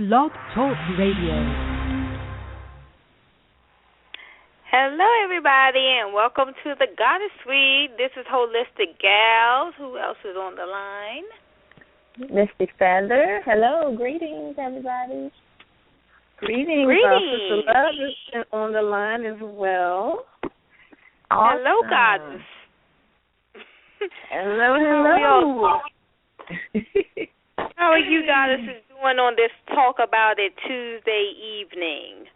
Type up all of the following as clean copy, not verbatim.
Blog Talk Radio. Hello, everybody, and welcome to the Goddess Suite. This is Holistic Gals. Who else is on the line? Mystic Feather. Hello, greetings, everybody. Greetings. Greetings. Sister Love is on the line as well. Awesome. Hello, Goddess. Hello. How are you Goddesses doing on this Talk About It Tuesday evening?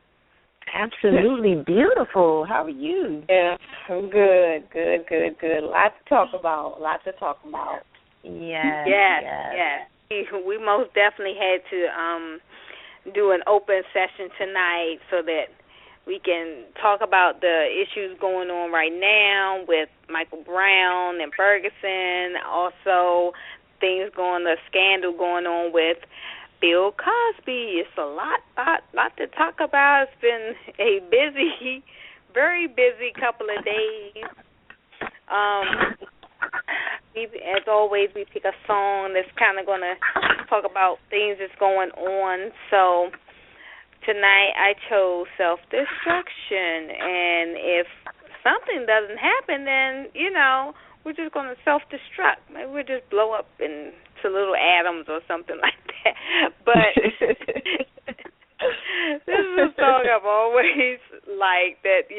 Absolutely beautiful. How are you? Yeah, I'm good. Lots to talk about. Yes. We most definitely had to do an open session tonight so that we can talk about the issues going on right now with Michael Brown and Ferguson. Also, the scandal going on with Bill Cosby. It's a lot to talk about. It's been a busy, very busy couple of days. As always, we pick a song that's kind of going to talk about things that's going on. So tonight I chose self-destruction. And if something doesn't happen, then, we're just going to self-destruct. Maybe we'll just blow up into little atoms or something like that. But this is a song I've always liked that,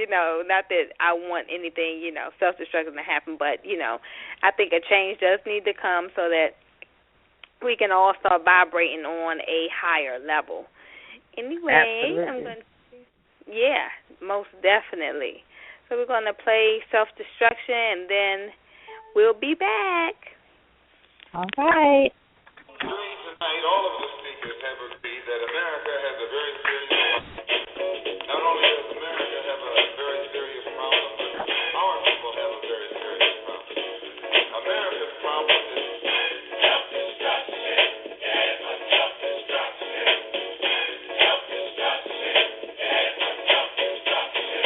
not that I want anything, self-destruction to happen, but, I think a change does need to come so that we can all start vibrating on a higher level. Anyway, most definitely. So we're going to play self-destruction, and then we'll be back. All right. Tonight, all of the speakers have agreed that America has a very serious problem. Not only does America have a very serious problem, but our people have a very serious problem. America's problem is self-destruction. Yes, self-destruction. Self-destruction. Yes, self-destruction.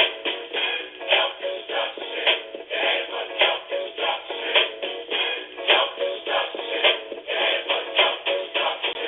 Self-destruction. Yes, self-destruction. Self-destruction.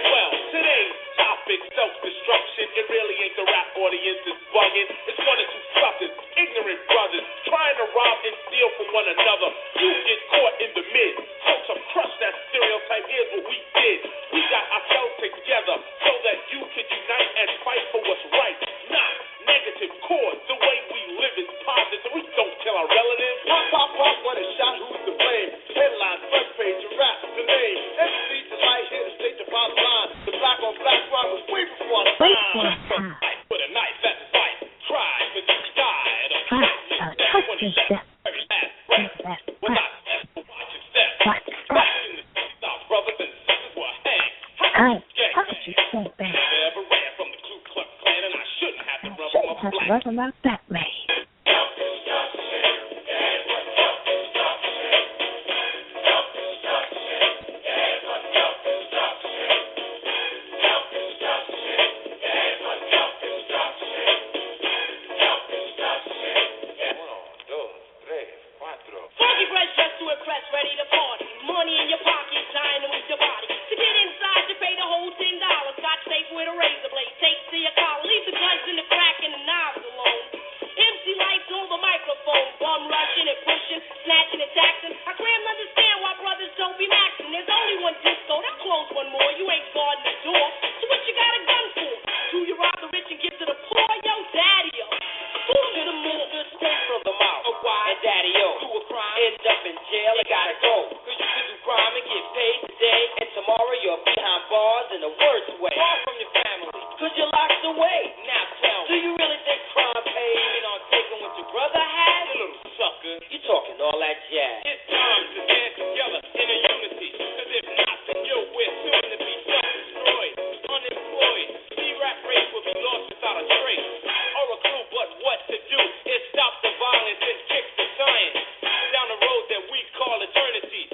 Well, today's topic, self-destruction, it really ain't the rap audience is bugging. It's one or two suckers, ignorant brothers, trying to rob and steal from one another. You get caught in the mid. So to crush that stereotype, here's what we did. We got ourselves together so that you could unite and fight for what's right, not negative cause. The way we live is positive. We don't kill our relatives. Pop, pop, pop, when it's shot, who's to blame? Headlines, front page, and rap, the name. MC's the light here to state the bottom line. The black on black crime was way before our time. With a knife at the fight, try, but you died. When he left, very last breath. When I left, watch your step. Back in the streets, our brothers and sisters were hanged. How could you say that? Never ever ran from the Ku Klux Klan, and I shouldn't have to run from a black man. Down the road that we call eternity.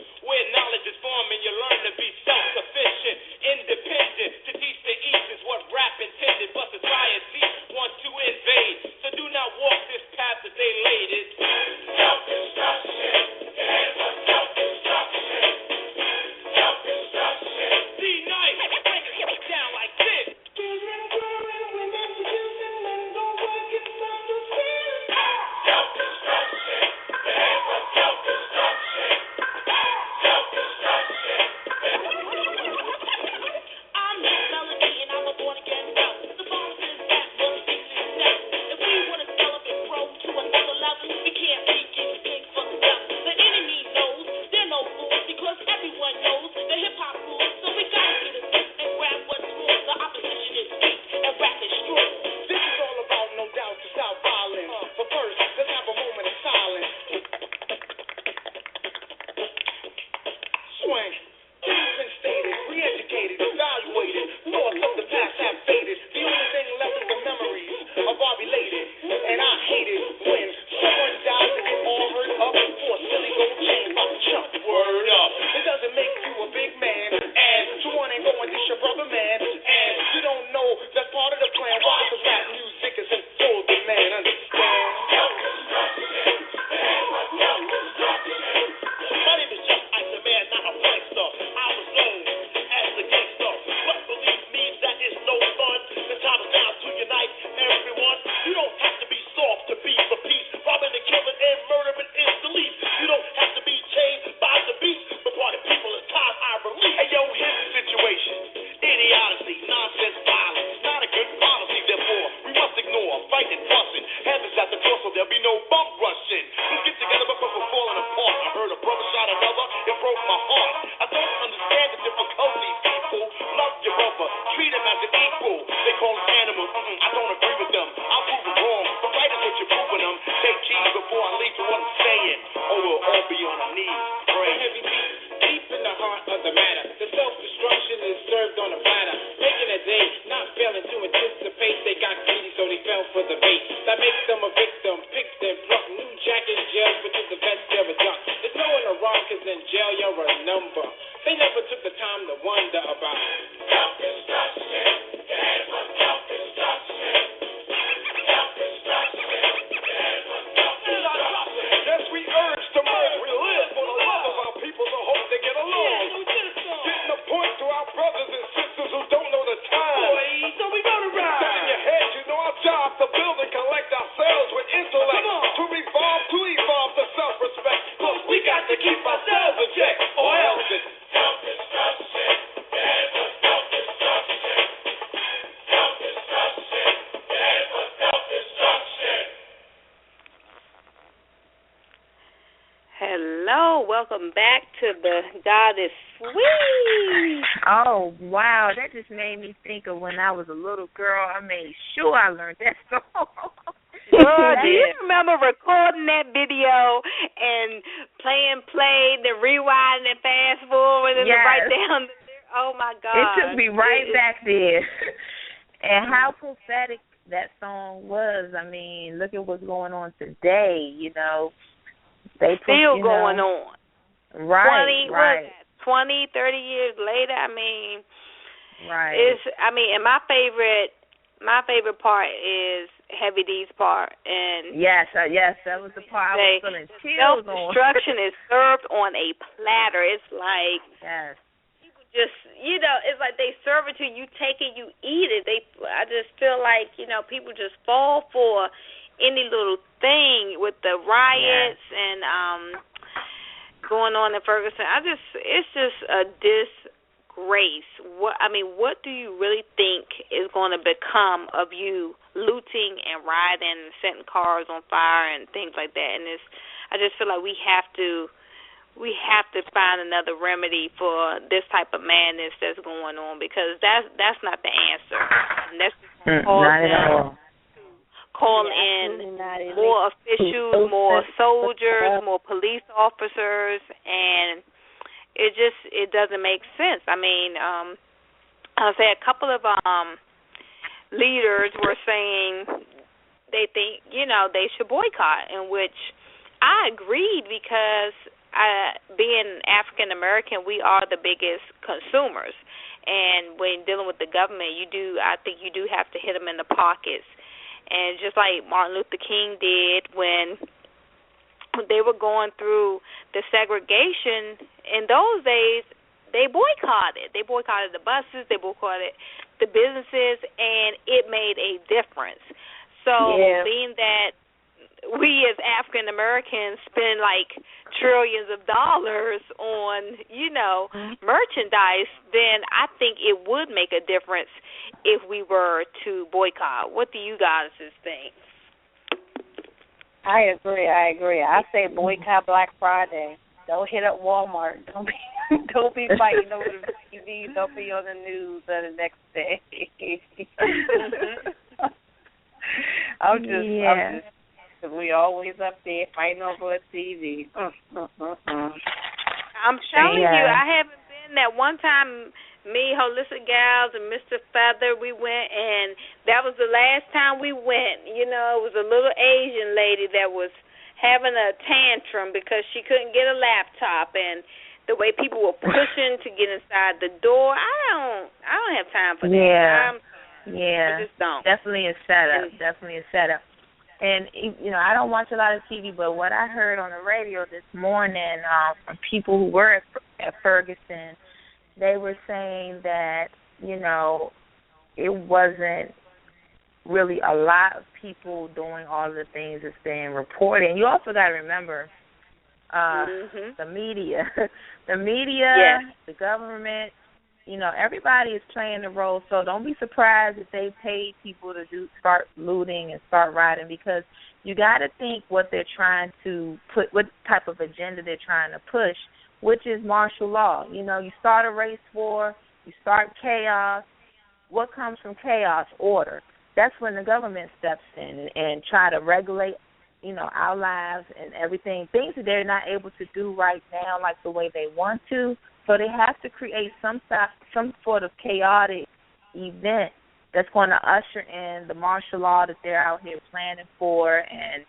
a brother shot another, it broke my heart. I don't understand the difficulty, people. Love your brother, treat him as an equal. They call him animals, I don't agree with them. I'll prove them wrong, but right is what you're proving them. Take keys before I leave to what I'm saying, or we'll all be on our knees. Pray. Heavy beat, deep in the heart of the matter. The self-destruction is served on a platter. Making a day, not failing to anticipate. They got greedy, so they fell for the bait. That makes them a victim, picked and plucked. New jack in jail, which is the best ever done. There's no one around, cause in jail you're a number. They never took the time to wonder about self-destruction. There's what self-destruction. Self-destruction. There's what self-destruction. Yes, we urge to merge. We live for the love of our people to hope they get along. Getting a point to our brothers and sisters who don't know the time. So we gotta ride. Set in your head, you know our job to build and collect ourselves with intellect. To evolve the self-respect. Cause we got to keep ourselves in check, or else it's self-destruction. There's a self-destruction. Self-destruction. There's a self-destruction. Hello, welcome back to the God is Sweet. Oh, wow. That just made me think of when I was a little girl. I made sure I learned that song. Girl, do you remember recording that video and playing play, then rewind and fast forward and write down the lyrics? Oh, my God. It took me right back there. And how prophetic that song was. I mean, look at what's going on today, you know. They still going on. Right, 20, 30 years later, I mean, right. And my favorite part is Heavy D's part, and yes, that was the part I was feeling chills on. Self-destruction is served on a platter. It's like people just, it's like they serve it to you, take it, you eat it. I just feel like people just fall for any little thing with the riots and going on in Ferguson. It's just a disgrace. What do you really think is going to become of you looting and rioting and setting cars on fire and things like that? And I just feel like we have to find another remedy for this type of madness that's going on, because that's not the answer. And that's not at all. Call in more officials, more soldiers, more police officers, and it doesn't make sense. I mean, I'll say a couple of leaders were saying they think they should boycott, in which I agreed, because being African American, we are the biggest consumers, and when dealing with the government, I think you do have to hit them in the pockets. And just like Martin Luther King did when they were going through the segregation, in those days, they boycotted. They boycotted the buses, they boycotted the businesses, and it made a difference. So being that we as African Americans spend like trillions of dollars on, merchandise, then I think it would make a difference if we were to boycott. What do you guys think? I agree. I say boycott Black Friday. Don't hit up Walmart. Don't be fighting over the TV. Don't be on the news the next day. I'm just we always up there fighting over a TV. I'm telling you, I haven't been that one time. Me, Holistic Gals, and Mr. Feather, we went, and that was the last time we went. It was a little Asian lady that was having a tantrum because she couldn't get a laptop, and the way people were pushing to get inside the door, I don't have time for that. I just don't. Definitely a setup. And, I don't watch a lot of TV, but what I heard on the radio this morning from people who were at Ferguson, they were saying that, it wasn't really a lot of people doing all the things that's being reported. And you also got to remember the media. The media, the government, everybody is playing a role, so don't be surprised if they pay people to start looting and start rioting, because you got to think what they're trying to put, what type of agenda they're trying to push, which is martial law. You start a race war, you start chaos. What comes from chaos? Order. That's when the government steps in and try to regulate, our lives and everything, things that they're not able to do right now like the way they want to. So they have to create some sort of chaotic event that's going to usher in the martial law that they're out here planning for and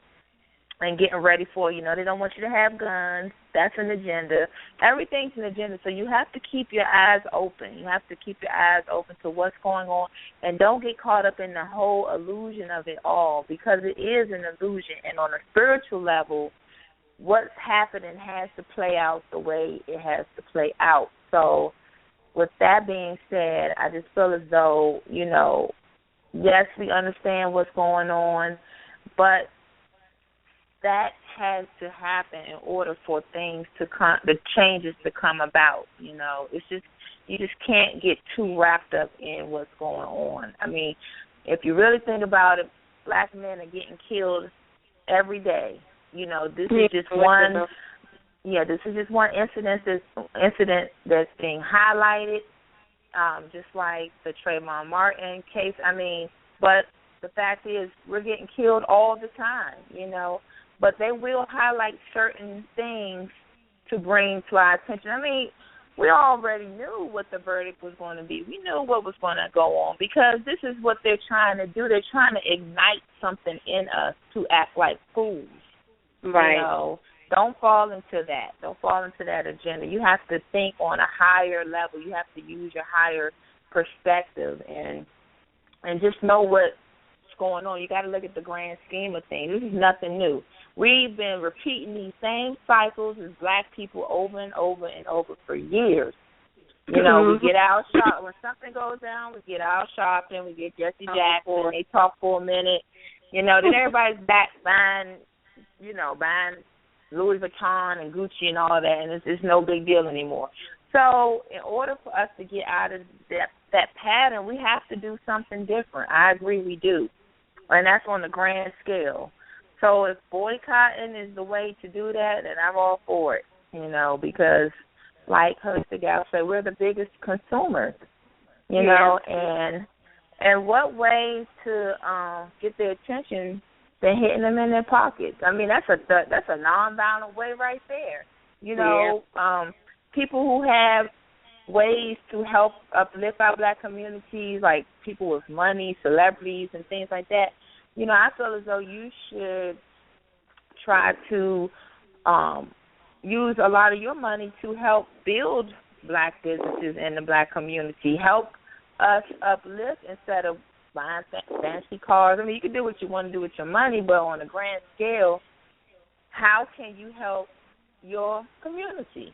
getting ready for. They don't want you to have guns. That's an agenda. Everything's an agenda. So you have to keep your eyes open. You have to keep your eyes open to what's going on, and don't get caught up in the whole illusion of it all, because it is an illusion. And on a spiritual level, what's happening has to play out the way it has to play out. So with that being said, I just feel as though, yes, we understand what's going on, but that has to happen in order for things to come, the changes to come about. It's just, you just can't get too wrapped up in what's going on. I mean, if you really think about it, black men are getting killed every day. This is just one. Yeah, this is just one incident that's being highlighted, just like the Trayvon Martin case. I mean, but the fact is, we're getting killed all the time. But they will highlight certain things to bring to our attention. I mean, we already knew what the verdict was going to be. We knew what was going to go on, because this is what they're trying to do. They're trying to ignite something in us to act like fools. Right. Don't fall into that. Don't fall into that agenda. You have to think on a higher level. You have to use your higher perspective and just know what's going on. You got to look at the grand scheme of things. This is nothing new. We've been repeating these same cycles as black people over and over and over for years. We get out shop when something goes down. We get out shopping. We get Jesse Jackson. They talk for a minute. Then everybody's back buying Louis Vuitton and Gucci and all that, and it's no big deal anymore. So in order for us to get out of that pattern, we have to do something different. I agree, we do. And that's on the grand scale. So if boycotting is the way to do that, then I'm all for it, because like Husband Gal said, we're the biggest consumers, and what way to get their attention than hitting them in their pockets. I mean, that's a nonviolent way right there. People who have ways to help uplift our black communities, like people with money, celebrities, and things like that. I feel as though you should try to use a lot of your money to help build black businesses in the black community. Help us uplift instead of buying fancy cars. I mean, you can do what you want to do with your money, but on a grand scale, how can you help your community?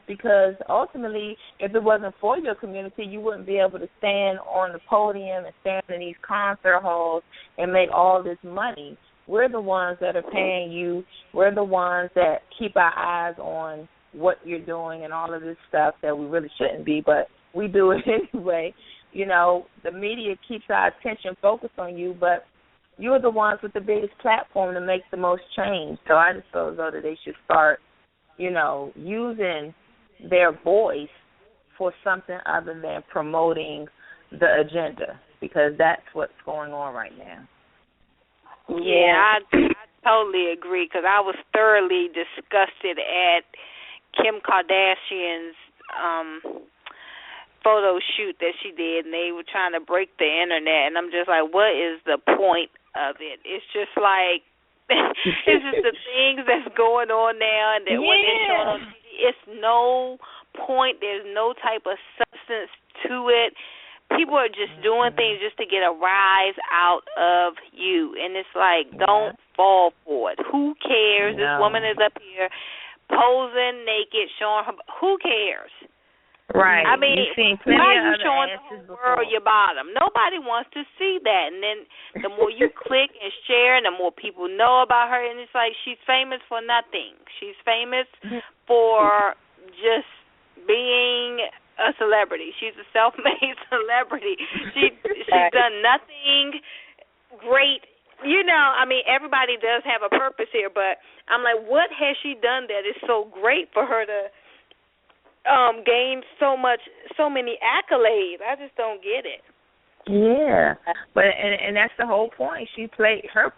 Because ultimately, if it wasn't for your community, you wouldn't be able to stand on the podium and stand in these concert halls and make all this money. We're the ones that are paying you. We're the ones that keep our eyes on what you're doing and all of this stuff that we really shouldn't be, but we do it anyway. The media keeps our attention focused on you, but you're the ones with the biggest platform to make the most change. So I just feel as though that they should start using their voice for something other than promoting the agenda, because that's what's going on right now. Yeah, I totally agree, because I was thoroughly disgusted at Kim Kardashian's photo shoot that she did, and they were trying to break the internet, and I'm just like, what is the point of it? It's just like, it's just the things that's going on now, and that when they're showing on TV, it's no point, there's no type of substance to it. People are just doing things just to get a rise out of you, and it's like, don't fall for it. Who cares? This woman is up here posing naked, showing her, who cares? Right. I mean, why are you showing the world your bottom? Nobody wants to see that. And then the more you click and share, and the more people know about her, and it's like she's famous for nothing. She's famous for just being a celebrity. She's a self-made celebrity. She's done nothing great. I mean, everybody does have a purpose here, but I'm like, what has she done that is so great for her to gain so many accolades? I just don't get it. Yeah, but and that's the whole point. She played her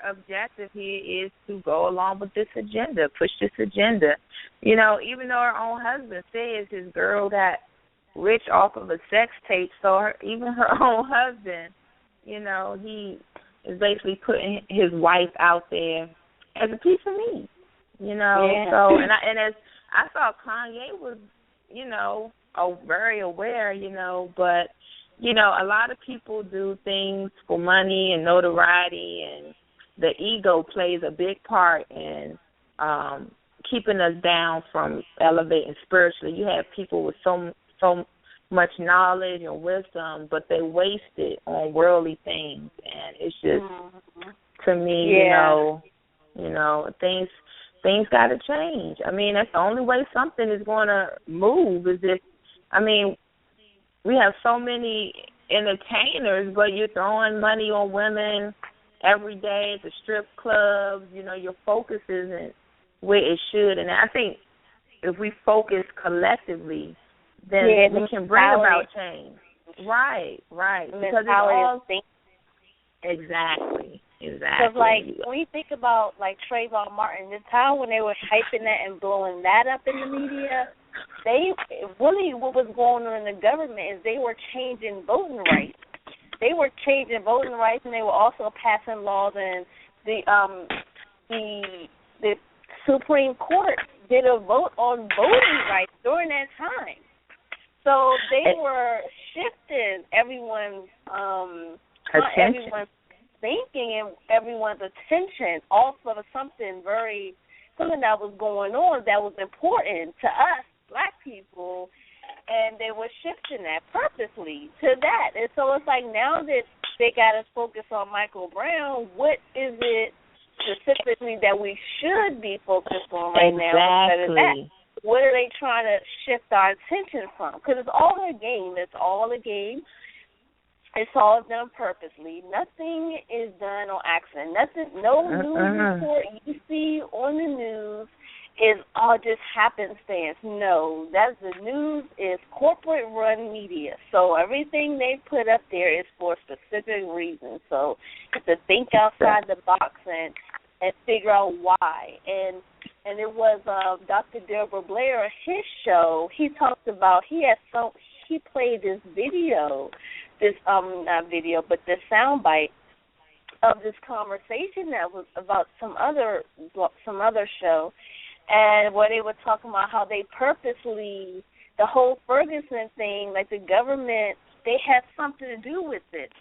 objective here is to go along with this agenda, push this agenda. Even though her own husband says his girl got rich off of a sex tape, so even her own husband, he is basically putting his wife out there as a piece of meat. Yeah. So and as I saw, Kanye was, very aware, but. A lot of people do things for money and notoriety, and the ego plays a big part in keeping us down from elevating spiritually. You have people with so much knowledge and wisdom, but they waste it on worldly things, and it's just to me, things got to change. I mean, that's the only way something is going to move is if, we have so many entertainers, but you're throwing money on women every day at the strip clubs. Your focus isn't where it should. And I think if we focus collectively, then we can bring about change. Right. Because it's all exactly. Because, when you think about, Trayvon Martin, the time when they were hyping that and blowing that up in the media, what was going on in the government is they were changing voting rights. They were changing voting rights, and they were also passing laws, and the Supreme Court did a vote on voting rights during that time. So they were shifting everyone's thinking and everyone's attention off of something that was going on that was important to us, Black people, and they were shifting that purposely to that. And so it's like now that they got us focused on Michael Brown, what is it specifically that we should be focused on right now instead of that? What are they trying to shift our attention from? Because it's all a game. It's all a game. It's all done purposely. Nothing is done on accident. No news report you see on the news is all just happenstance. No, the news is corporate-run media. So everything they put up there is for a specific reason. So you have to think outside the box and figure out why. And it was Dr. Deborah Blair, his show. He talked about he played this video. This not video, but the soundbite of this conversation that was about some other show, and where they were talking about how they purposely, the whole Ferguson thing, the government, they had something to do with it.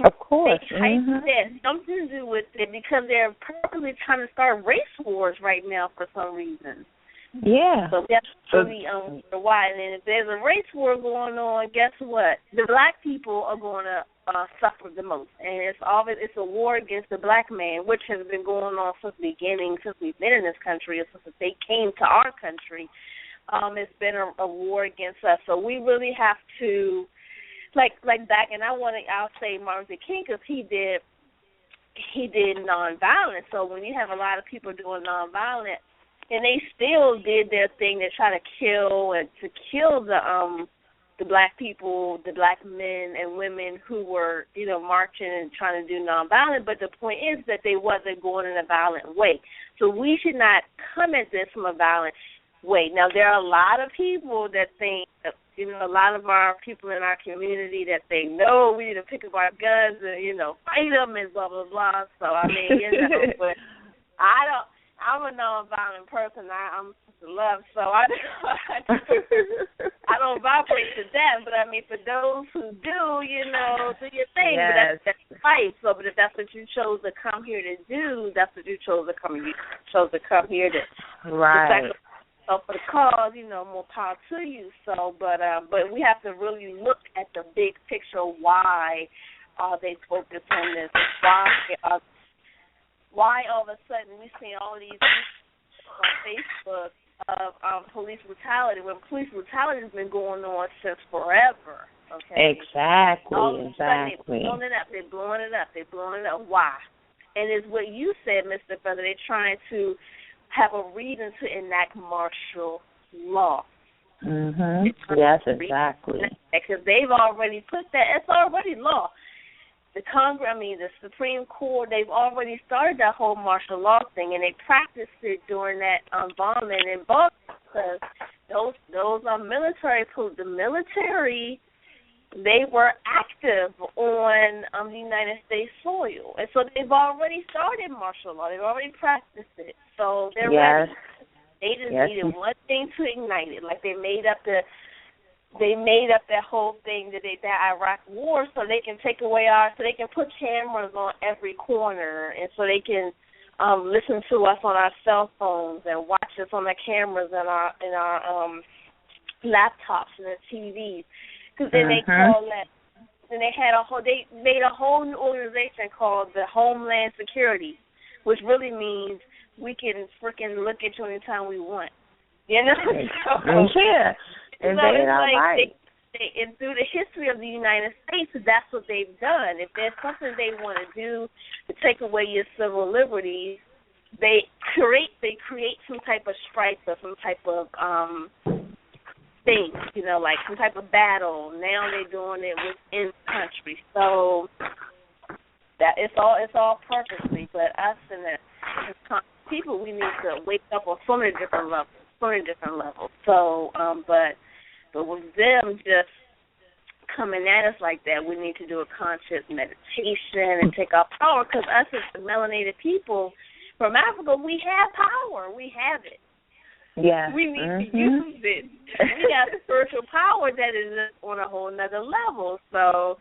Of course, they had something to do with it because they're purposely trying to start race wars right now for some reason. Yeah. So that's really why. And then if there's a race war going on, guess what? The Black people are going to suffer the most. And it's a war against the Black man, which has been going on since the beginning, since we've been in this country, or since they came to our country. It's been a war against us. So we really have to, like back, and I'll say Martin Luther King, because he did nonviolence. So when you have a lot of people doing nonviolent, and they still did their thing to try to kill the Black people, the Black men and women who were, marching and trying to do nonviolent. But the point is that they wasn't going in a violent way. So we should not come at this from a violent way. Now, there are a lot of people that think, a lot of our people in our community that think, no, we need to pick up our guns and, fight them and blah, blah, blah. So, but I'm a nonviolent person. I'm to love, so I don't vibrate to that. But for those who do, do your thing. Yes. But that's the fight. So, but if that's what you chose to come here to do, that's what you chose to come. You chose to come here to sacrifice for the cause. More power to you. So, but we have to really look at the big picture. Why are they focused on this? Why all of a sudden we see all these on Facebook of police brutality when police brutality has been going on since forever. Okay. Exactly. They're blowing it up. Why? And it's what you said, Mr. Feather. They're trying to have a reason to enact martial law. Yes, exactly. Because they've already put that. It's already law. The Supreme Court, they've already started that whole martial law thing, and they practiced it during that bombing in Boston because those the military, they were active on the United States soil, and so they've already started martial law. They've already practiced it, so they're ready. They just needed one thing to ignite it, like they made up that whole thing that Iraq war, so they can take away so they can put cameras on every corner, and so they can listen to us on our cell phones and watch us on the cameras in our laptops and the TVs. Because then they call that. Then they made a whole new organization called the Homeland Security, which really means we can freaking look at you anytime we want. You know? Yeah. And and through the history of the United States, that's what they've done. If there's something they want to do to take away your civil liberties, they create some type of strife or some type of thing, like some type of battle. Now they're doing it within the country. So that it's all purposely, but us and the people, we need to wake up on so many different levels. So, but with them just coming at us like that, we need to do a conscious meditation and take our power, because us as the melanated people from Africa, we have power. We have it. Yeah. We need to use it. We got spiritual power that is on a whole nother level. So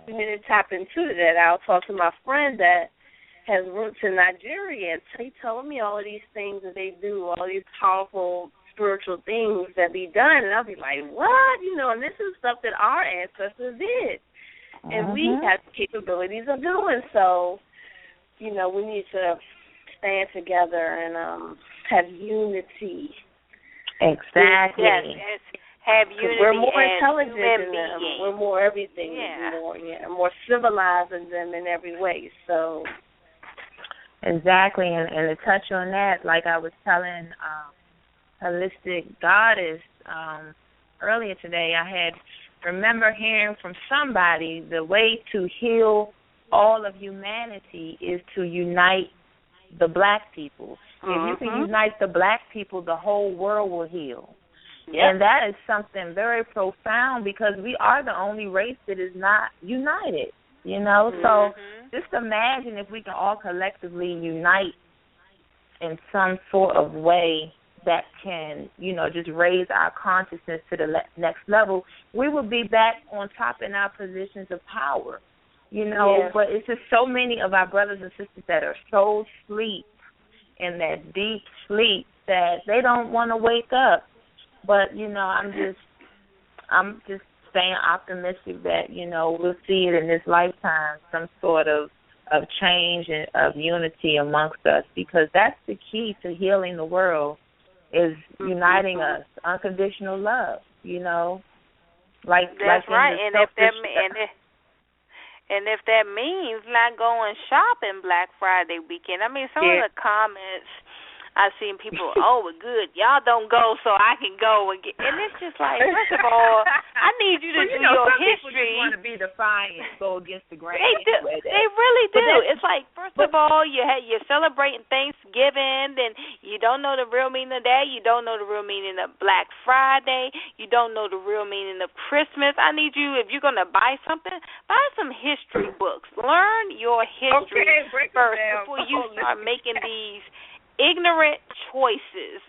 we need to tap into that. I'll talk to my friend that has roots in Nigeria, and he told me all of these things that they do, all these powerful spiritual things that be done, and I'll be like, what? And this is stuff that our ancestors did, and we have the capabilities of doing so. We need to stand together and have unity. Exactly. Yes. Have unity. We're more intelligent than them. We're more everything. More civilized than them in every way. So. Exactly, and to touch on that, like I was telling Holistic Goddess earlier today, I remember hearing from somebody the way to heal all of humanity is to unite the black people. If you can unite the black people, the whole world will heal. Yep. And that is something very profound, because we are the only race that is not united. So just imagine if we can all collectively unite in some sort of way that can, just raise our consciousness to the next level, we will be back on top in our positions of power, But it's just so many of our brothers and sisters that are so asleep in that deep sleep that they don't want to wake up. But, I'm just staying optimistic that, we'll see it in this lifetime, some sort of change and of unity amongst us, because that's the key to healing the world, is uniting us, unconditional love, That's right, and if that means not going shopping Black Friday weekend, some of the comments I've seen people, well, good, y'all don't go so I can go and get, and it's just like, first of all, I need you to do your history. People just want to be defiant, go against the grain. They do. They really do. It's like, first of all, you're celebrating Thanksgiving, and you don't know the real meaning of that. You don't know the real meaning of Black Friday. You don't know the real meaning of Christmas. I need you, if you're going to buy something, buy some history books. Learn your history first before you start making these ignorant choices.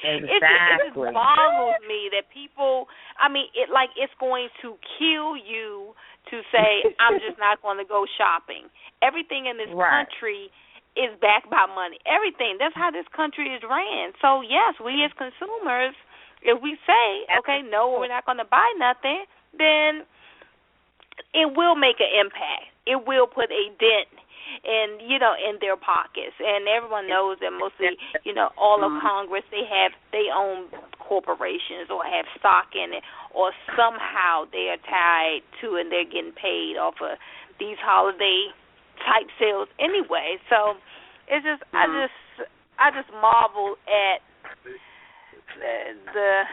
It just boggles me that people, it's going to kill you to say, I'm just not going to go shopping. Everything in this country is backed by money. Everything. That's how this country is ran. So, yes, we as consumers, if we say, okay, no, we're not going to buy nothing, then it will make an impact. It will put a dent in their pockets. And everyone knows that mostly, all of Congress, they own corporations or have stock in it, or somehow they are tied to and they're getting paid off of these holiday type sales anyway. So it's just I just marvel at the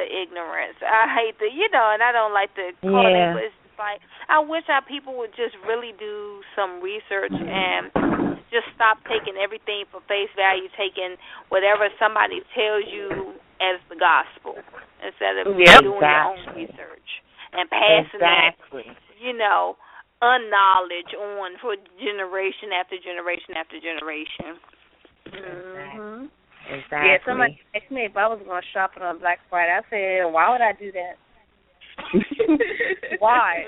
ignorance. I hate and I don't like to call it, but it's just like I wish our people would just really do some research and just stop taking everything for face value, taking whatever somebody tells you as the gospel instead of doing your own research and passing that, unknowledge on for generation after generation after generation. Mm-hmm. Exactly. Yeah, somebody asked me if I was going shopping on Black Friday. I said, why would I do that? Why?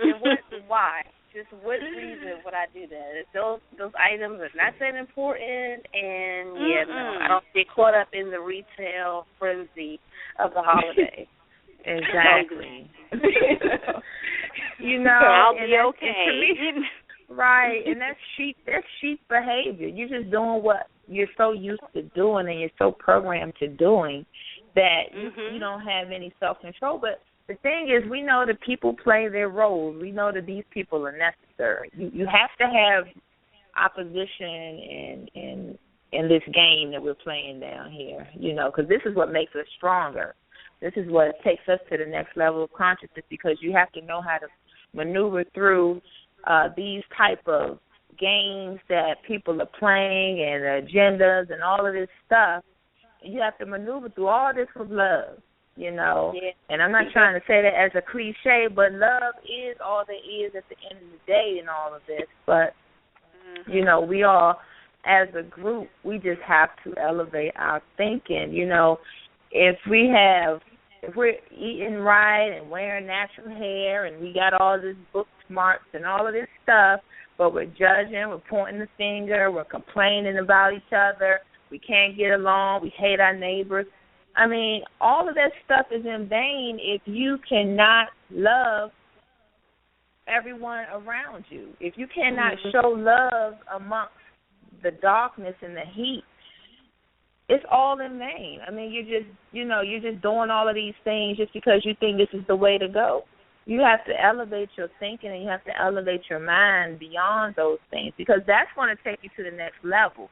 Why? Just what reason would I do that? Those items are not that important, and I don't get caught up in the retail frenzy of the holiday. Exactly. I'll be okay. Right, and that's sheep behavior. You're just doing what you're so used to doing and you're so programmed to doing that you don't have any self-control. But the thing is, we know that people play their roles. We know that these people are necessary. You have to have opposition in this game that we're playing down here, because this is what makes us stronger. This is what takes us to the next level of consciousness, because you have to know how to maneuver through these type of games that people are playing and agendas and all of this stuff. You have to maneuver through all this with love, And I'm not trying to say that as a cliche, but love is all there is at the end of the day in all of this. But, we all, as a group, we just have to elevate our thinking. If we're eating right and wearing natural hair and we got all this book smarts and all of this stuff, but we're judging, we're pointing the finger, we're complaining about each other, we can't get along, we hate our neighbors. I mean, all of that stuff is in vain if you cannot love everyone around you. If you cannot show love amongst the darkness and the heat, it's all in vain. I mean, you're just doing all of these things just because you think this is the way to go. You have to elevate your thinking and you have to elevate your mind beyond those things, because that's going to take you to the next level.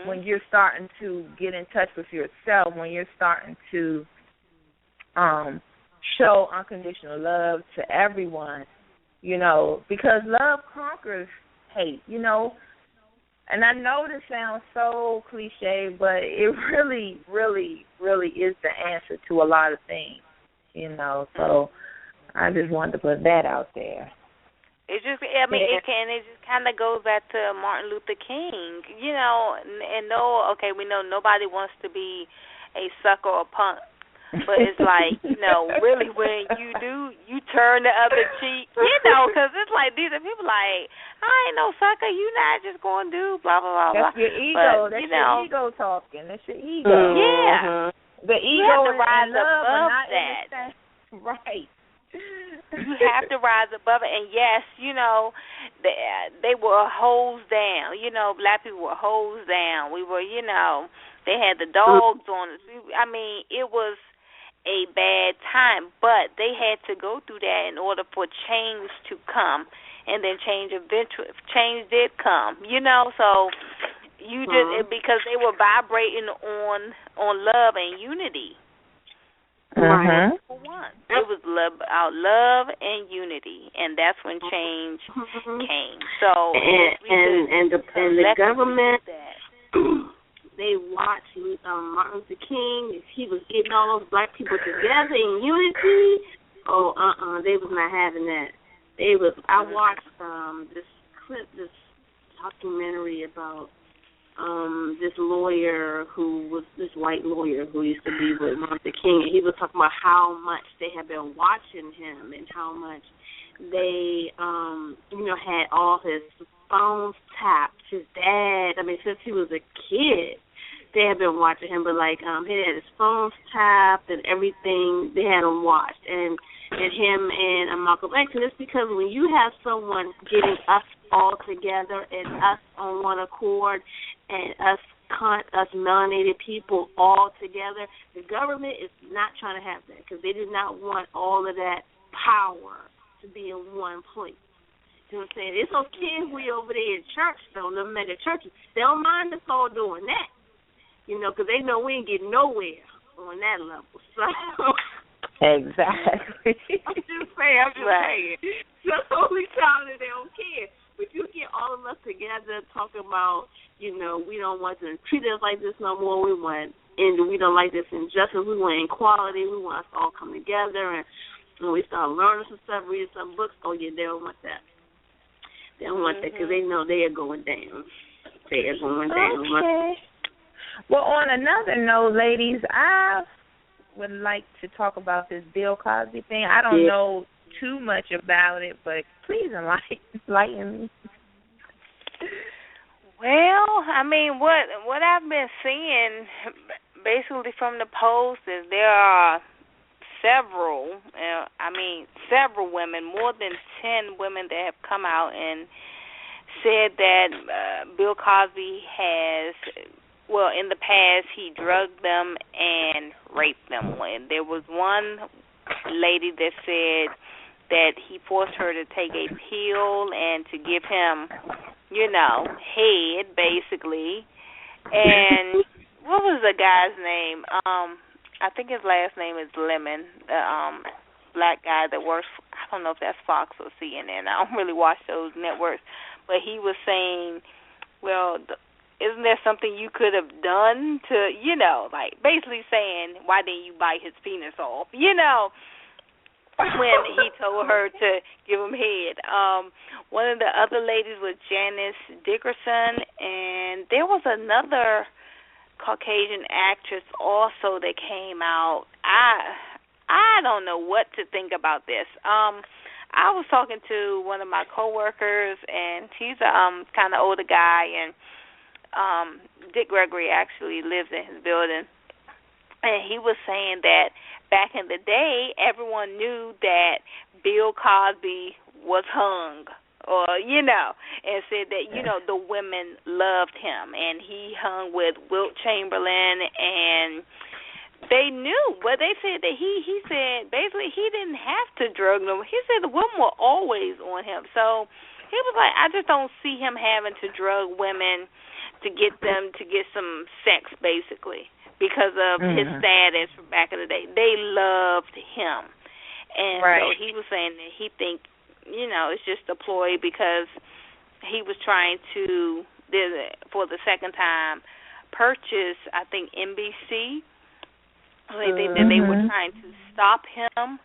When you're starting to get in touch with yourself, when you're starting to show unconditional love to everyone, because love conquers hate, And I know this sounds so cliche, but it really, really, really is the answer to a lot of things, So I just wanted to put that out there. It just kind of goes back to Martin Luther King, we know nobody wants to be a sucker or punk, but it's like, really when you turn the other cheek, because it's like these are people like, I ain't no sucker, you not just going to do blah, blah, blah, blah. That's your ego. That's your ego talking. That's your ego. Yeah. The ego you have to rise love above not that. Right. You have to rise above it. And, yes, they were hosed down. Black people were hosed down. We were, they had the dogs on us. I mean, it was a bad time, but they had to go through that in order for change to come, and then change did come, so you just because they were vibrating on love and unity. Right. For one, it was about love and unity, and that's when change came. So and the government. They watched Martin Luther King. He was getting all those black people together in unity. They was not having that. I watched this documentary about this lawyer this white lawyer who used to be with Martin Luther King, and he was talking about how much they had been watching him and how much they had all his phones tapped. His dad, since he was a kid, they had been watching him, but he had his phones tapped and everything. They had him watched, and him and Malcolm X. And it's because when you have someone getting us all together and us on one accord and us hunt us melanated people all together. The government is not trying to have that because they do not want all of that power to be in one place. You know what I'm saying? It's okay if we over there in church, though, the mega churches. They don't mind us all doing that, you know, because they know we ain't getting nowhere on that level. So exactly. I'm just saying. So we tell them they don't care. But you get all of us together talking about, you know, we don't want to treat us like this no more. We don't like this injustice. We want equality. We want us to all come together. And when we start learning some stuff, reading some books, oh, yeah, they don't want that. They don't want that because they know they are going down. They are going down. Okay. Well, on another note, ladies, I would like to talk about this Bill Cosby thing. I don't know too much about it, but please enlighten me. Well, I mean, what I've been seeing basically from the post is there are several women, more than 10 women that have come out and said that Bill Cosby has, well, in the past he drugged them and raped them. And there was one lady that said that he forced her to take a pill and to give him, you know, head, basically. And what was the guy's name? I think his last name is Lemon, black guy that works, I don't know if that's Fox or CNN. I don't really watch those networks. But he was saying, well, isn't there something you could have done to, you know, like basically saying, why didn't you bite his penis off, you know, when he told her to give him head. One of the other ladies was Janice Dickerson, and there was another Caucasian actress also that came out. I don't know what to think about this. I was talking to one of my coworkers, and he's a kind of older guy, and Dick Gregory actually lives in his building, and he was saying that back in the day, everyone knew that Bill Cosby was hung, or, you know, and said that, you know, the women loved him, and he hung with Wilt Chamberlain, and they knew. But they said that he said basically he didn't have to drug them. He said the women were always on him. So he was like, I just don't see him having to drug women to get them to get some sex, basically, because of his status from back in the day. They loved him. And so he was saying that he think, you know, it's just a ploy because he was trying to, for the second time, purchase, I think, NBC. They think that they were trying to stop him.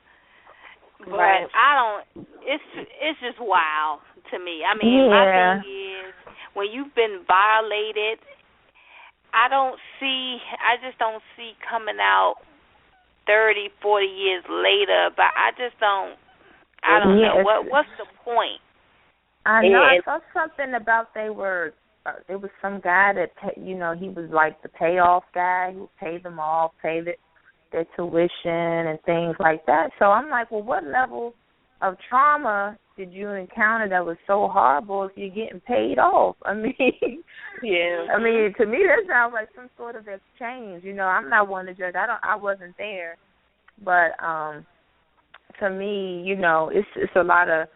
But I don't, it's just wild to me. I mean, my thing is, when you've been violated, I just don't see coming out 30, 40 years later, but I don't know. What's the point? I know. I saw something about it was some guy that, you know, he was like the payoff guy who paid them off, paid their tuition and things like that. So I'm like, well, what level of trauma did you encounter that was so horrible if you're getting paid off? I mean, I mean, to me that sounds like some sort of exchange. You know, I'm not one to judge. I wasn't there, but to me, you know, it's a lot of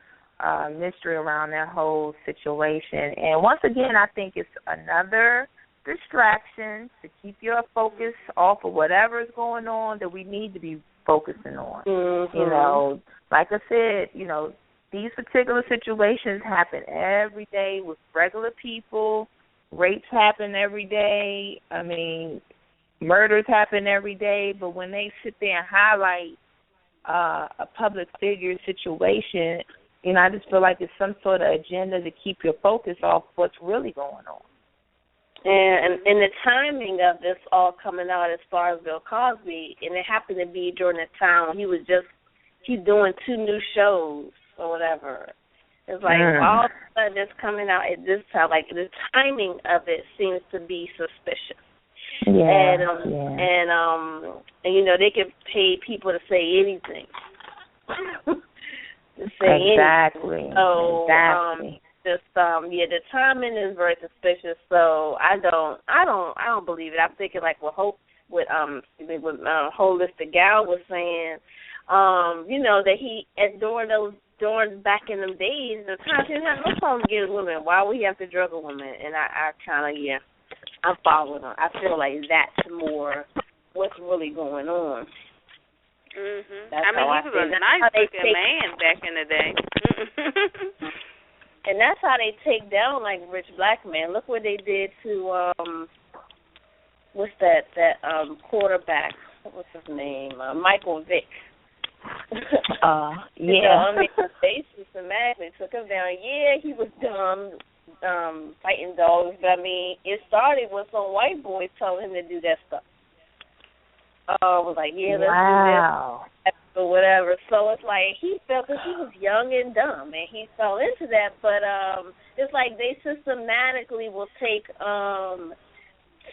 mystery around that whole situation. And once again, I think it's another distraction to keep your focus off of whatever is going on that we need to be focusing on. You know, like I said, you know, these particular situations happen every day with regular people. Rapes happen every day. I mean, murders happen every day. But when they sit there and highlight a public figure situation, you know, I just feel like it's some sort of agenda to keep your focus off what's really going on. And the timing of this all coming out as far as Bill Cosby, and it happened to be during the time when he's doing 2 new shows or whatever. It's like all of a sudden it's coming out at this time. Like the timing of it seems to be suspicious. And you know, they can pay people to say anything. Exactly. So, just the timing is very suspicious. So I don't believe it. I'm thinking like what Holistic Gal was saying, that he during back in them days, the times he didn't have no problem getting women. Why would he have to drug a woman? And I kind of I'm following him. I feel like that's more what's really going on. Mhm. I mean, he was a nice looking man back in the day. And that's how they take down like rich black men. Look what they did to what's that quarterback? What was his name? Michael Vick. Yeah. They systematically took him down. Yeah, he was dumb, fighting dogs, but I mean, it started with some white boys telling him to do that stuff. Was like, yeah, let's do this or whatever. So it's like he felt because he was young and dumb, and he fell into that. But it's like they systematically will take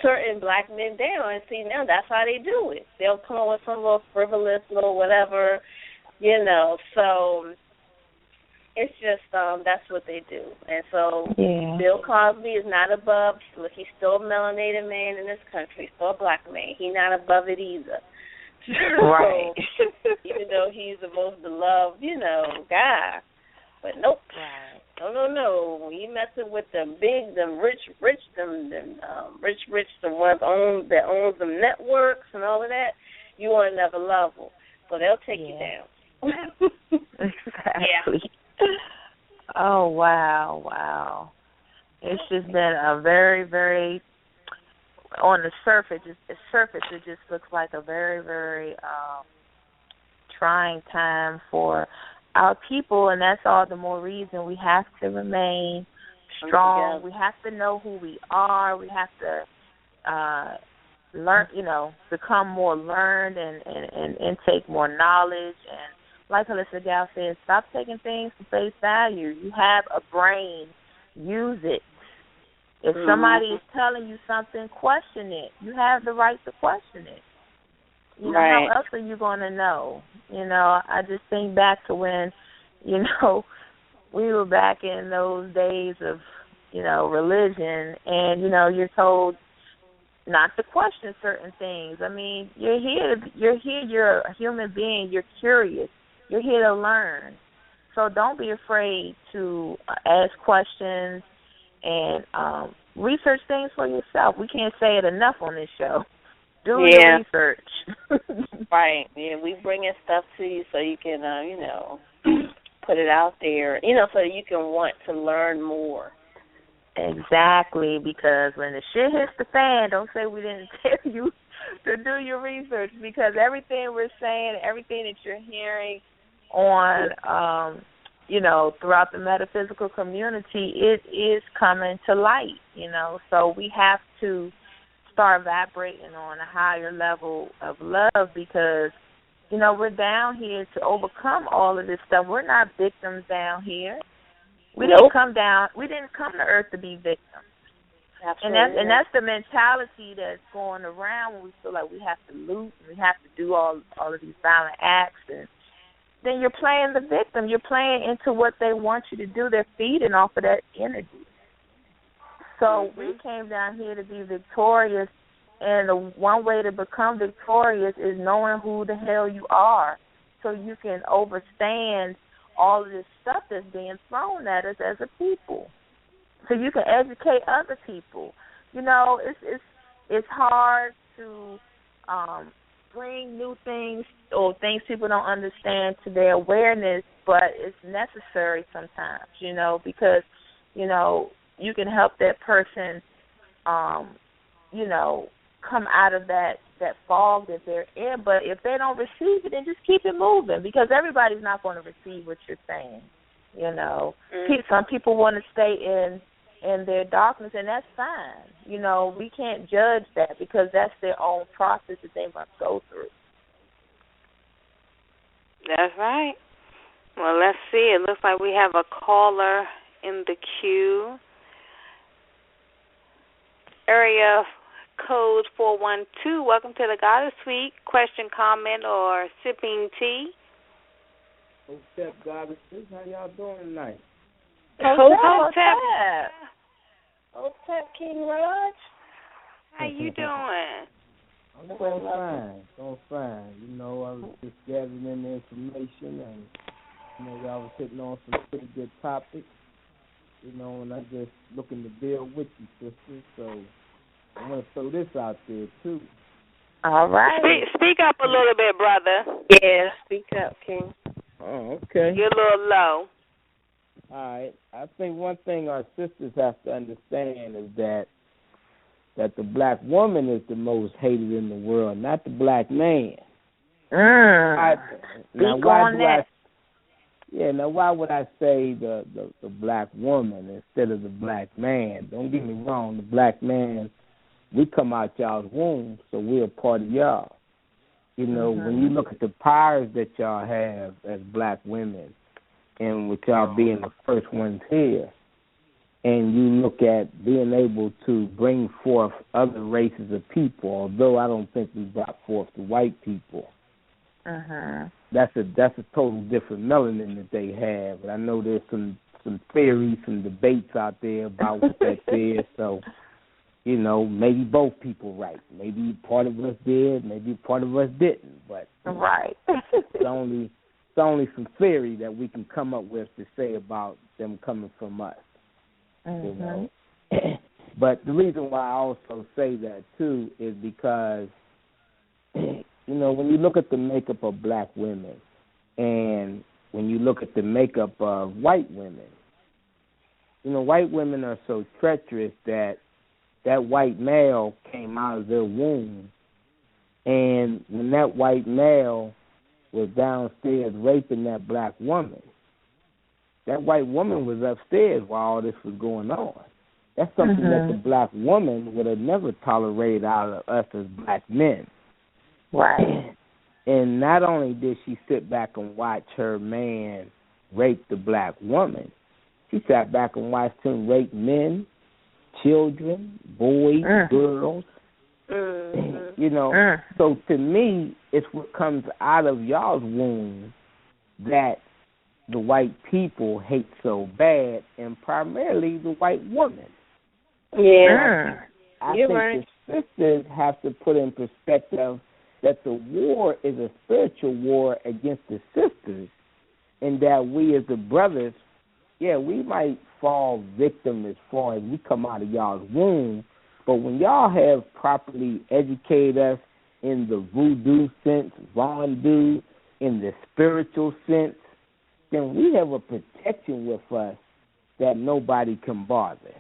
certain black men down, and see now that's how they do it. They'll come up with some little frivolous little whatever, So it's just that's what they do. And so Bill Cosby is not above. Look, he's still a melanated man in this country, still a black man. He's not above it either. Right. So, even though he's the most beloved, guy. But nope. Right. No. When you messing with the rich, the ones that owns them networks and all of that, you on another level. So they'll take you down. Exactly. Yeah. Oh, wow. It's just been a very, very, on the surface, it just looks like a very, very trying time for our people, and that's all the more reason we have to remain strong. We have to know who we are. We have to learn, become more learned and take more knowledge. And like Holistic Gal says, stop taking things for face value. You have a brain. Use it. If somebody is telling you something, question it. You have the right to question it. How else are you going to know? I just think back to when, we were back in those days of, religion, and, you're told not to question certain things. I mean, you're a human being, you're curious. You're here to learn. So don't be afraid to ask questions and research things for yourself. We can't say it enough on this show. Do your research. Right. Yeah, we bringing stuff to you so you can, put it out there, so that you can want to learn more. Exactly, because when the shit hits the fan, don't say we didn't tell you to do your research, because everything we're saying, everything that you're hearing on, throughout the metaphysical community, it is coming to light, So we have to start vibrating on a higher level of love, because, we're down here to overcome all of this stuff. We're not victims down here. We didn't come down. We didn't come to Earth to be victims. Absolutely. And that's the mentality that's going around when we feel like we have to loot and we have to do all of these violent acts, and then you're playing the victim. You're playing into what they want you to do. They're feeding off of that energy. So we came down here to be victorious, and the one way to become victorious is knowing who the hell you are, so you can overstand all of this stuff that's being thrown at us as a people, so you can educate other people. It's hard to bring new things or things people don't understand to their awareness, but it's necessary sometimes, because, you can help that person, come out of that fog that they're in. But if they don't receive it, then just keep it moving, because everybody's not going to receive what you're saying. Some people want to stay in their darkness, and that's fine. We can't judge that, because that's their own process that they must go through. That's right. Well, let's see. It looks like we have a caller in the queue. Area code 412. Welcome to the Goddess Suite. Question, comment, or sipping tea? What's up, Goddess? How y'all doing tonight? Hotep. Hotep King Raj. How you doing? I'm doing fine. You know, I was just gathering in the information, and you know, y'all was hitting on some pretty good topics. You know, and I'm just looking to build with you, sisters. So I want to throw this out there too. All right. Speak up a little bit, brother. Yeah, speak up, King. Oh, okay. You're a little low. All right. I think one thing our sisters have to understand is that the black woman is the most hated in the world, not the black man. Now, why would I say the black woman instead of the black man? Don't get me wrong, the black man, we come out y'all's womb, so we're a part of y'all. You know, when you look at the powers that y'all have as black women, and with y'all being the first ones here, and you look at being able to bring forth other races of people, although I don't think we brought forth the white people. That's a total different melanin that they have. And I know there's some theories, some debates out there about what that is. So, you know, maybe both people right. Maybe part of us did, maybe part of us didn't. But it's only some theory that we can come up with to say about them coming from us. You know. But the reason why I also say that too is because, you know, when you look at the makeup of black women and when you look at the makeup of white women, you know, white women are so treacherous that white male came out of their womb, and when that white male was downstairs raping that black woman, that white woman was upstairs while all this was going on. That's something that the black woman would have never tolerated out of us as black men. Right. And not only did she sit back and watch her man rape the black woman, she sat back and watched him rape men, children, boys, girls. You know, so to me, it's what comes out of y'all's womb that the white people hate so bad, and primarily the white woman. Yeah. I think the sisters have to put in perspective that the war is a spiritual war against the sisters, and that we as the brothers, we might fall victim as far as we come out of y'all's womb, but when y'all have properly educated us in the voodoo sense, Vondu, in the spiritual sense, then we have a protection with us that nobody can bother.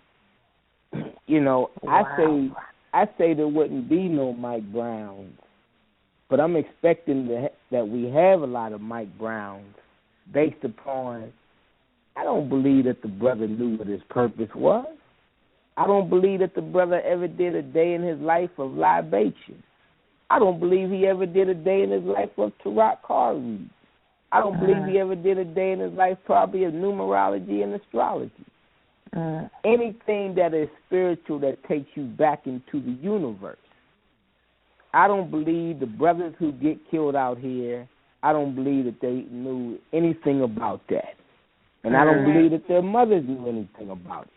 You know, Wow. I say there wouldn't be no Mike Browns, but I'm expecting that we have a lot of Mike Browns based upon, I don't believe that the brother knew what his purpose was. I don't believe that the brother ever did a day in his life of libation. I don't believe he ever did a day in his life of tarot card reading. I don't believe he ever did a day in his life probably of numerology and astrology. Anything that is spiritual that takes you back into the universe. I don't believe the brothers who get killed out here, I don't believe that they knew anything about that. And I don't believe that their mothers knew anything about it.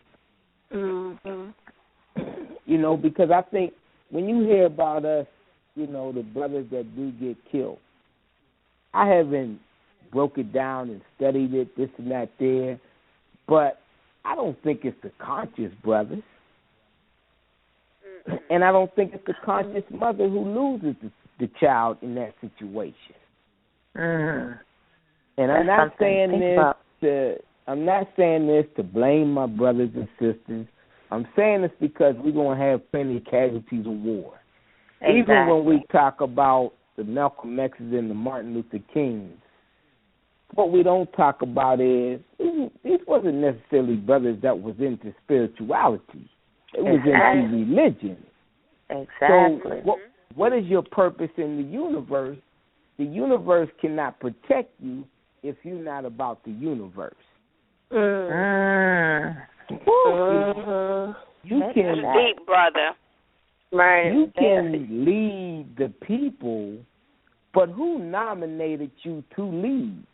You know, because I think when you hear about us, you know, the brothers that do get killed, I haven't broke it down and studied it, this and that there, but I don't think it's the conscious brothers. And I don't think it's the conscious mother who loses the child in that situation. And I'm not saying this to blame my brothers and sisters. I'm saying this because we're going to have plenty of casualties of war. Exactly. Even when we talk about the Malcolm X's and the Martin Luther Kings, what we don't talk about is these wasn't necessarily brothers that was into spirituality. It was into religion. Exactly. So what is your purpose in the universe? The universe cannot protect you if you're not about the universe. You can deep, brother. Right. You can lead the people, but who nominated you to lead?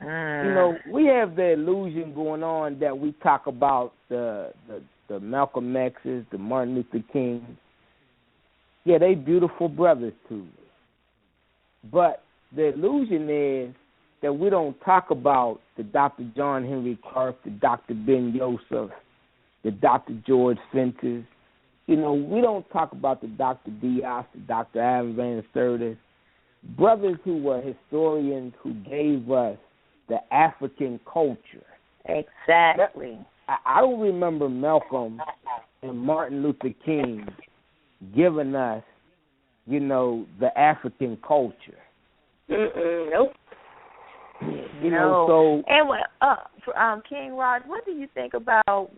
You know, we have the illusion going on that we talk about the Malcolm X's, the Martin Luther Kings. Yeah, they beautiful brothers too. But the illusion is that we don't talk about the Dr. John Henry Clark, the Dr. Ben Yosef, the Dr. George Fences. You know, we don't talk about the Dr. Diaz, the Dr. Allen Van Sertis, brothers who were historians who gave us the African culture. Exactly. I don't remember Malcolm and Martin Luther King giving us, you know, the African culture. Nope. You know, so. And King Rod, what do you think about,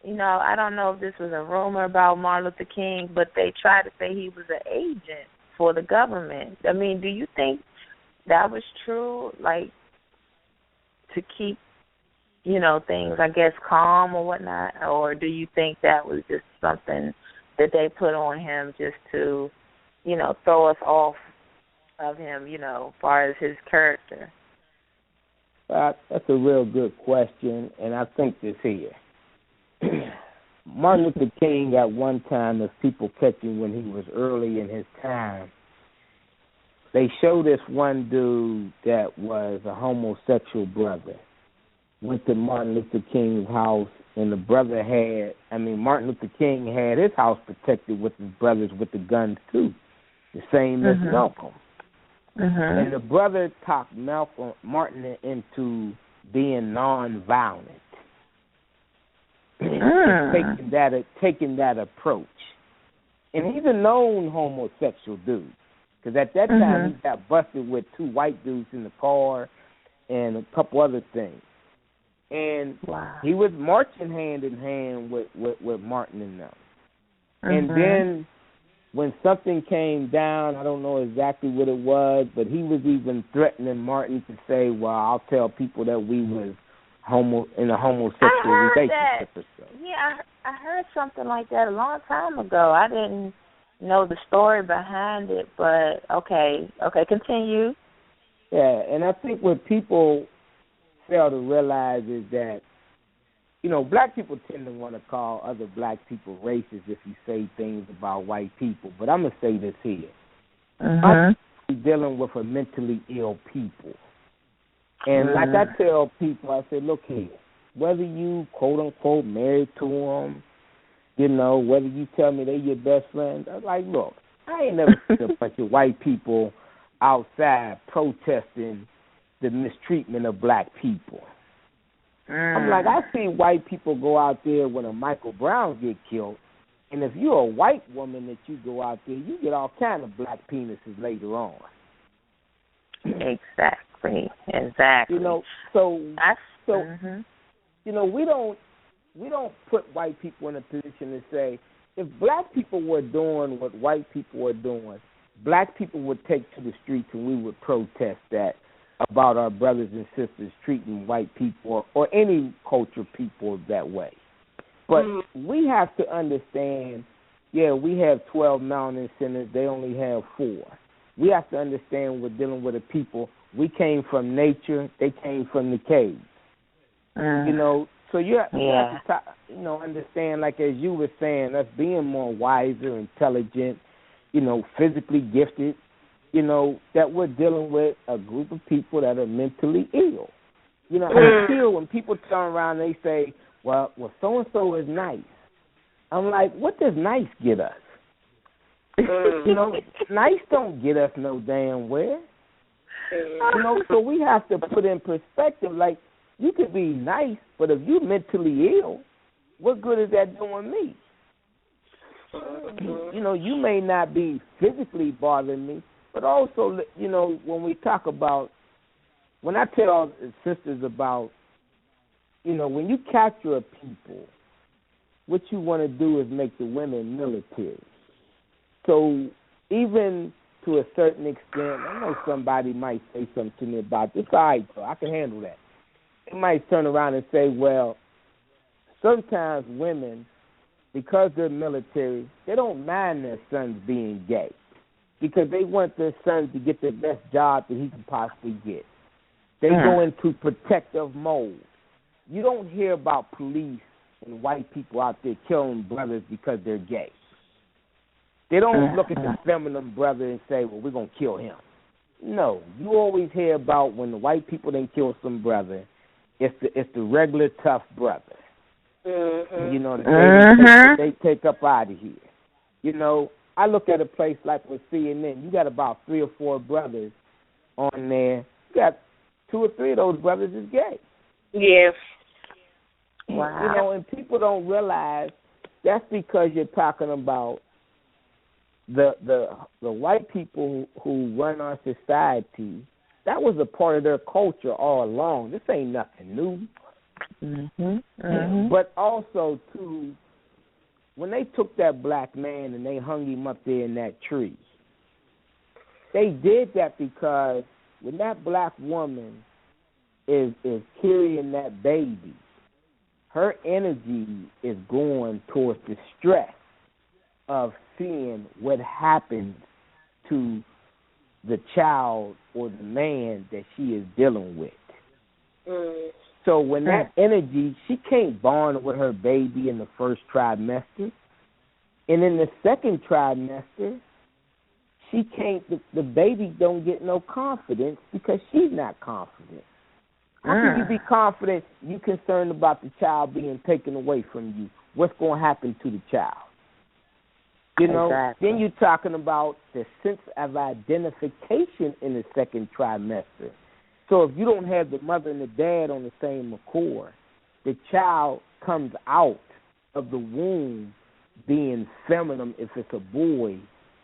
you know, I don't know if this was a rumor about Martin Luther King, but they tried to say he was an agent for the government. I mean, do you think that was true, like, to keep, you know, things, I guess, calm or whatnot? Or do you think that was just something that they put on him just to, you know, throw us off of him, you know, as far as his character? That's a real good question, and I think this here. Martin Luther King, at one time, if people catch him when he was early in his time, they showed this one dude that was a homosexual brother. Went to Martin Luther King's house, and the brother Martin Luther King had his house protected with his brothers with the guns too, the same as Malcolm. And the brother talked Martin into being nonviolent, taking that approach. And he's a known homosexual dude, because at that time he got busted with 2 white dudes in the car and a couple other things. And he was marching hand in hand with Martin and them. And then when something came down, I don't know exactly what it was, but he was even threatening Martin to say, well, I'll tell people that we was in a homosexual relationship or so. Yeah, I heard something like that a long time ago. I didn't know the story behind it, but okay, continue. Yeah, and I think what people fail to realize is that, you know, black people tend to want to call other black people racist if you say things about white people. But I'm going to say this here. I'm dealing with a mentally ill people. And like I tell people, I say, look here, whether you, quote-unquote, married to them, you know, whether you tell me they're your best friends, I'm like, look, I ain't never seen a bunch of white people outside protesting the mistreatment of black people. I'm like, I see white people go out there when a Michael Brown get killed, and if you're a white woman that you go out there, you get all kind of black penises later on. Exactly. You know, you know, we don't put white people in a position to say, if black people were doing what white people are doing, black people would take to the streets and we would protest that about our brothers and sisters treating white people or any culture people that way. But we have to understand, we have 12 mountain centers, they only have 4. We have to understand we're dealing with a people. We came from nature, they came from the cave. You know, so you have to understand, like as you were saying, us being more wiser, intelligent, you know, physically gifted, you know, that we're dealing with a group of people that are mentally ill. You know, I feel when people turn around and they say, well, so-and-so is nice. I'm like, what does nice get us? You know, nice don't get us no damn where. You know, so we have to put in perspective, like, you could be nice, but if you're mentally ill, what good is that doing me? You know, you may not be physically bothering me, but also, you know, when we talk about, when I tell sisters about, you know, when you capture a people, what you want to do is make the women military. So even to a certain extent, I know somebody might say something to me about this. All right, so I can handle that. They might turn around and say, well, sometimes women, because they're military, they don't mind their sons being gay because they want their sons to get the best job that he can possibly get. They go into protective mode. You don't hear about police and white people out there killing brothers because they're gay. They don't look at the feminine brother and say, well, we're going to kill him. No, you always hear about when the white people didn't kill some brother, it's the regular tough brother. Mm-hmm. You know, they take up out of here. You know, I look at a place like with CNN, you got about 3 or 4 brothers on there. You got 2 or 3 of those brothers is gay. Yes. Wow. You know, and people don't realize that's because you're talking about the white people who run our society. That was a part of their culture all along. This ain't nothing new. But also, too, when they took that black man and they hung him up there in that tree, they did that because when that black woman is carrying that baby, her energy is going towards the stress of seeing what happens to the child or the man that she is dealing with. So when that energy, she can't bond with her baby in the first trimester. And in the second trimester, she can't, the baby don't get no confidence because she's not confident. How can you be confident? You concerned about the child being taken away from you. What's going to happen to the child? You know, Then you're talking about the sense of identification in the second trimester. So if you don't have the mother and the dad on the same accord, the child comes out of the womb being feminine if it's a boy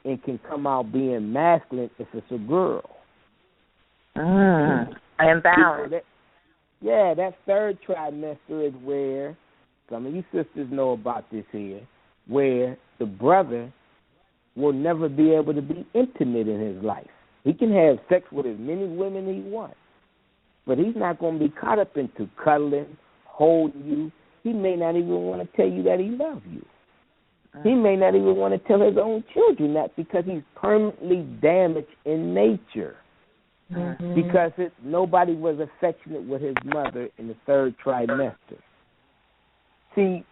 and can come out being masculine if it's a girl. Imbalance. That third trimester is where, some of you sisters know about this here, where the brother will never be able to be intimate in his life. He can have sex with as many women he wants, but he's not going to be caught up into cuddling, holding you. He may not even want to tell you that he loves you. He may not even want to tell his own children that because he's permanently damaged in nature. Because nobody was affectionate with his mother in the third trimester. See,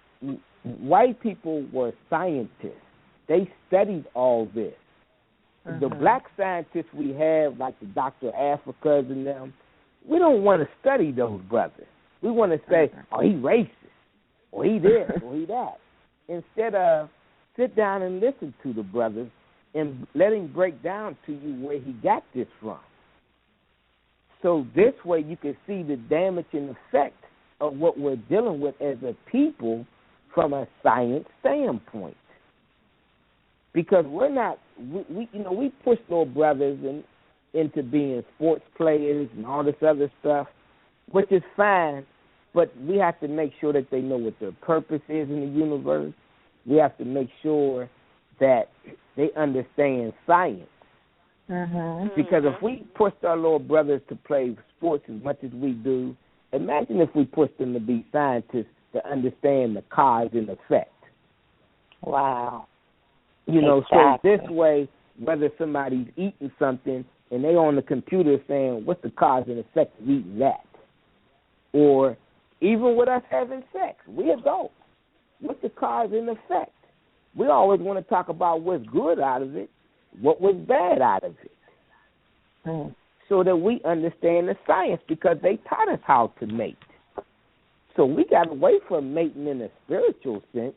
white people were scientists. They studied all this. The black scientists we have, like the Dr. Africas and them, we don't want to study those brothers. We want to say, oh, he racist, or he this, or he that. Instead of sit down and listen to the brothers and let him break down to you where he got this from. So this way you can see the damage and effect of what we're dealing with as a people from a science standpoint. Because we're not, we push little brothers into being sports players and all this other stuff, which is fine, but we have to make sure that they know what their purpose is in the universe. We have to make sure that they understand science. Because if we pushed our little brothers to play sports as much as we do, imagine if we pushed them to be scientists to understand the cause and effect. Wow. So this way, whether somebody's eating something and they on the computer saying, what's the cause and effect of eating that? Or even with us having sex, we adults, what's the cause and effect? We always want to talk about what's good out of it, what was bad out of it, so that we understand the science, because they taught us how to mate. So we got away from mating in a spiritual sense,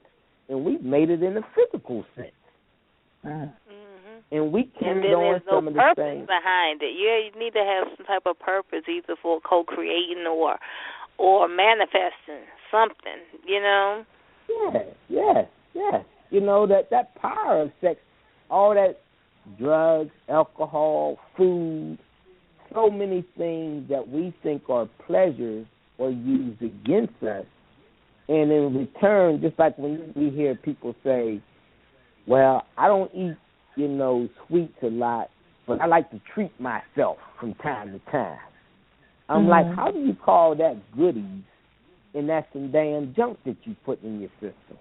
and we mated in a physical sense. And we carried on some of the things behind it. Yeah, you need to have some type of purpose, either for co-creating or manifesting something. Yes. That power of sex, all that drugs, alcohol, food, so many things that we think are pleasures are used against us. And in return, just like when we hear people say, well, I don't eat, sweets a lot, but I like to treat myself from time to time. I'm like, how do you call that goodies and that's some damn junk that you put in your system?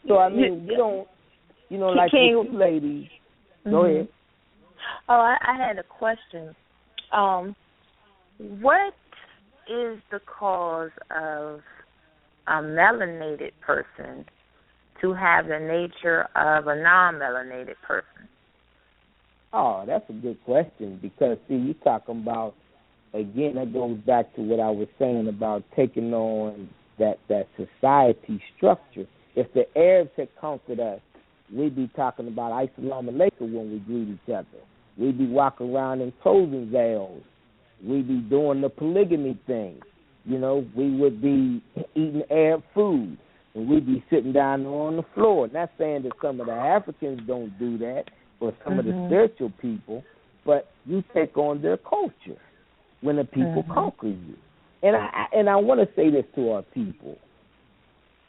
So I mean, you don't, like with you ladies. Go ahead. I had a question. What is the cause of a melanated person to have the nature of a non-melanated person? Oh, that's a good question because, see, you're talking about, again, that goes back to what I was saying about taking on that society structure. If the Arabs had conquered us, we'd be talking about Assalamu alaikum when we greet each other. We'd be walking around in clothing veils. We'd be doing the polygamy thing. You know, we would be eating Arab food, and we'd be sitting down on the floor. Not saying that some of the Africans don't do that, or some of the spiritual people, but you take on their culture when the people conquer you. And I want to say this to our people.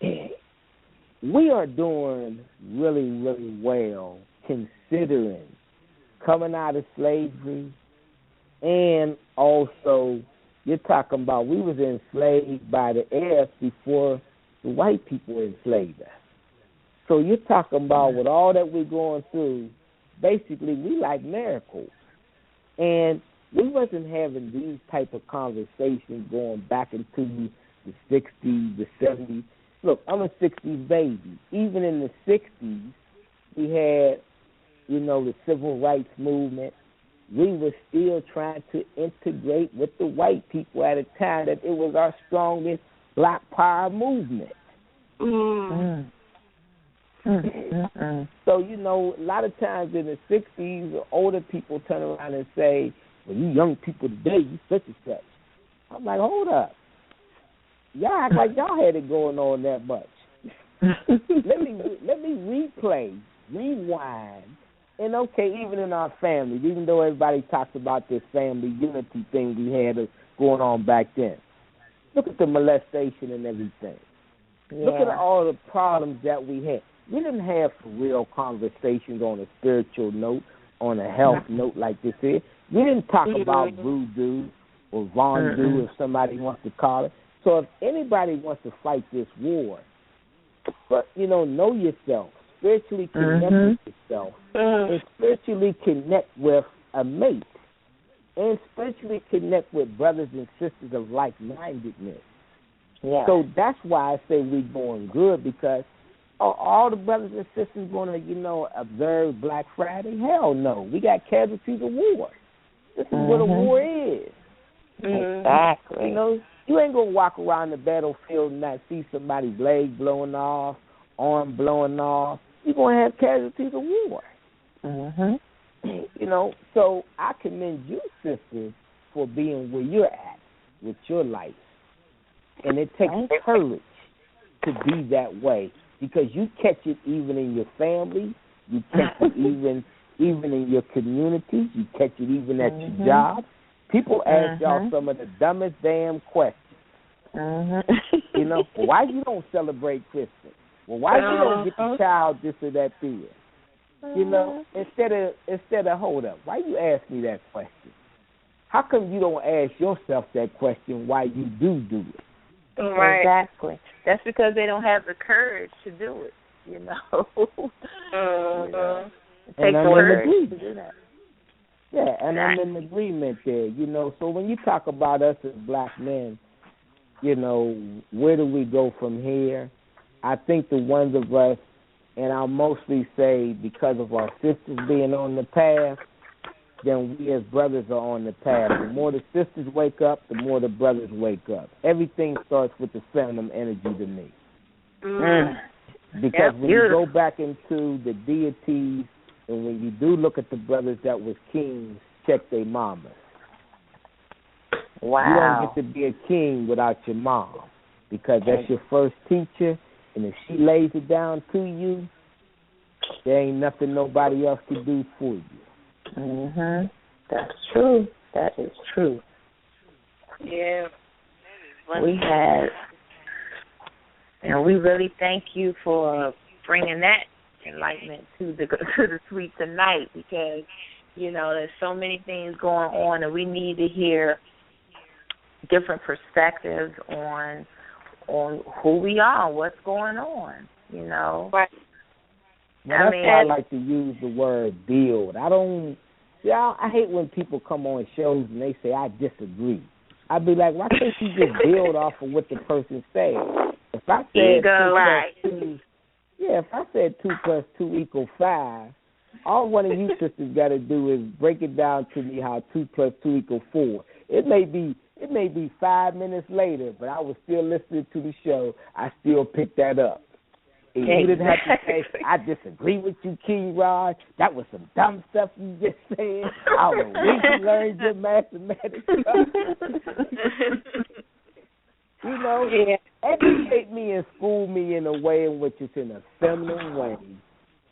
We are doing really, really well considering coming out of slavery, and also you're talking about we was enslaved by the Arabs before the white people enslaved us. So you're talking about with all that we're going through, basically we like miracles. And we wasn't having these type of conversations going back into the 60s, the 70s. Look, I'm a 60s baby. Even in the 60s, we had, you know, the civil rights movement. We were still trying to integrate with the white people at a time that it was our strongest black power movement. So, you know, a lot of times in the 60s, older people turn around and say, well, you young people today, you such and such. I'm like, hold up. Y'all act like y'all had it going on that much. Let me replay, rewind, and okay, even in our families, even though everybody talks about this family unity thing we had going on back then, look at the molestation and everything. Yeah. Look at all the problems that we had. We didn't have for real conversations on a spiritual note, on a health note like this is. We didn't talk about voodoo or vondu, if somebody wants to call it. So if anybody wants to fight this war, but, you know yourself, spiritually connect with yourself, and spiritually connect with a mate, and spiritually connect with brothers and sisters of like-mindedness. Yeah. So that's why I say we're doing good, because all the brothers and sisters going to, observe Black Friday? Hell no. We got casualties of war. This is what a war is. Exactly. You ain't going to walk around the battlefield and not see somebody's leg blowing off, arm blowing off. You're going to have casualties of war. So I commend you, sisters, for being where you're at with your life. And it takes courage to be that way, because you catch it even in your family, you catch it even in your community, you catch it even at your job. People ask y'all some of the dumbest damn questions. Why you don't celebrate Christmas? Well, why you don't get the child this or that there? Instead of hold up, why you ask me that question? How come you don't ask yourself that question why you do it? Right. Exactly. That's because they don't have the courage to do it, It takes courage to do that. Yeah, and I'm in agreement there, So when you talk about us as Black men, where do we go from here? I think the ones of us, and I'll mostly say because of our sisters being on the path, then we as brothers are on the path. The more the sisters wake up, the more the brothers wake up. Everything starts with the feminine energy to me. Because when you go back into the deities, and when you do look at the brothers that was kings, check their mamas. Wow. You don't get to be a king without your mom, because that's your first teacher, and if she lays it down to you, there ain't nothing nobody else can do for you. That's true. That is true. Yeah. And we really thank you for bringing that enlightenment to the suite tonight, because there's so many things going on, and we need to hear different perspectives on who we are, what's going on. Right. Well, that's why I like to use the word build. I don't I hate when people come on shows and they say, I disagree. I'd be like, why can't you just build off of what the person said? If I said if I said 2 plus 2 equals 5, all one of you sisters got to do is break it down to me how 2 plus 2 equals 4. It may be 5 minutes later, but I was still listening to the show. I still picked that up. And you didn't have to say, I disagree with you, King Rod. That was some dumb stuff you just said. I don't know where you learned your mathematics. Educate me and school me in a way in which it's in a feminine way,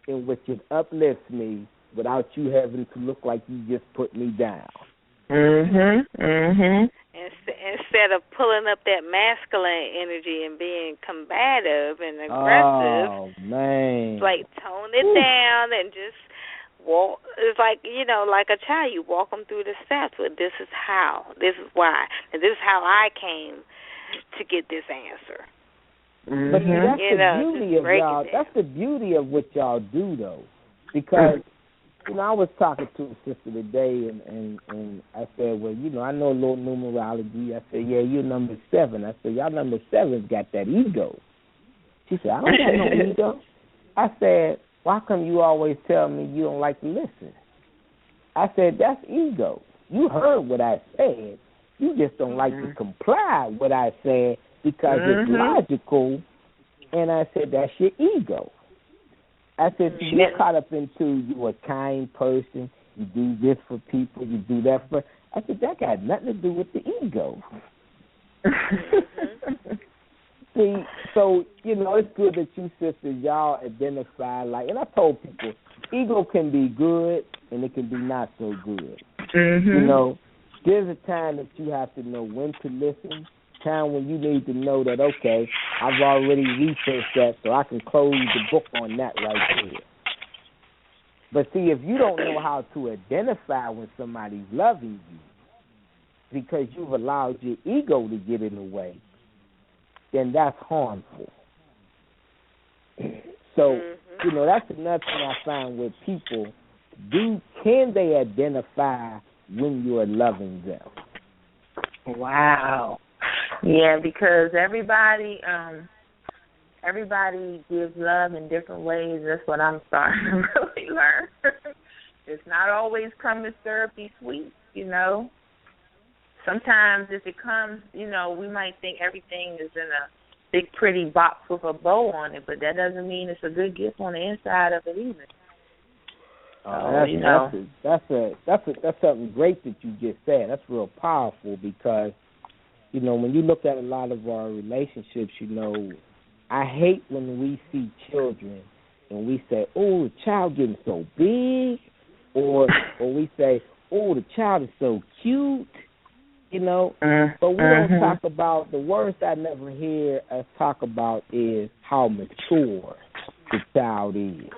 in which it uplifts me without you having to look like you just put me down. Instead of pulling up that masculine energy and being combative and aggressive, man, like tone it down and just walk. It's like, like a child, you walk them through the steps. Well, this is how, this is why, and this is how I came to get this answer. But that's the beauty of y'all. That's the beauty of what y'all do, though, because. I was talking to a sister today, and I said, well, I know a little numerology. I said, yeah, you're number 7. I said, y'all number 7's got that ego. She said, I don't got no ego. I said, why come you always tell me you don't like to listen? I said, that's ego. You heard what I said. You just don't like to comply with what I said because it's logical. And I said, that's your ego. I said, you get caught up into you're a kind person, you do this for people, you do that for... I said, that got nothing to do with the ego. See, so, it's good that you sisters, y'all identify, and I told people, ego can be good and it can be not so good. There's a time that you have to know when to listen, time when you need to know that, okay, I've already researched that, so I can close the book on that right there. But see, if you don't know how to identify when somebody's loving you because you've allowed your ego to get in the way, then that's harmful. So, that's another thing I find with people. Can they identify when you're loving them? Wow. Yeah, because everybody gives love in different ways. That's what I'm starting to really learn. It's not always coming syrupy sweet, Sometimes if it comes, we might think everything is in a big pretty box with a bow on it, but that doesn't mean it's a good gift on the inside of it either. That's something great that you just said. That's real powerful because when you look at a lot of our relationships, I hate when we see children and we say, oh, the child getting so big, or we say, oh, the child is so cute, but we don't talk about, the worst I never hear us talk about is how mature the child is,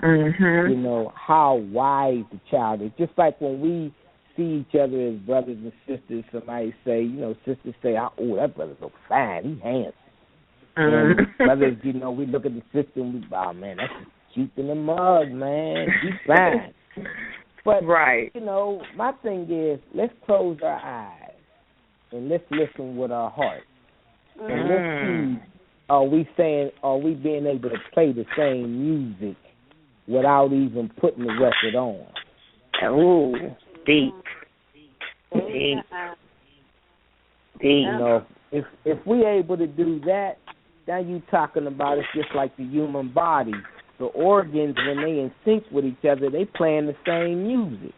how wise the child is. Just like when we see each other as brothers and sisters, somebody say, sisters say, oh, that brother's so fine, he's handsome. And brothers, we look at the sister and we, oh, man, that's cute in the mug, man, she's fine. But, my thing is, let's close our eyes and let's listen with our heart. And let's see, are we being able to play the same music without even putting the record on? Ooh. Deep. If we able to do that, now you talking about it's just like the human body. The organs, when they in sync with each other, they playing the same music.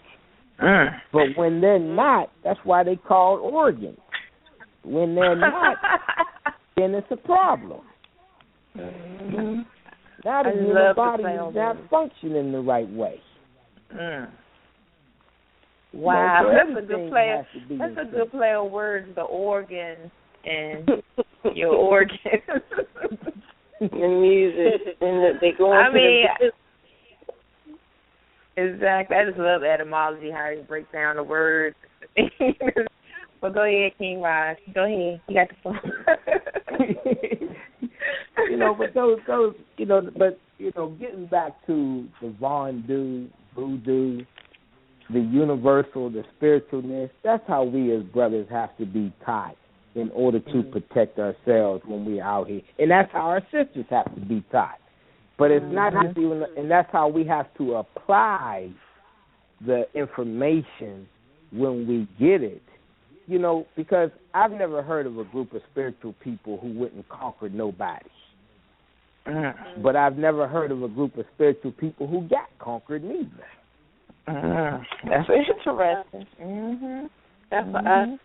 But when they're not, that's why they call organs. When they're not, then it's a problem. Now the human body is not functioning the right way. Wow, that's a good play. That's a good play of words. The organ and your organ and music, and they go into exactly. I just love etymology, how you break down the words. But go ahead, King Raj. Go ahead. You got the phone. Getting back to the voodoo. the universal, the spiritualness. That's how we as brothers have to be taught in order to protect ourselves when we're out here. And that's how our sisters have to be taught. But it's not just even, and that's how we have to apply the information when we get it. You know, because I've never heard of a group of spiritual people who wouldn't conquer nobody. But I've never heard of a group of spiritual people who got conquered neither. That's interesting. That's for us.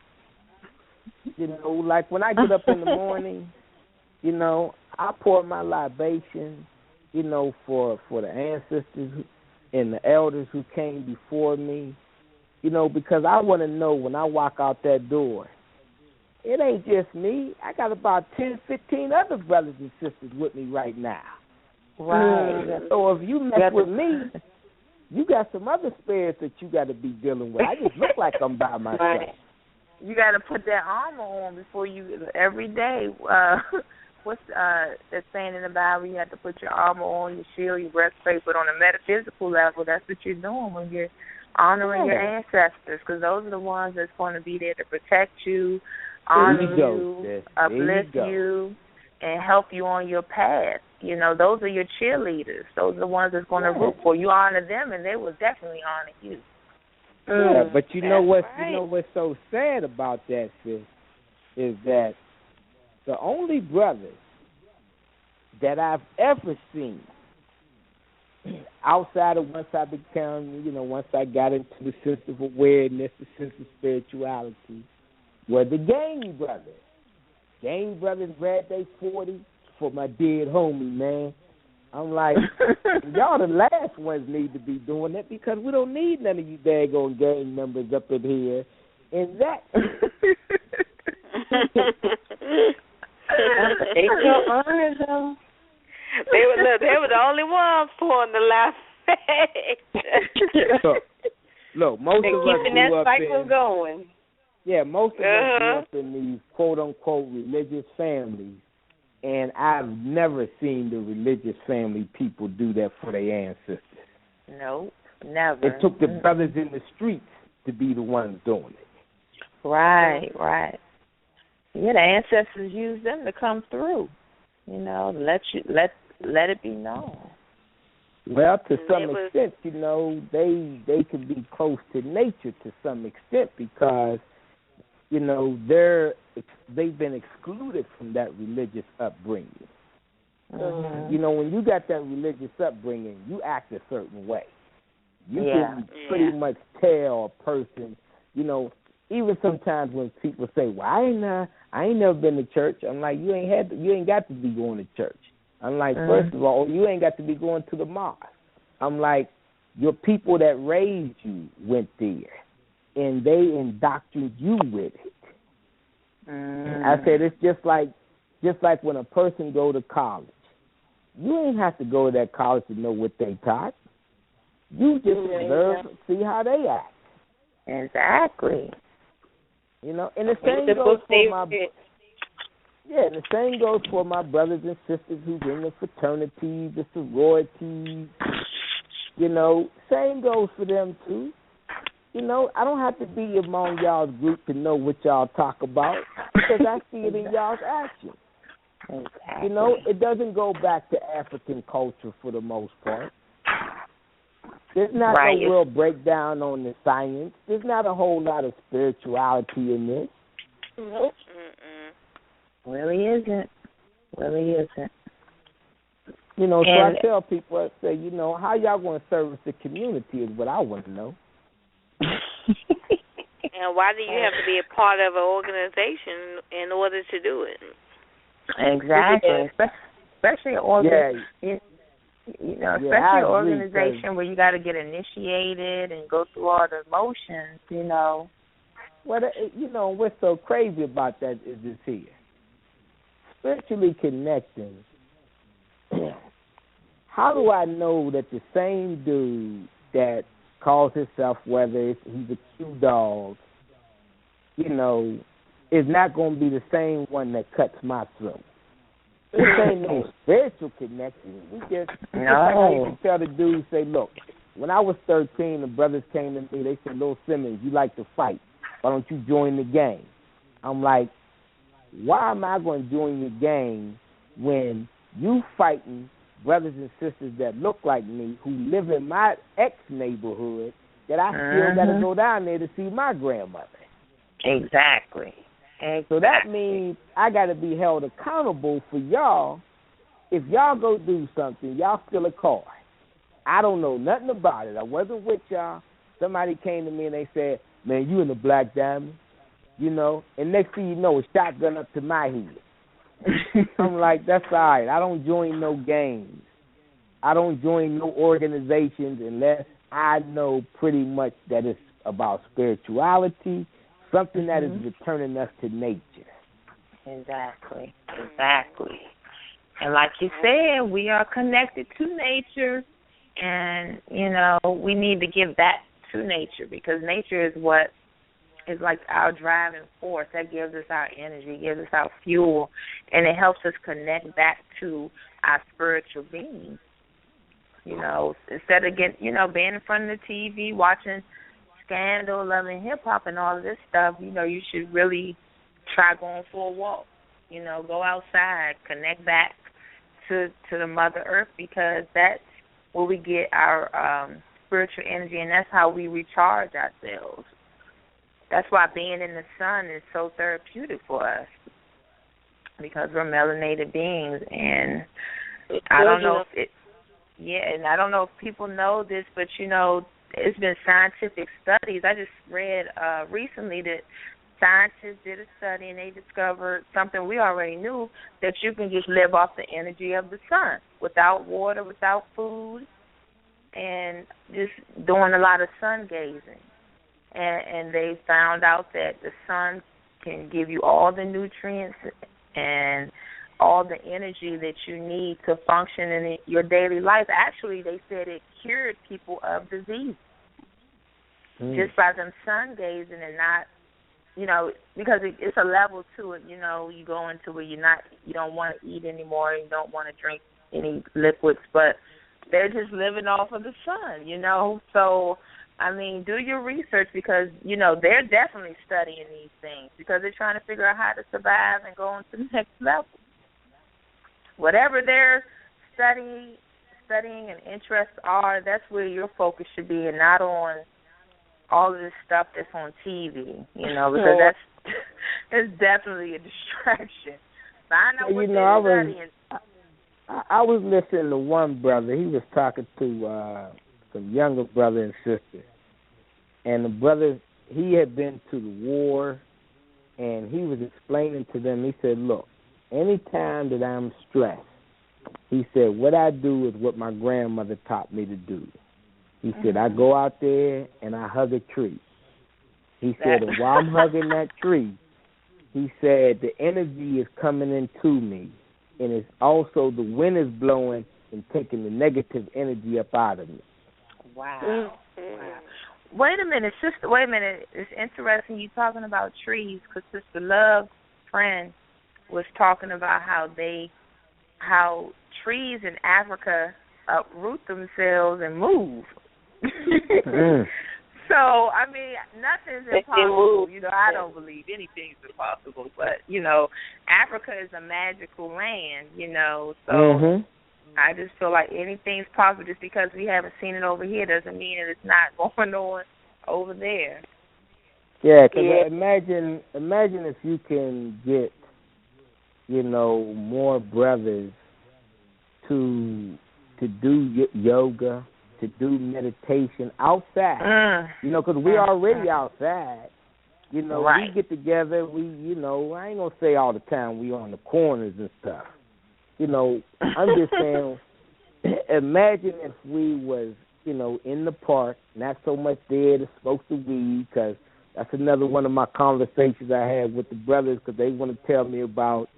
You know, like when I get up in the morning, you know, I pour my libation, you know, for the ancestors and the elders who came before me, you know, because I want to know when I walk out that door, it ain't just me. I got about 10, 15 other brothers and sisters with me right now. Right. So if you mess with me, you got some other spirits that you got to be dealing with. I just look like I'm by myself. Right. You got to put that armor on before you, every day. What's that saying in the Bible? You have to put your armor on, your shield, your breastplate, but on a metaphysical level, that's what you're doing when you're honoring your ancestors, because those are the ones that's going to be there to protect you, honor you, uplift you, and help you on your path. You know, those are your cheerleaders. Those are the ones that's going to root for you. Honor them, and they will definitely honor you. Yeah, but you know what's so sad about that, sis, is that the only brothers that I've ever seen outside of once I became, you know, once I got into the sense of awareness, the sense of spirituality, were the gang brothers. Gang brothers grabbed their 40 for my dead homie, man. I'm like, y'all the last ones need to be doing that because we don't need none of you daggone gang members up in here. And that... They still honor them. They were the only ones pulling the last page. Look, most of us keeping grew that up cycle going. Yeah, most of us grew up in these quote-unquote religious families, and I've never seen the religious family people do that for their ancestors. Nope, never. It took the brothers in the streets to be the ones doing it. Right. Yeah, the ancestors used them to come through. You know, let it be known. Well, to some extent, you know, they can be close to nature to some extent because, you know, they've been excluded from that religious upbringing. You know, when you got that religious upbringing, you act a certain way. You can pretty much tell a person, you know, even sometimes when people say, "Well, I ain't never been to church," I'm like, you ain't got to be going to church. I'm like, first of all, you ain't got to be going to the mosque. I'm like, your people that raised you went there, and they indoctrinated you with it. I said it's just like when a person go to college. You ain't have to go to that college to know what they taught. You just observe, see how they act. Exactly. You know, and the same goes for the same goes for my brothers and sisters who's in the fraternities, the sororities. You know, same goes for them too. You know, I don't have to be among y'all's group to know what y'all talk about because I see it in y'all's actions. Exactly. You know, it doesn't go back to African culture for the most part. There's not no real breakdown on the science. There's not a whole lot of spirituality in this. Nope. Really isn't. You know, so I tell people, I say, you know, how y'all going to service the community is what I want to know. And why do you have to be a part of an organization in order to do it? Exactly. Especially an organization where you got to get initiated and go through all the motions, you know. Well, you know, what's so crazy about that is this here. Spiritually connecting, how do I know that the same dude that calls himself, whether he's a Q-dog, you know, is not going to be the same one that cuts my throat? This ain't no spiritual connection. We just like how you can tell the dude, say, look, when I was 13, the brothers came to me. They said, "Lil Simmons, you like to fight. Why don't you join the gang?" I'm like, why am I going to join your gang when you fighting brothers and sisters that look like me who live in my ex-neighborhood that I still got to go down there to see my grandmother? Exactly. So that means I got to be held accountable for y'all. If y'all go do something, y'all steal a car. I don't know nothing about it. I wasn't with y'all. Somebody came to me and they said, "Man, you in the Black Diamond," and next thing you know, a shotgun up to my head. I'm like, that's all right. I don't join no gangs. I don't join no organizations unless I know pretty much that it's about spirituality, something that is returning us to nature. Exactly. And like you said, we are connected to nature, and, we need to give back to nature because nature is what is like our driving force. That gives us our energy, gives us our fuel, and it helps us connect back to our spiritual being. Instead of being in front of the TV, watching Scandal, Loving Hip Hop, and all of this stuff, you should really try going for a walk. Go outside, connect back to the Mother Earth because that's where we get our spiritual energy, and that's how we recharge ourselves. That's why being in the sun is so therapeutic for us because we're melanated beings, and I don't know if people know this, but it's been scientific studies. I just read recently that scientists did a study and they discovered something we already knew, that you can just live off the energy of the sun without water, without food, and just doing a lot of sun gazing. And they found out that the sun can give you all the nutrients and all the energy that you need to function in your daily life. Actually, they said it cured people of disease just by them sun gazing and not, because it's a level to it. You go into where you don't want to eat anymore, you don't want to drink any liquids, but they're just living off of the sun. So. Do your research because, they're definitely studying these things because they're trying to figure out how to survive and go on to the next level. Whatever their studying and interests are, that's where your focus should be and not on all of this stuff that's on TV, because that's definitely a distraction. Find out what they're studying. I was listening to one brother. He was talking to some younger brother and sister. And the brother, he had been to the war, and he was explaining to them, he said, look, anytime that I'm stressed, he said, what I do is what my grandmother taught me to do. He said, I go out there and I hug a tree. He said, and while I'm hugging that tree, he said, the energy is coming into me, and it's also the wind is blowing and taking the negative energy up out of me. Wow. Wait a minute, sister. Wait a minute. It's interesting you talking about trees because Sister Love's friend was talking about how trees in Africa uproot themselves and move. So, nothing's impossible. I don't believe anything's impossible, but, Africa is a magical land, so I just feel like anything's possible. Just because we haven't seen it over here doesn't mean that it's not going on over there. Yeah, because imagine if you can get, more brothers to do yoga, to do meditation outside. Because we already outside. Right. We get together. We, I ain't gonna say all the time we on the corners and stuff. I'm just saying, imagine if we was, in the park, not so much there to smoke the weed, because that's another one of my conversations I had with the brothers, because they want to tell me about,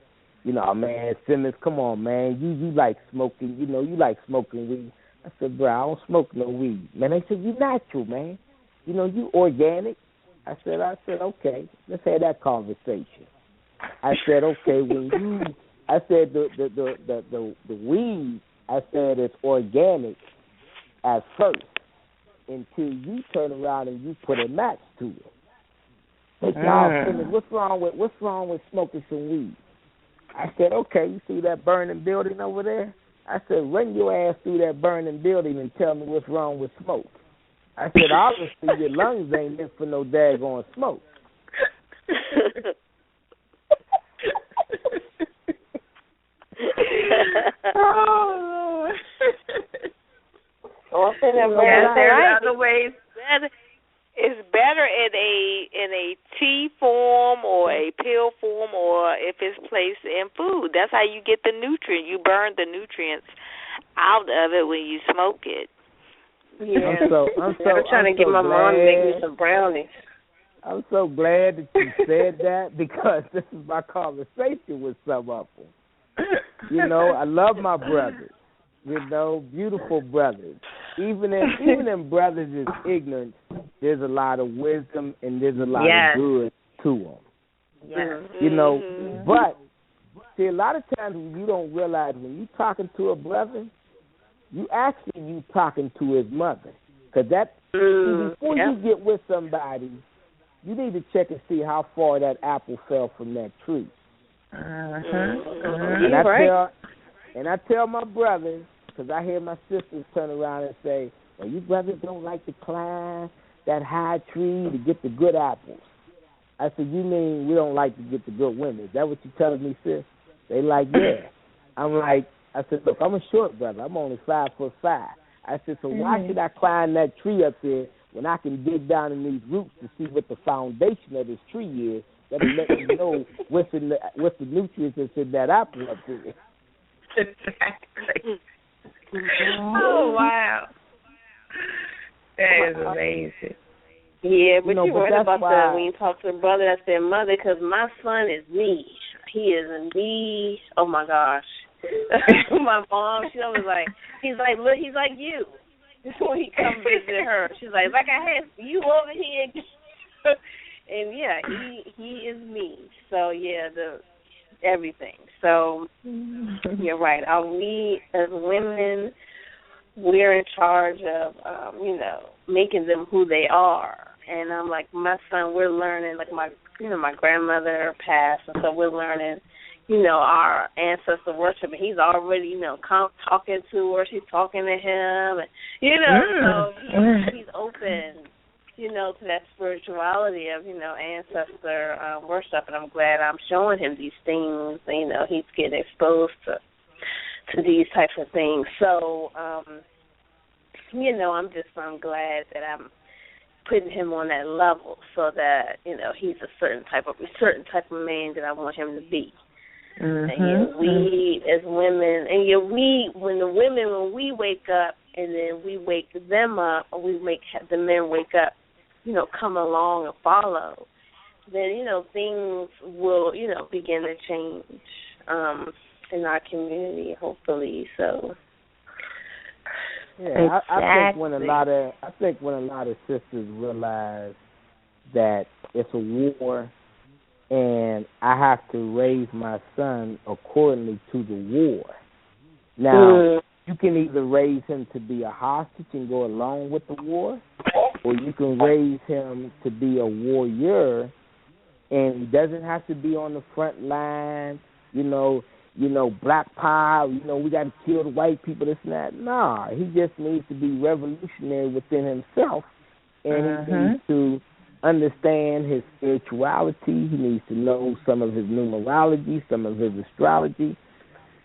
man, Simmons, come on, man, you like smoking, you like smoking weed. I said, bro, I don't smoke no weed. Man, they said, you natural, man. You organic. I said, okay, let's have that conversation. I said, okay, I said the weed, I said it's organic at first. until you turn around and you put a match to it. But y'all feel me, what's wrong with smoking some weed? I said, okay, you see that burning building over there? I said, run your ass through that burning building and tell me what's wrong with smoke. I said, obviously your lungs ain't meant for no daggone smoke. Oh, Lord. There are other ways. It's better in a tea form or a pill form, or if it's placed in food. That's how you get the nutrient. You burn the nutrients out of it when you smoke it. Yeah. I'm trying to get my mom to make me some brownies. I'm so glad that you said that, because this is my conversation with some of them. You know, I love my brothers. You know, beautiful brothers. Even in brothers is ignorance, there's a lot of wisdom and there's a lot of good to them. Yes. You know, but see, a lot of times you don't realize when you talking to a brother, you talking to his mother, because before you get with somebody, you need to check and see how far that apple fell from that tree. And I tell my brothers, because I hear my sisters turn around and say, well, you brothers don't like to climb that high tree to get the good apples. I said, you mean we don't like to get the good women? Is that what you're telling me, sis? They like, yeah. I'm like, I said, look, I'm a short brother. I'm only 5'5". I said, so why should I climb that tree up there when I can dig down in these roots to see what the foundation of this tree is that'll let me know what's the nutrients that's in that apple up there? Exactly. Oh, wow. That is amazing. Yeah, but you you're right about that when you talk to a brother that's their mother, because my son is me. He is me. Oh, my gosh. My mom, she always like, he's like, look, he's like you. When he comes visit her, she's like I have you over here. And, yeah, he is me. So, yeah, everything. So, you're right. We, as women, we're in charge of, making them who they are. And I'm like, my son, we're learning, like my grandmother passed, and so we're learning, our ancestor worship. And he's already, talking to her. She's talking to him. And, so he's open, to that spirituality of, ancestor worship. And I'm glad I'm showing him these things. He's getting exposed to these types of things. So, I'm glad that I'm putting him on that level so that, he's a certain type of man that I want him to be. And we as women, and when we wake up and then we wake them up, or we have the men wake up, come along and follow, then, things will, begin to change in our community, hopefully. So, yeah, I think when a lot of sisters realize that it's a war, and I have to raise my son accordingly to the war. Now, you can either raise him to be a hostage and go along with the war, or you can raise him to be a warrior, and he doesn't have to be on the front line, black power, we got to kill the white people, this and that. Nah, he just needs to be revolutionary within himself, and he needs to understand his spirituality. He needs to know some of his numerology, some of his astrology,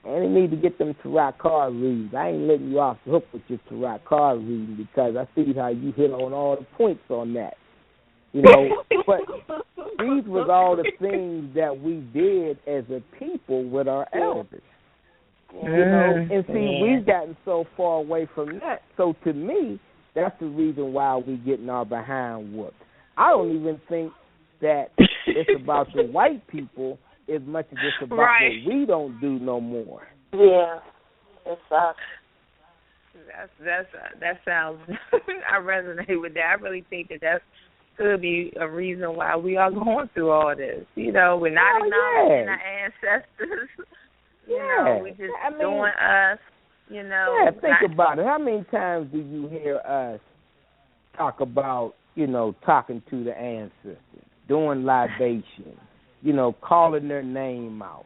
and he needs to get them tarot card readings. I ain't letting you off the hook with your tarot card reading, because I see how you hit on all the points on that. But these was all the things that we did as a people with our elders. And see, we've gotten so far away from that. So to me, that's the reason why we getting our behind whooped. I don't even think that it's about the white people as much as it's about what we don't do no more. Yeah, it sucks. That sounds. I resonate with that. I really think that could be a reason why we are going through all this. We're not acknowledging our ancestors. We're just doing us. Yeah, think about it. How many times do you hear us talk about, talking to the ancestors, doing libation, calling their name out,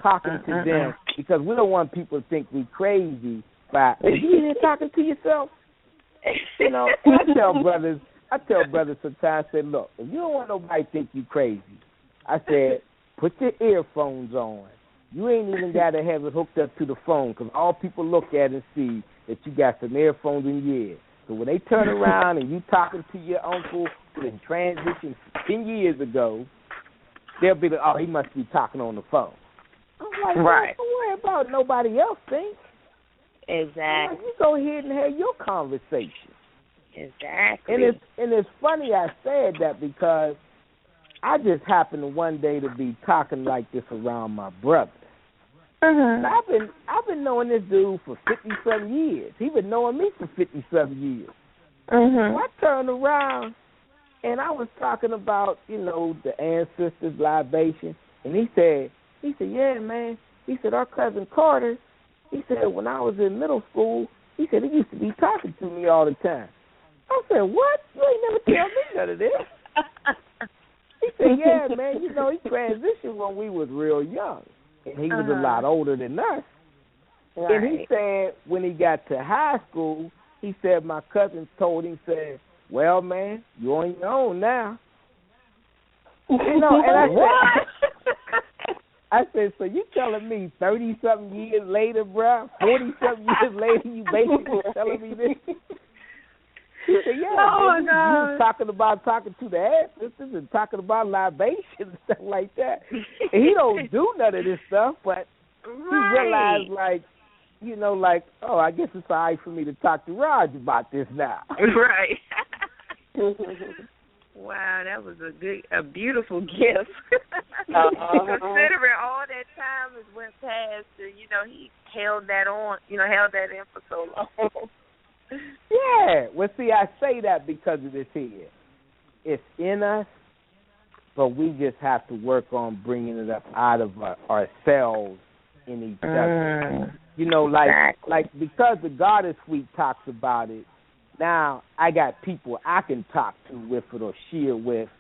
talking to them, because we don't want people to think we crazy by, are you in here talking to yourself? I tell brothers sometimes, I say, look, if you don't want nobody to think you crazy, I said, put your earphones on. You ain't even got to have it hooked up to the phone, because all people look at and see that you got some earphones in your ear. So when they turn around and you talking to your uncle who been transitioned 10 years ago, they'll be like, oh, he must be talking on the phone. I'm like, right. Don't worry about what nobody else thinks. Exactly. Like, you go ahead and have your conversation. Exactly. And it's funny I said that because I just happened to one day to be talking like this around my brother. Mm-hmm. I've been knowing this dude for 50-some years. He been knowing me for 50-some years. Mm-hmm. So I turned around and I was talking about, the ancestors' libation, and he said, yeah, man. He said, our cousin Carter, he said, when I was in middle school, he said, he used to be talking to me all the time. I said, what? You ain't never tell me none of this. He said, yeah, man, he transitioned when we was real young. And he was a lot older than us. Right. And he said when he got to high school, he said my cousin told him, said, well, man, you're on your own now. And I said, so you telling me 30-something years later, bro, 40-something years later, you basically telling me this? He said, yeah, you was talking to the ancestors and talking about libation and stuff like that. And he don't do none of this stuff, but he realized, oh, I guess it's all right for me to talk to Raj about this now. Right. Wow, that was a beautiful gift. Considering all that time has went past, he held that on, held that in for so long. Yeah. Well, see, I say that because of this here. It's in us, but we just have to work on bringing it up out of ourselves in each other. Like because the Goddess Suite talks about it, now I got people I can talk to with it or share with,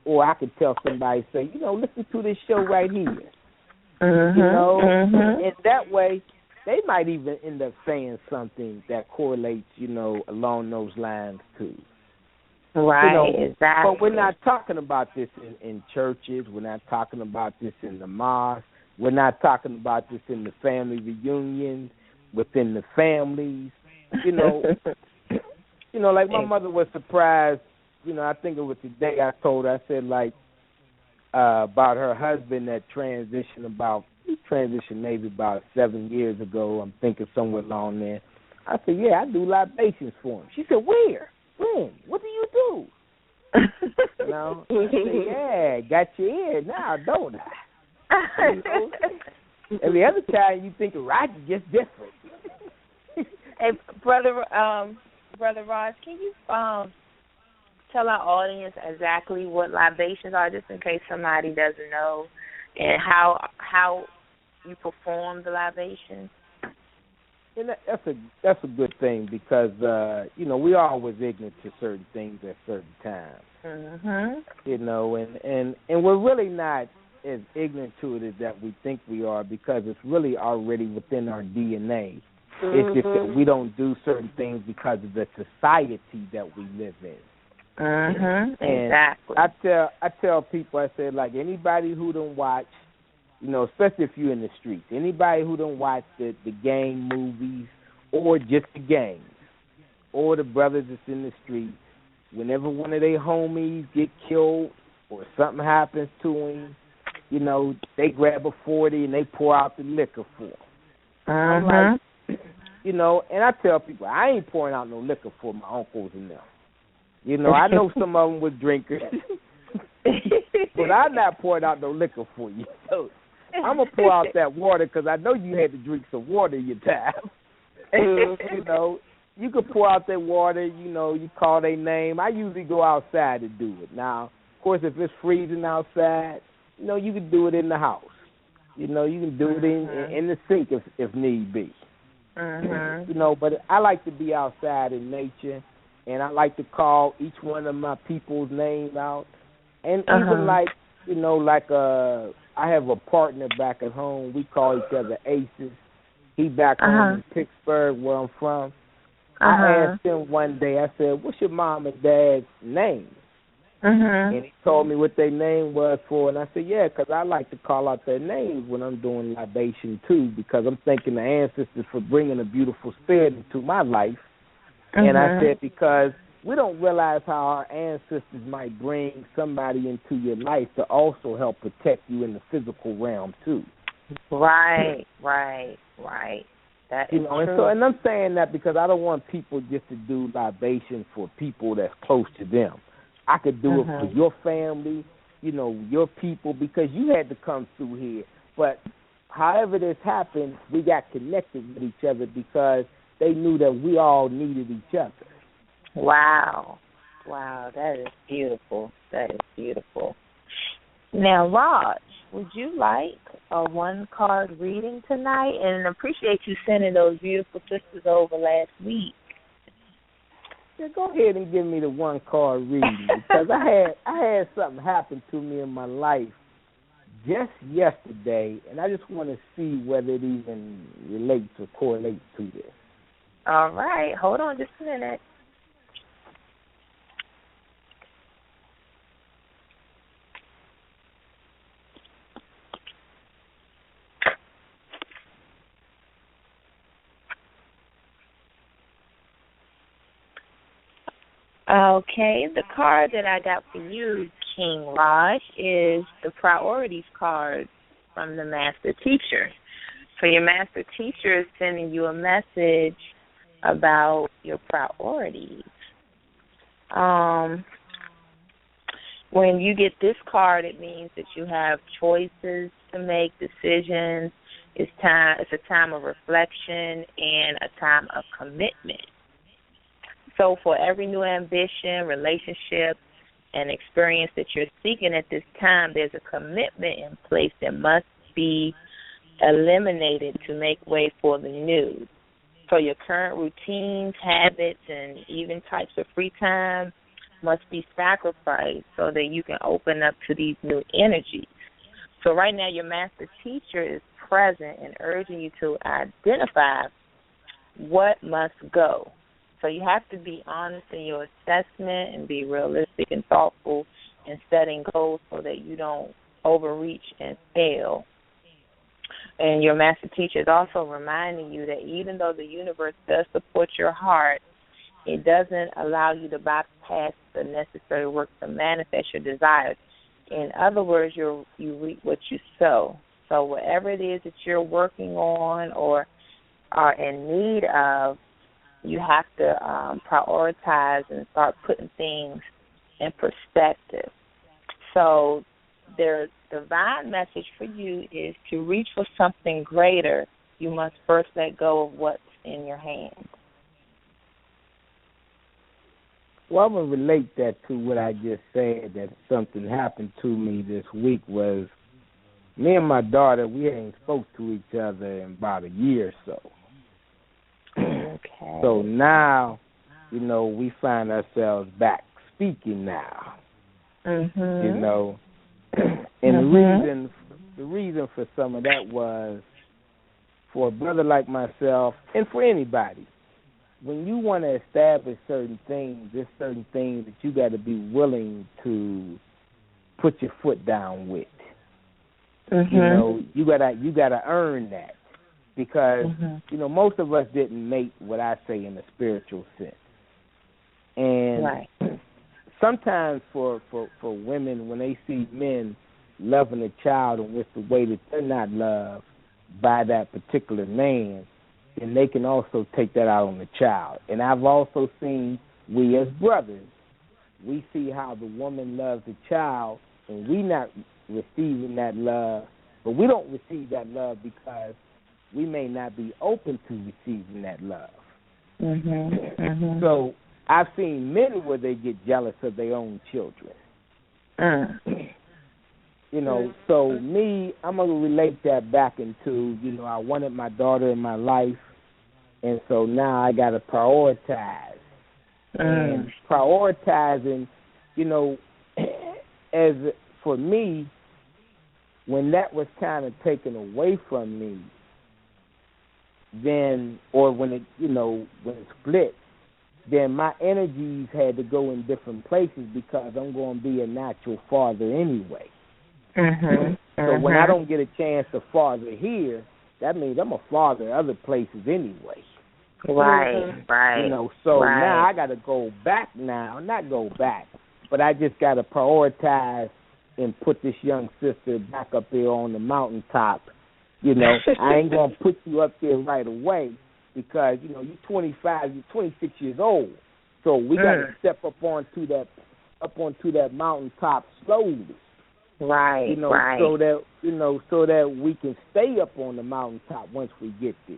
or I can tell somebody, say, listen to this show right here. And that way, they might even end up saying something that correlates, along those lines too. Right, exactly. But we're not talking about this in churches. We're not talking about this in the mosque. We're not talking about this in the family reunions, within the families. Like my mother was surprised. I think it was the day I told her, I said, about her husband that transitioned maybe about 7 years ago. I'm thinking somewhere along there. I said, yeah, I do libations for him. She said, where? When? What do you do? I said, yeah, got your ear now, don't I? Every other time you think of Roger, just different. Hey, Brother Ross, can you tell our audience exactly what libations are, just in case somebody doesn't know, and how you perform the libations? And that's a good thing because we are always ignorant to certain things at certain times. Mm-hmm. And we're really not as ignorant to it as that we think we are, because it's really already within our DNA. Mm-hmm. It's just that we don't do certain things because of the society that we live in. Mm-hmm. And exactly. I tell people, I say, like, anybody who don't watch, especially if you're in the streets, anybody who don't watch the gang movies or just the gangs or the brothers that's in the streets, whenever one of their homies get killed or something happens to him, they grab a 40 and they pour out the liquor for him. I'm like, and I tell people, I ain't pouring out no liquor for my uncles and them. I know some of them was drinkers, but I'm not pouring out no liquor for you. So I'm going to pour out that water because I know you had to drink some water in your time. You can pour out that water, you call their name. I usually go outside to do it. Now, of course, if it's freezing outside, you can do it in the house. You can do it in the sink if need be. But I like to be outside in nature. and I like to call each one of my people's name out. And even like, I have a partner back at home. We call each other Aces. He back home in Pittsburgh, where I'm from. I asked him one day, I said, what's your mom and dad's name? And he told me what their name was for, and I said, yeah, because I like to call out their names when I'm doing libation too, because I'm thanking the ancestors for bringing a beautiful spirit into my life. And I said, because we don't realize how our ancestors might bring somebody into your life to also help protect you in the physical realm too. Right. That is true. And I'm saying that because I don't want people just to do libation for people that's close to them. I could do it for your family, your people, because you had to come through here. But however this happened, we got connected with each other because they knew that we all needed each other. Wow, that is beautiful. Now, Raj, would you like a one-card reading tonight? And appreciate you sending those beautiful sisters over last week. Yeah, go ahead and give me the one-card reading because I had something happen to me in my life just yesterday, and I just want to see whether it even relates or correlates to this. All right. Hold on just a minute. Okay, the card that I got for you, King Raj, is the priorities card from the Master Teacher. So your Master Teacher is sending you a message about your priorities. When you get this card, it means that you have choices to make, decisions. It's a time of reflection and a time of commitment. So for every new ambition, relationship, and experience that you're seeking at this time, there's a commitment in place that must be eliminated to make way for the new. So your current routines, habits, and even types of free time must be sacrificed so that you can open up to these new energies. So right now your Master Teacher is present and urging you to identify what must go. So you have to be honest in your assessment and be realistic and thoughtful in setting goals so that you don't overreach and fail. And your Master Teacher is also reminding you that even though the universe does support your heart, it doesn't allow you to bypass the necessary work to manifest your desires. In other words, you reap what you sow. So whatever it is that you're working on or are in need of, you have to prioritize and start putting things in perspective. So their divine message for you is to reach for something greater. You must first let go of what's in your hands. Well, I'm going to relate that to what I just said, that something happened to me this week was me and my daughter, we ain't spoke to each other in about a year or so. Okay. So now, we find ourselves back speaking now. And the reason for some of that was for a brother like myself and for anybody, when you want to establish certain things, there's certain things that you got to be willing to put your foot down with. You gotta earn that. Because, most of us didn't make what I say in a spiritual sense. And sometimes for women, when they see men loving a child and with the way that they're not loved by that particular man, then they can also take that out on the child. And I've also seen we as brothers, we see how the woman loves the child and we not receiving that love, but we don't receive that love because we may not be open to receiving that love. So I've seen men where they get jealous of their own children. So me, I'm going to relate that back into, I wanted my daughter in my life, and so now I got to prioritize And prioritizing, you know, as for me, when that was kind of taken away from me, then, or when it, you know, when it split, then my energies had to go in different places because I'm going to be a natural father anyway. So when I don't get a chance to father here, that means I'm a father other places anyway. Right. You know, so now I got to go back now. Not go back, but I just got to prioritize and put this young sister back up there on the mountaintop. You know, I ain't going to put you up there right away because, you know, you're 25, you're 26 years old. So we got to step up onto that mountaintop slowly. Right, you know, so that we can stay up on the mountaintop once we get there.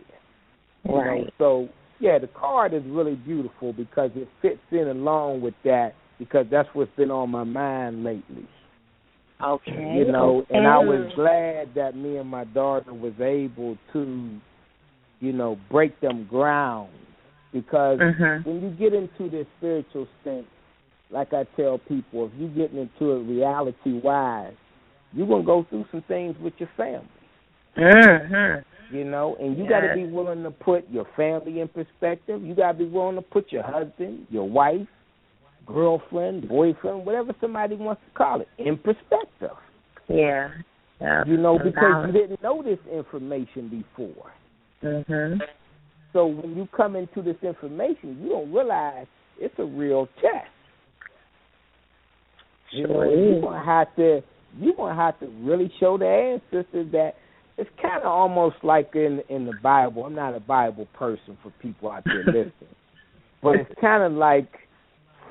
You know? So yeah, the card is really beautiful because it fits in along with that because that's what's been on my mind lately. Okay. You know, and I was glad that me and my daughter was able to, you know, break them grounds because when you get into this spiritual sense, like I tell people, if you're getting into it reality-wise, you're going to go through some things with your family. You know, and you got to be willing to put your family in perspective. You got to be willing to put your husband, your wife, girlfriend, boyfriend, whatever somebody wants to call it, in perspective. Yeah. You know, because you didn't know this information before. So when you come into this information, you don't realize it's a real test. You know, you're gonna have to really show the ancestors that it's kind of almost like in the Bible. I'm not a Bible person for people out there listening, but it's kind of like,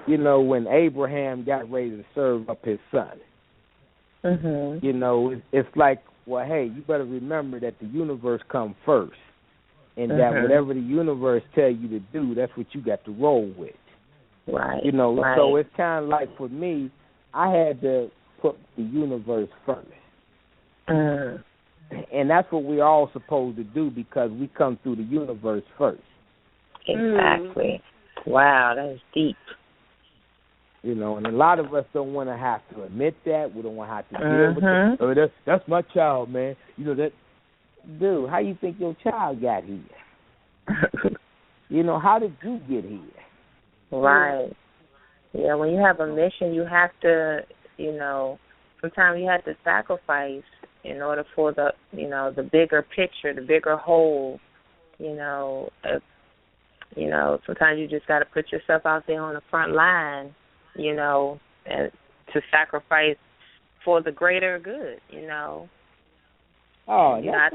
you know, when Abraham got ready to serve up his son. You know, it's like, well, hey, you better remember that the universe comes first, and that whatever the universe tell you to do, that's what you got to roll with. You know, so it's kind of like for me, I had to put the universe first. And that's what we're all supposed to do because we come through the universe first. Exactly. Wow, that is deep. You know, and a lot of us don't want to have to admit that. We don't want to have to deal with it. Oh, that's my child, man. You know, that, dude, how you think your child got here? You know, how did you get here? Right. Yeah, when you have a mission, you have to, you know, sometimes you have to sacrifice in order for the, you know, the bigger picture, the bigger whole. You know, sometimes you just got to put yourself out there on the front line, you know, and to sacrifice for the greater good, you know. Oh, that's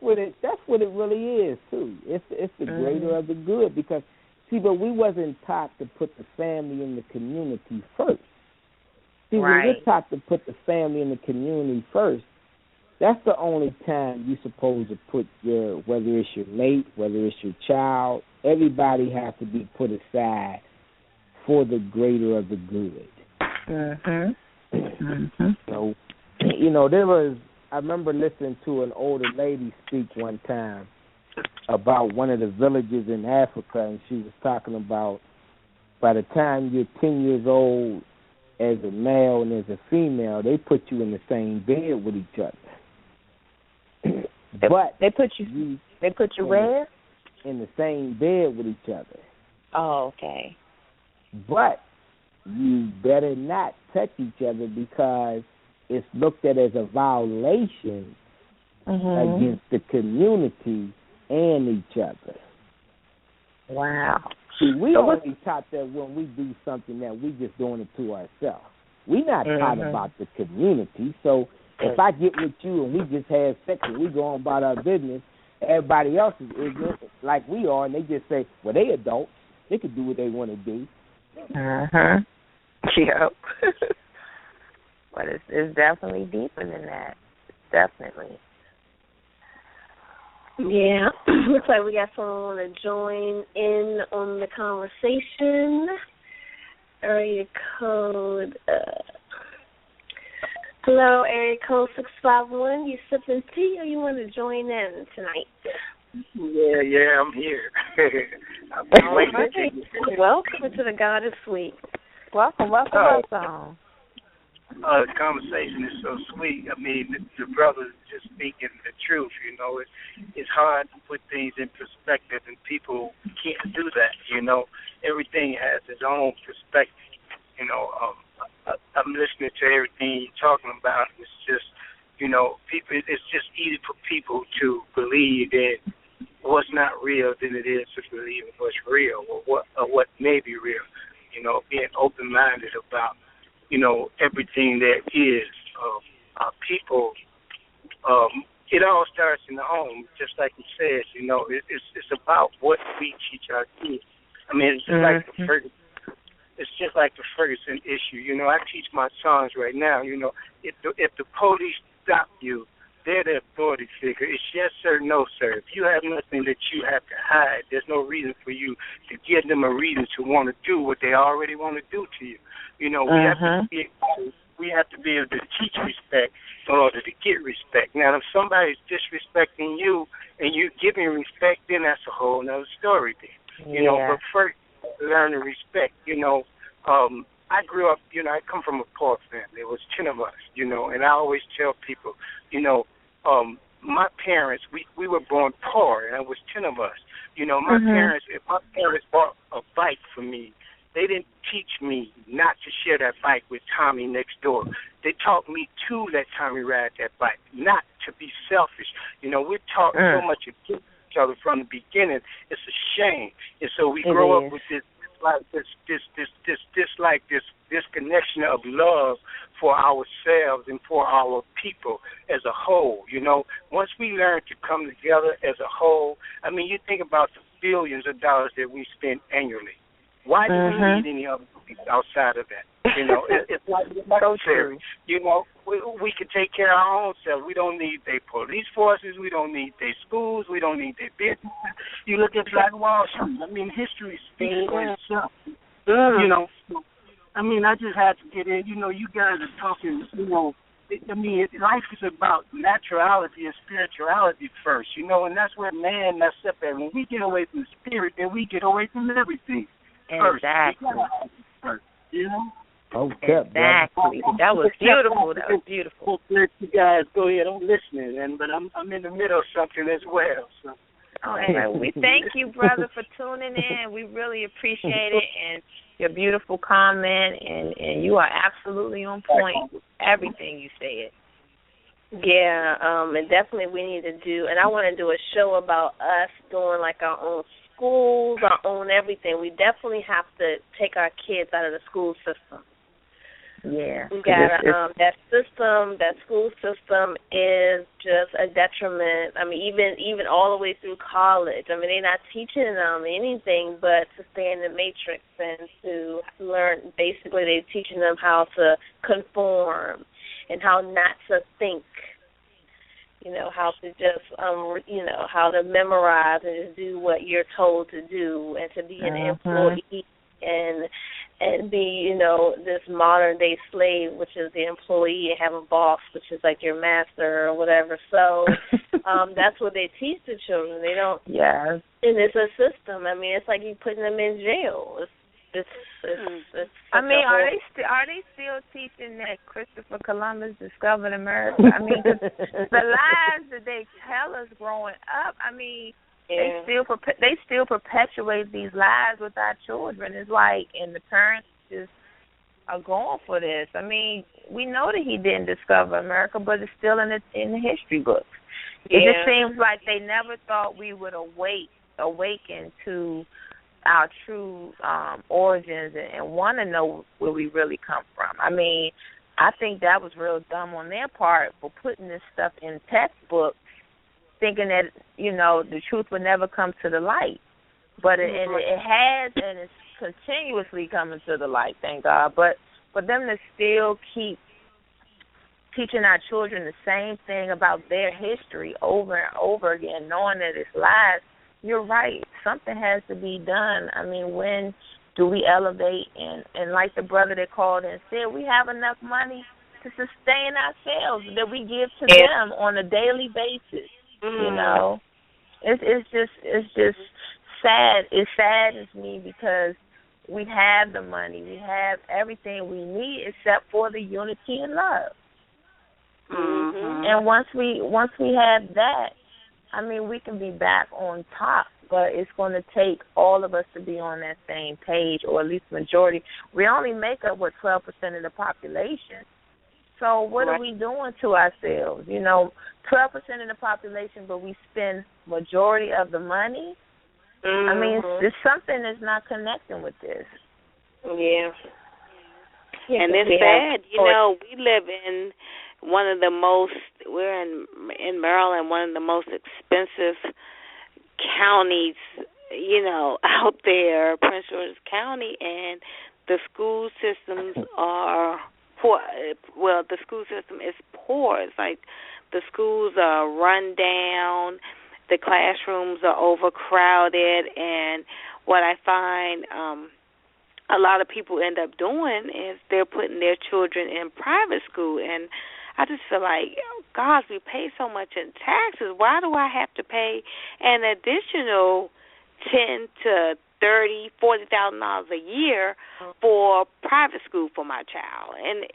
what it really is too. It's the greater of the good because see, but we wasn't taught to put the family and the community first. See, when we're taught to put the family and the community first, that's the only time you're supposed to put whether it's your mate, whether it's your child, everybody has to be put aside for the greater of the good. So, you know, I remember listening to an older lady speak one time about one of the villages in Africa, and she was talking about by the time you're 10 years old as a male and as a female, they put you in the same bed with each other. But they put you where? In the same bed with each other. Oh, okay. But you better not touch each other because it's looked at as a violation against the community and each other. Wow. See, we only taught that when we do something that we just doing it to ourselves. We're not taught about the community. So if I get with you and we just have sex and we go on about our business, everybody else is ignorant like we are, and they just say, well, they adults. They can do what they want to do. Yep. But it's definitely deeper than that. Definitely. Yeah. Looks like we got someone to join in on the conversation. Area code. Hello, area code 651. You sipping tea or you want to join in tonight? Yeah, I'm here. I've been All waiting right. to get you. Welcome to the God is Sweet. Welcome, welcome. The conversation is so sweet. I mean, the brother just speaking the truth. You know, it's hard to put things in perspective, and people can't do that. You know, everything has its own perspective. You know, I'm listening to everything you're talking about. It's just, you know, people. It's just easy for people to believe that what's not real than it is to believe in what's real or what may be real. You know, being open-minded about, you know, everything that is. People, it all starts in the home, just like you said. You know, it's about what we teach our kids. I mean, it's just like the Ferguson issue. You know, I teach my sons right now. You know, if the police stop you, they're the authority figure. It's yes sir, no sir. If you have nothing that you have to hide, there's no reason for you to give them a reason to want to do what they already want to do to you. You know, we have to be able to teach respect in order to get respect. Now, if somebody's disrespecting you and you giving respect, then that's a whole other story. Then, you know. But first, learn to respect. You know, I grew up. You know, I come from a poor family. There was 10 of us. You know, and I always tell people, you know, my parents, we were born poor, and it was 10 of us. You know, my parents, if my parents bought a bike for me, they didn't teach me not to share that bike with Tommy next door. They taught me to let Tommy ride that bike, not to be selfish. You know, we're taught so much against each other from the beginning. It's a shame. And so we grow up with this disconnection of love for ourselves and for our people as a whole. You know, once we learn to come together as a whole, I mean, you think about the billions of dollars that we spend annually. Why do we need any other people outside of that? You know, it's not necessary. You know, we can take care of our own selves. We don't need their police forces. We don't need their schools. We don't need their business. You look at Black Wall Street. I mean, history speaks for itself. You know, I mean, I just had to get in. You know, you guys are talking, you know, I mean, life is about naturality and spirituality first, you know, and that's where man messed up at. When we get away from the spirit, then we get away from everything. Exactly. First, you know? Okay, exactly. That was beautiful. That was beautiful. Let you guys go ahead. I'm listening, but I'm in the middle of something as well. So. All right. We thank you, brother, for tuning in. We really appreciate it, and your beautiful comment, and you are absolutely on point with everything you said. Yeah, and definitely we need to do, and I want to do a show about us doing like our own schools, our own everything. We definitely have to take our kids out of the school system. Yeah. We got that system, that school system is just a detriment. I mean, even all the way through college. I mean, they're not teaching them anything but to stay in the matrix and to learn. Basically, they're teaching them how to conform and how not to think. You know, how to just, how to memorize and just do what you're told to do, and to be an employee and be, you know, this modern day slave, which is the employee, and have a boss, which is like your master or whatever. So that's what they teach the children. They don't. Yeah. And it's a system. I mean, it's like you putting them in jail. It's I mean, are they still teaching that Christopher Columbus discovered America? I mean, the lies that they tell us growing up. I mean, they still perpetuate these lies with our children. It's like, and the parents just are going for this. I mean, we know that he didn't discover America, but it's still in the history books. It just seems like they never thought we would awaken to our true origins and want to know where we really come from. I mean, I think that was real dumb on their part for putting this stuff in textbooks, thinking that, you know, the truth would never come to the light. But it has, and it's continuously coming to the light, thank God. But for them to still keep teaching our children the same thing about their history over and over again, knowing that it's lies, you're right. Something has to be done. I mean, when do we elevate? And like the brother that called and said, we have enough money to sustain ourselves that we give to them on a daily basis. You know, it's just sad. It saddens me because we have the money, we have everything we need except for the unity and love. Mm-hmm. And once we have that, I mean, we can be back on top. But it's going to take all of us to be on that same page, or at least majority. We only make up, 12% of the population. So what are we doing to ourselves? 12% of the population, but we spend majority of the money. I mean, it's something that's not connecting with this. Yeah. And it's sad. We live in one of the most, we're in Maryland, one of the most expensive counties, out there, Prince George's County, and the school systems are poor. Well, the school system is poor. It's like the schools are run down, the classrooms are overcrowded, and what I find a lot of people end up doing is they're putting their children in private school, and I just feel like, gosh, we pay so much in taxes. Why do I have to pay an additional $10,000 to $30,000, $40,000 a year for private school for my child? And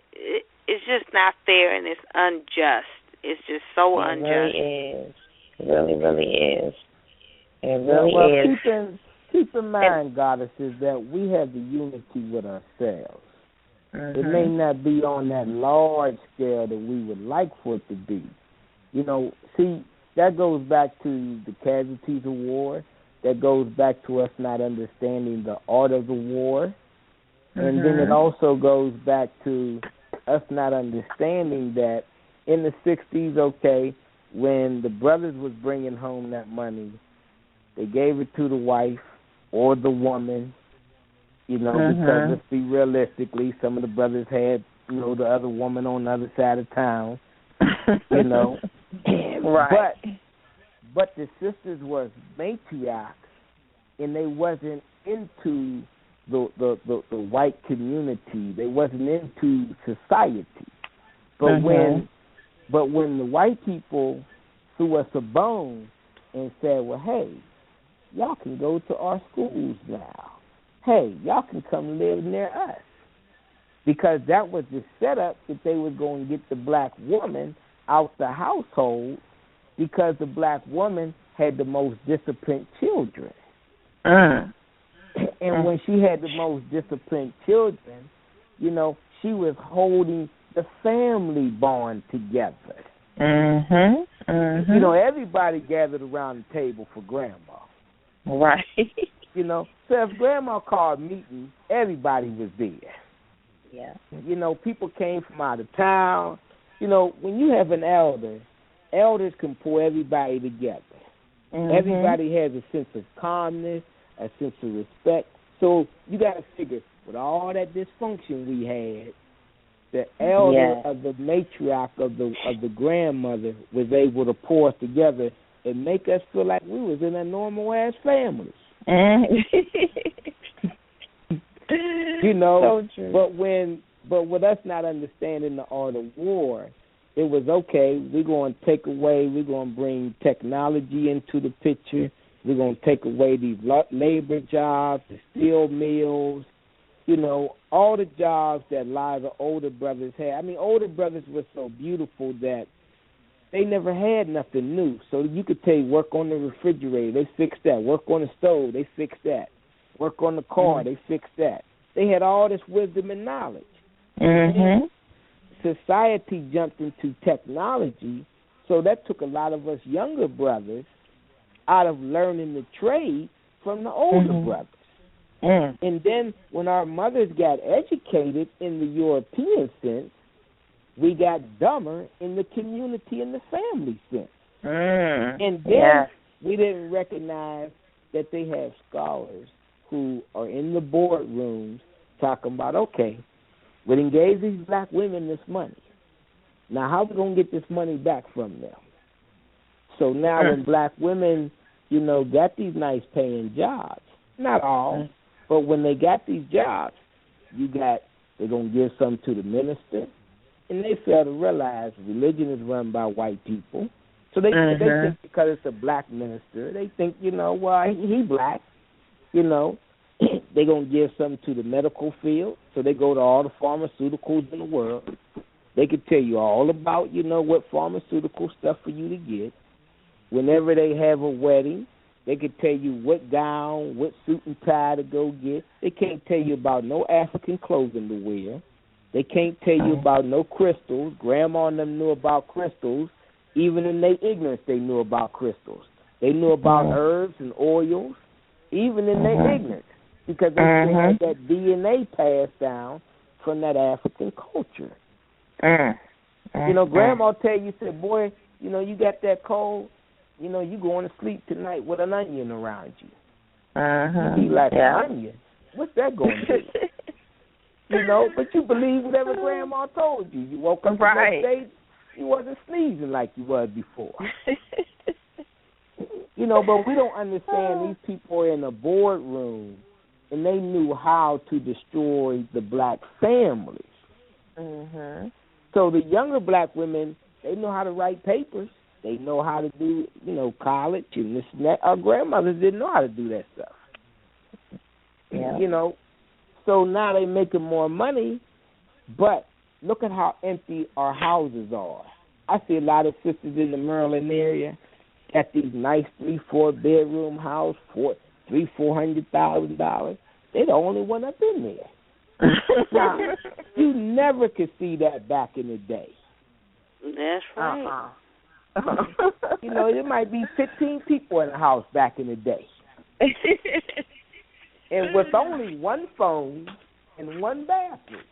it's just not fair, and it's unjust. It's just so unjust. It really is. It really, really is. It really is. Keep in mind, goddesses, that we have the unity with ourselves. It may not be on that large scale that we would like for it to be. See, that goes back to the casualties of war. That goes back to us not understanding the art of the war. And then it also goes back to us not understanding that in the 60s, when the brothers was bringing home that money, they gave it to the wife or the woman. Because let's be realistically, some of the brothers had, the other woman on the other side of town, Right. But the sisters was matriarchs, and they wasn't into the white community. They wasn't into society. But when the white people threw us a bone and said, well, hey, y'all can go to our schools now. Hey, y'all can come live near us. Because that was the setup that they were going to get the black woman out the household, because the black woman had the most disciplined children. And when she had the most disciplined children, she was holding the family bond together. Everybody gathered around the table for grandma. Right. So if grandma called meeting, everybody was there. Yeah. People came from out of town. When you have an elder, elders can pull everybody together. Everybody has a sense of calmness, a sense of respect. So you got to figure, with all that dysfunction we had, the elder of the matriarch of the grandmother was able to pull us together and make us feel like we was in a normal ass family. So true. But with us not understanding the art of war, it was okay. We're going to take away. We're going to bring technology into the picture. We're going to take away these labor jobs, the steel mills. All the jobs that a lot of the older brothers had. I mean, older brothers were so beautiful that they never had nothing new. So you could tell you, work on the refrigerator, they fixed that. Work on the stove, they fixed that. Work on the car, they fixed that. They had all this wisdom and knowledge. Society jumped into technology, so that took a lot of us younger brothers out of learning the trade from the older brothers. And then when our mothers got educated in the European sense, we got dumber in the community and the family sense. And then we didn't recognize that they have scholars who are in the boardrooms talking about, okay, we done gave these black women this money. Now how are we going to get this money back from them? So now when black women, got these nice paying jobs, not all, but when they got these jobs, they're going to give some to the minister, and they fail to realize religion is run by white people. So they think because it's a black minister, they think, well, he black, you know, they're going to give something to the medical field, so they go to all the pharmaceuticals in the world. They can tell you all about, you know, what pharmaceutical stuff for you to get. Whenever they have a wedding, they can tell you what gown, what suit and tie to go get. They can't tell you about no African clothing to wear. They can't tell you about no crystals. Grandma and them knew about crystals. Even in their ignorance, they knew about crystals. They knew about herbs and oils, even in their ignorance, because they still had that DNA passed down from that African culture. You know, Grandma tell you, said, boy, you know, you got that cold, you know, you going to sleep tonight with an onion around you. You be like, an onion? What's that going to do? You know, but you believe whatever Grandma told you. You woke up the next day, you wasn't sneezing like you was before. You know, but we don't understand these people are in a boardroom, and they knew how to destroy the black families. So the younger black women, they know how to write papers. They know how to do, you know, college and this and that. Our grandmothers didn't know how to do that stuff. You know, so now they're making more money, but look at how empty our houses are. I see a lot of sisters in the Maryland area got these nice 3-4 bedroom house for $300,000-$400,000. They're the only one up in there. Now, you never could see that back in the day. That's right. You know, there might be 15 people in the house back in the day. And with only one phone and one bathroom.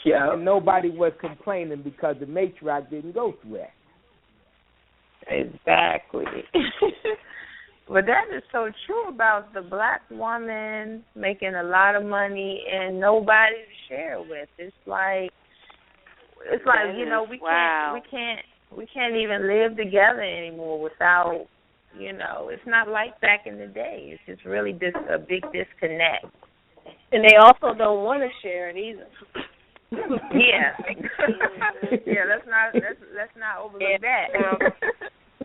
And nobody was complaining because the matriarch didn't go through that. Exactly. But that is so true about the black woman making a lot of money and nobody to share with. It's like you know, we can't even live together anymore without, you know, it's not like back in the day. It's just really a big disconnect. And they also don't want to share it either. Let's not overlook that.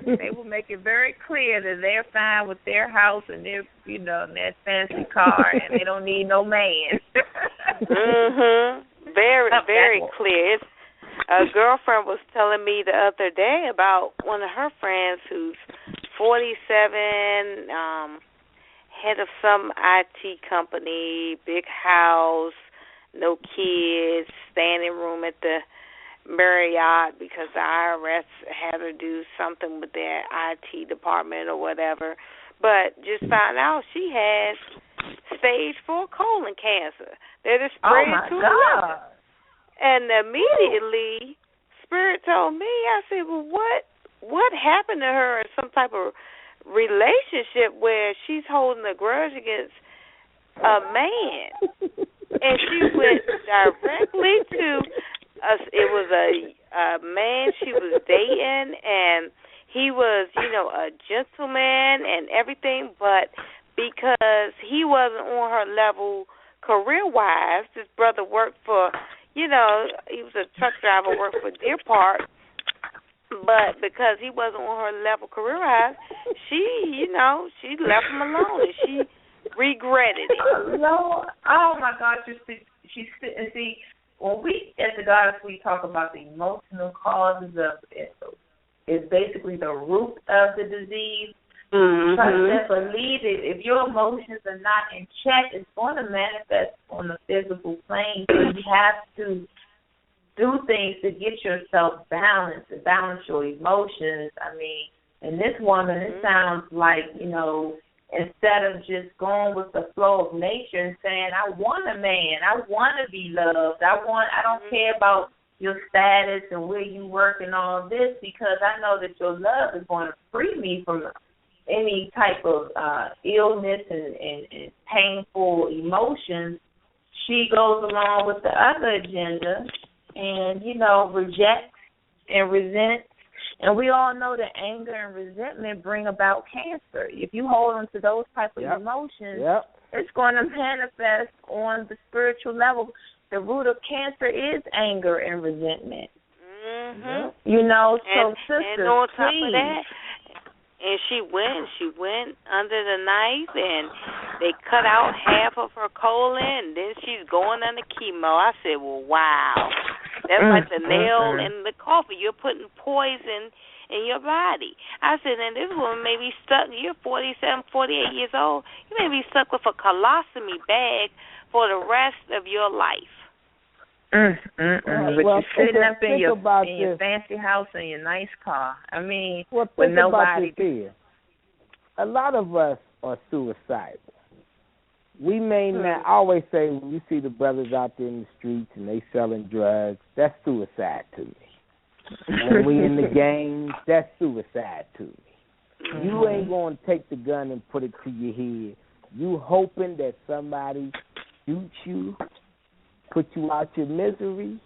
They will make it very clear that they're fine with their house and their, you know, and their fancy car, and they don't need no man. Very, very clear. A girlfriend was telling me the other day about one of her friends who's 47, head of some IT company, big house, no kids, standing room at the Marriott because the IRS had to do something with their IT department or whatever. But just found out she has stage 4 colon cancer. That is spread to her. And immediately, Spirit told me, I said, well, what happened to her in some type of relationship where she's holding a grudge against a man? And she went directly to it was a man she was dating, and he was, you know, a gentleman and everything, but because he wasn't on her level career-wise, this brother worked for, you know, he was a truck driver, worked for Deer Park, but because he wasn't on her level career-wise, she, you know, she left him alone, and she regretted it. No, oh my God, see, when we at the Goddess, we talk about the emotional causes of it. It's basically the root of the disease. But believe it, if your emotions are not in check, it's going to manifest on the physical plane. So you have to do things to get yourself balanced, to balance your emotions. I mean, and this woman, it sounds like, you know, instead of just going with the flow of nature and saying, I want a man, I want to be loved, I don't care about your status and where you work and all this, because I know that your love is going to free me from any type of illness and painful emotions. She goes along with the other agenda and, you know, rejects and resents. And we all know that anger and resentment bring about cancer. If you hold on to those type of emotions, it's going to manifest on the spiritual level. The root of cancer is anger and resentment. You know, so sisters, and on top please. of that, and she went under the knife, and they cut out half of her colon, and then she's going under chemo. I said, well, wow. That's like the nail in the coffin. You're putting poison in your body. I said, and this woman may be stuck, you're 47, 48 years old, you may be stuck with a colostomy bag for the rest of your life. But you're sitting up in your fancy house in your nice car. I mean, with nobody. A lot of us are suicidal. We may not, I always say, when you see the brothers out there in the streets and they selling drugs, that's suicide to me. When we in the game, that's suicide to me. You ain't going to take the gun and put it to your head. You hoping that somebody shoots you, put you out your misery,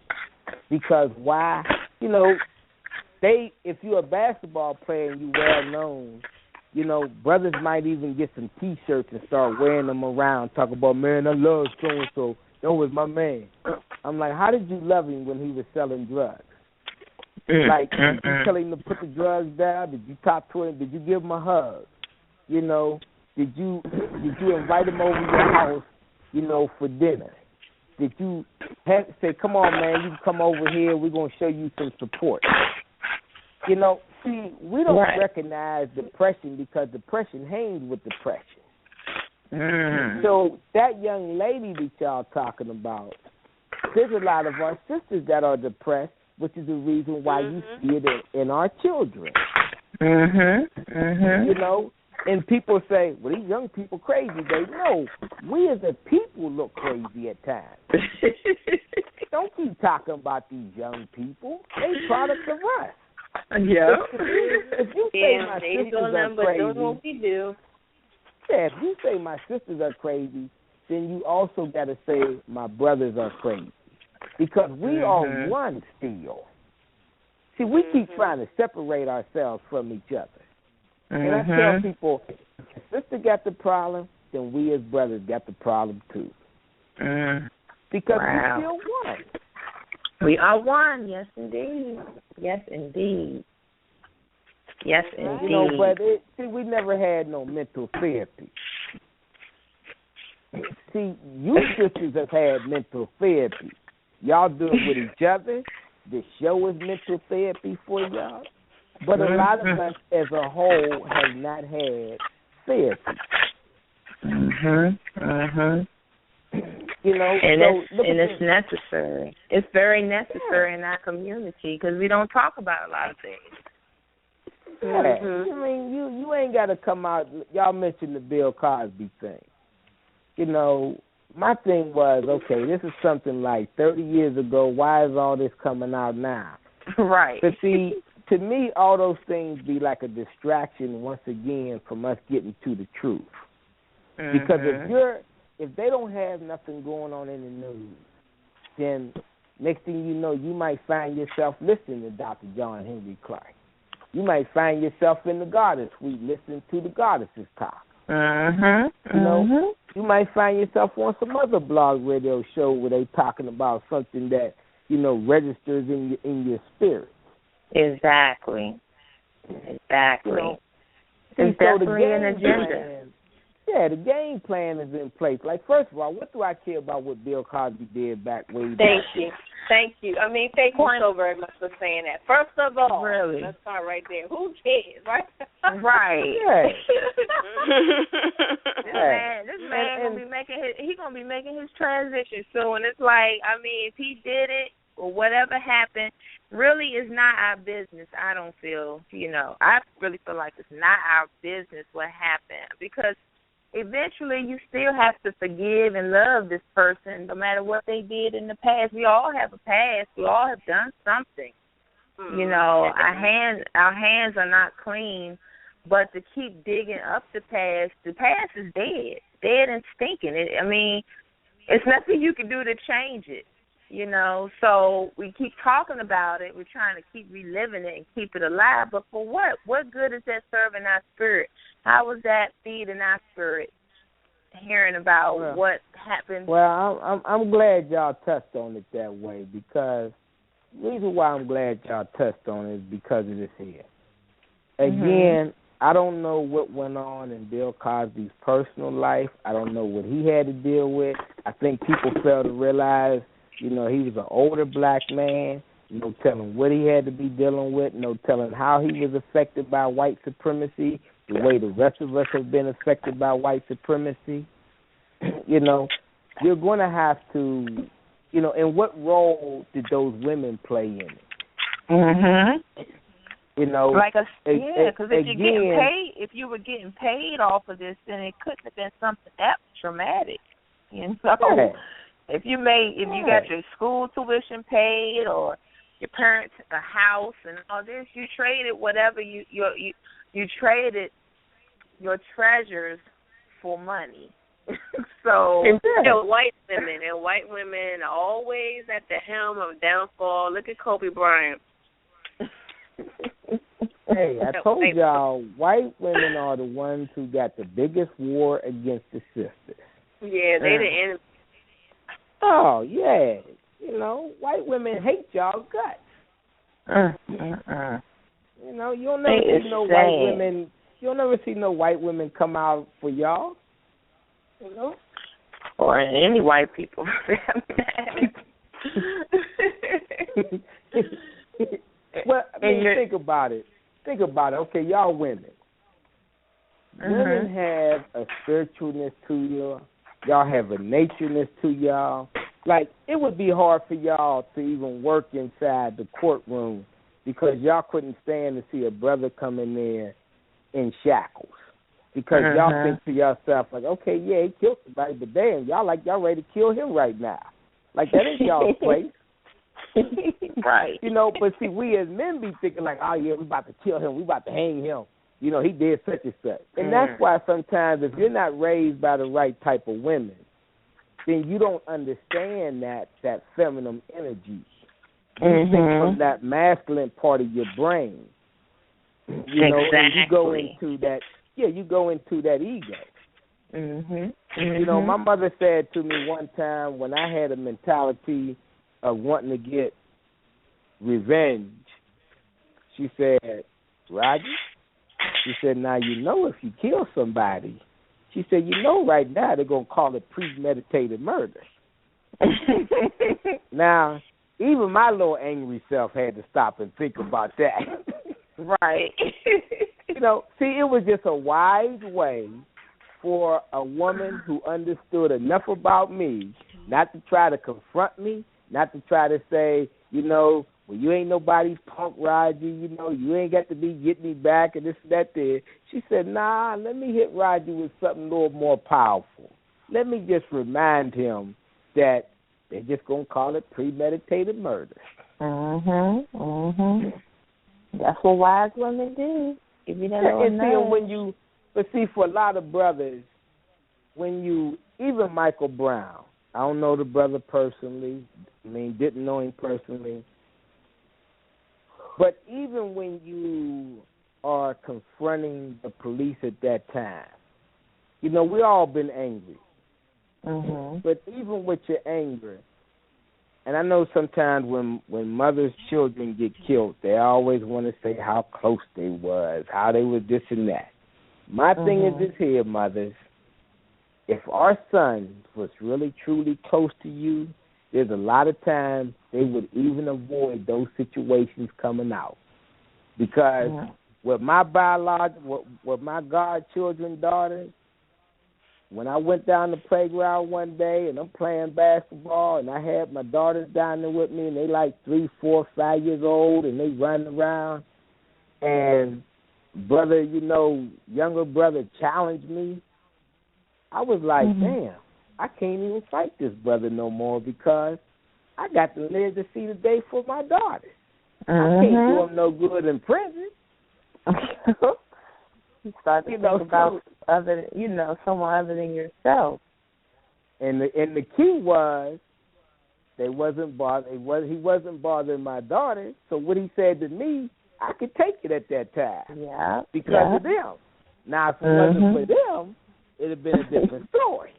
because why? You know, if you're a basketball player and you well known, you know, brothers might even get some T-shirts and start wearing them around, talk about, man, I love so-and-so. That was my man. I'm like, how did you love him when he was selling drugs? Like, did you tell him to put the drugs down? Did you talk to him? Did you give him a hug? You know, did you invite him over your house, you know, for dinner? Did you say, come on, man, you can come over here. We're going to show you some support. You know, see, we don't recognize depression because depression hangs with depression. So that young lady that y'all talking about, there's a lot of our sisters that are depressed, which is the reason why you see it in our children. You know, and people say, well, these young people crazy. They know we as a people look crazy at times. Don't keep talking about these young people. They products of us. Yeah. If you say my sisters are crazy, what we do. Yeah, if you say my sisters are crazy, then you also got to say my brothers are crazy. Because we are one still. See, we keep trying to separate ourselves from each other. And I tell people, if your sister got the problem, then we as brothers got the problem too. Because we're still one. We are one, yes, indeed. Yes, indeed. Yes, indeed. You know, but we never had no mental therapy. See, you sisters have had mental therapy. Y'all do it with each other. The show is mental therapy for y'all. But a lot of us as a whole have not had therapy. You know, and it's necessary. It's very necessary in our community because we don't talk about a lot of things. I mean, you ain't got to come out. Y'all mentioned the Bill Cosby thing. You know, my thing was, okay, this is something like 30 years ago. Why is all this coming out now? Right. But see, to me, all those things be like a distraction once again from us getting to the truth. Because if they don't have nothing going on in the news, then next thing you know, you might find yourself listening to Dr. John Henry Clark. You might find yourself in the Goddess Suite listening to the Goddesses talk. You know, you might find yourself on some other blog radio show where they talking about something that, you know, registers in your spirit. Exactly. You know, it's definitely an agenda. Yeah, the game plan is in place. Like, first of all, what do I care about what Bill Cosby did way back? Thank you. I mean, thank you so very much for saying that. First of all, really, let's start right there. Who cares, right? Right. Yeah. This man gonna be making his transition soon. It's like, I mean, if he did it or whatever happened, really is not our business. I don't feel, you know, I really feel like it's not our business what happened because eventually you still have to forgive and love this person no matter what they did in the past. We all have a past. We all have done something. You know, our hands are not clean, but to keep digging up the past is dead and stinking. I mean, it's nothing you can do to change it, you know. So we keep talking about it. We're trying to keep reliving it and keep it alive. But for what? What good is that serving our spirit? How is that feeding our spirit? Hearing about what happened. Well, I'm glad y'all touched on it that way because the reason why I'm glad y'all touched on it is because of this here. Again, I don't know what went on in Bill Cosby's personal life. I don't know what he had to deal with. I think people fail to realize, he was an older black man. No telling what he had to be dealing with. No telling how he was affected by white supremacy, the way the rest of us have been affected by white supremacy. You're going to have to, and what role did those women play in it? Mhm. Because if you were getting paid off of this, then it couldn't have been something that traumatic. Yeah. If you got your school tuition paid or your parents a house and all this, you traded whatever you traded your treasures for money. So white women are always at the helm of downfall. Look at Kobe Bryant. Hey, I told y'all, white women are the ones who got the biggest war against the sisters. Yeah, they the enemy. Oh yeah, white women hate y'all guts. You'll never see no white women. You'll never see no white women come out for y'all. Or any white people. Well, think about it. Okay, y'all women. Women have a spiritualness to you. Y'all have a natureness to y'all. Like, it would be hard for y'all to even work inside the courtroom because y'all couldn't stand to see a brother come in there in shackles. Because y'all think to yourself, like, okay, yeah, he killed somebody, but damn, y'all ready to kill him right now. Like, that ain't y'all's place. Right. But see, we as men be thinking like, oh, yeah, we about to kill him. We about to hang him. He did such and such. And that's why sometimes if you're not raised by the right type of women, then you don't understand that feminine energy. You think from that masculine part of your brain. And you go into that, you go into that ego. My mother said to me one time when I had a mentality of wanting to get revenge, she said, Roger, she said, now if you kill somebody, she said, right now they're going to call it premeditated murder. Now, even my little angry self had to stop and think about that. Right. See, it was just a wise way for a woman who understood enough about me not to try to confront me, not to try to say, well, you ain't nobody's punk, Roger, you ain't got to be getting me back and this and that there. She said, nah, let me hit Roger with something a little more powerful. Let me just remind him that they're just going to call it premeditated murder. That's what wise women do. Give you that little nudge. But see, for a lot of brothers, even Michael Brown, I don't know the brother personally, didn't know him personally, but even when you are confronting the police at that time, we all been angry. But even with your anger, and I know sometimes when mothers' children get killed, they always want to say how close they was, how they were this and that. My thing is this here, mothers. If our son was really, truly close to you, there's a lot of times they would even avoid those situations coming out. Because with my with my godchildren daughters, when I went down the playground one day and I'm playing basketball and I had my daughters down there with me and they like 3, 4, 5 years old and they running around and brother, younger brother challenged me, I was like, damn, I can't even fight this brother no more because I got to live to see the day for my daughters. I can't do them no good in prison. You start to think about someone other than yourself. And the key was he wasn't bothering my daughter. So what he said to me, I could take it at that time. Yeah. Because of them. Now if it wasn't for them, it'd have been a different story.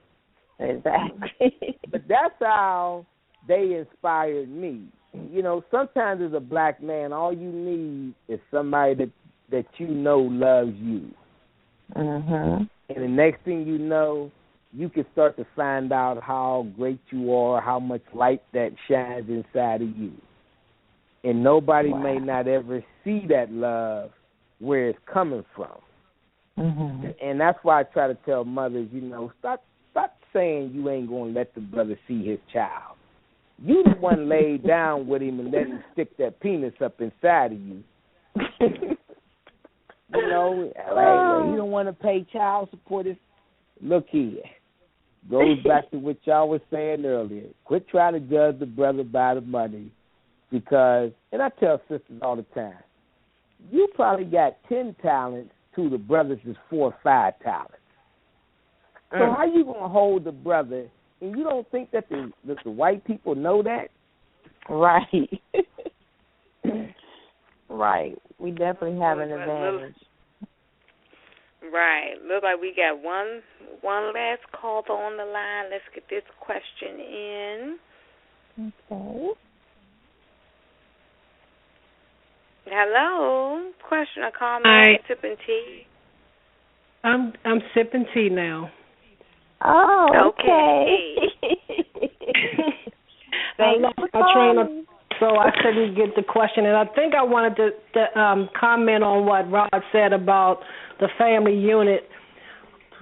Exactly. But that's how they inspired me. Sometimes as a black man, all you need is somebody that you know loves you. Mhm. And the next thing you know, you can start to find out how great you are, how much light that shines inside of you. And nobody may not ever see that love where it's coming from. Mhm. And that's why I try to tell mothers, stop saying you ain't going to let the brother see his child. You the one laid down with him and let him stick that penis up inside of you. You don't want to pay child support. Look here. Goes back to what y'all was saying earlier. Quit trying to judge the brother by the money because, and I tell sisters all the time, you probably got 10 talents to the brothers is 4 or 5 talents. So how you going to hold the brother, and you don't think that the white people know that? Right. Right. We definitely have an advantage. Right. Look like we got one last caller on the line. Let's get this question in. Okay. Hello. Question or comment? Hi. Sipping tea. I'm sipping tea now. Oh, okay. So I couldn't get the question, and I think I wanted to comment on what Rod said about the family unit.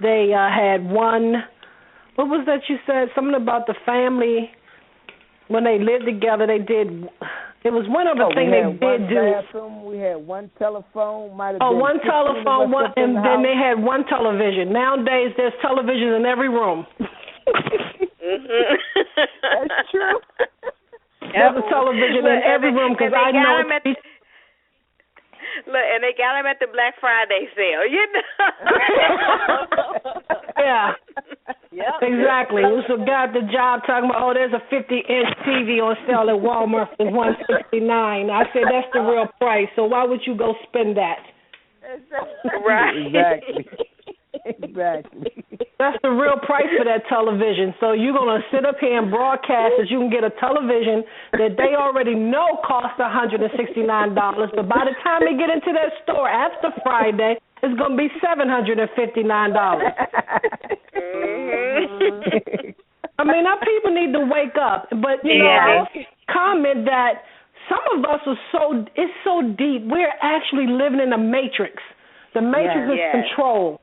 They had one. What was that you said? Something about the family when they lived together. They did. It was one other thing they did do. Bathroom, we had one telephone. Might have been one telephone, and then they had one television. Nowadays, there's television in every room. That's true. There's a television in every room because I know. Look, and they got them at the Black Friday sale, Yeah. Yep. Exactly. It was a guy at the job talking about, there's a 50-inch TV on sale at Walmart for $169. I said, that's the real price, so why would you go spend that? Right. Exactly. That's the real price for that television. So you're going to sit up here and broadcast that you can get a television that they already know costs $169, but by the time they get into that store after Friday, it's going to be $759. I mean, our people need to wake up. But, I also comment that some of us it's so deep. We're actually living in a matrix. The matrix is control.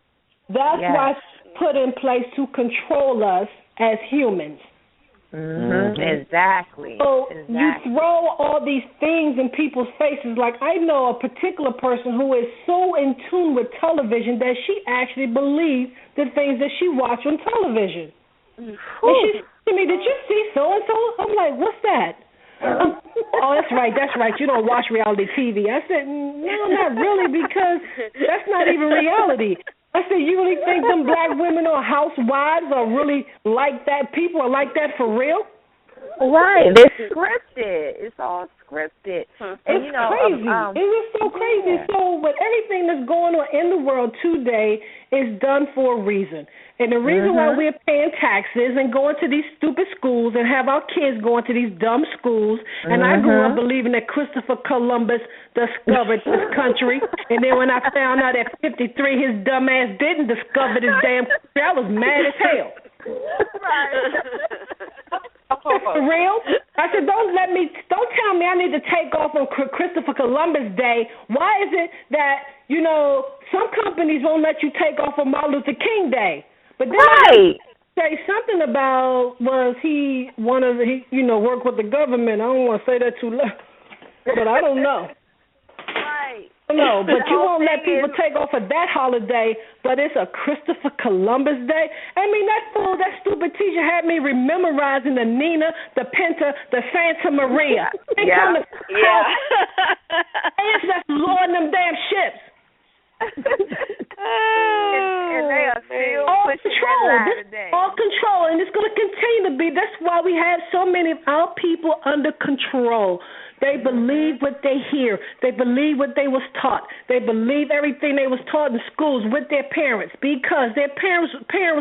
That's why it's put in place to control us as humans. Mm-hmm. Exactly. So you throw all these things in people's faces. Like I know a particular person who is so in tune with television that she actually believes the things that she watches on television. And she said to me, "Did you see so-and-so?" I'm like, "What's that?" Oh, that's right. You don't watch reality TV. I said, no, not really, because that's not even reality. I said, you really think them black women or housewives are really like that? People are like that for real? Right. They're scripted. It's all scripted. And, crazy. It is so crazy. Yeah. So, but everything that's going on in the world today is done for a reason. And the reason why we're paying taxes and going to these stupid schools and have our kids going to these dumb schools, and I grew up believing that Christopher Columbus discovered this country, and then when I found out at 53 his dumb ass didn't discover this damn country, I was mad as hell. For real? I said, don't tell me I need to take off on Christopher Columbus Day. Why is it that, some companies won't let you take off on Martin Luther King Day? But then I say something about worked with the government. I don't want to say that too loud, but I don't know. Right. No, but you won't let people take off of that holiday, but it's a Christopher Columbus Day. I mean, that stupid teacher had me memorizing the Nina, the Pinta, the Santa Maria. That's lording them damn ships. And they are still all pushing control. that lie today. All control, and it's going to continue to be. That's why we have so many of our people under control. They believe what they hear. They believe what they was taught. They believe everything they was taught in schools with their parents, because their parents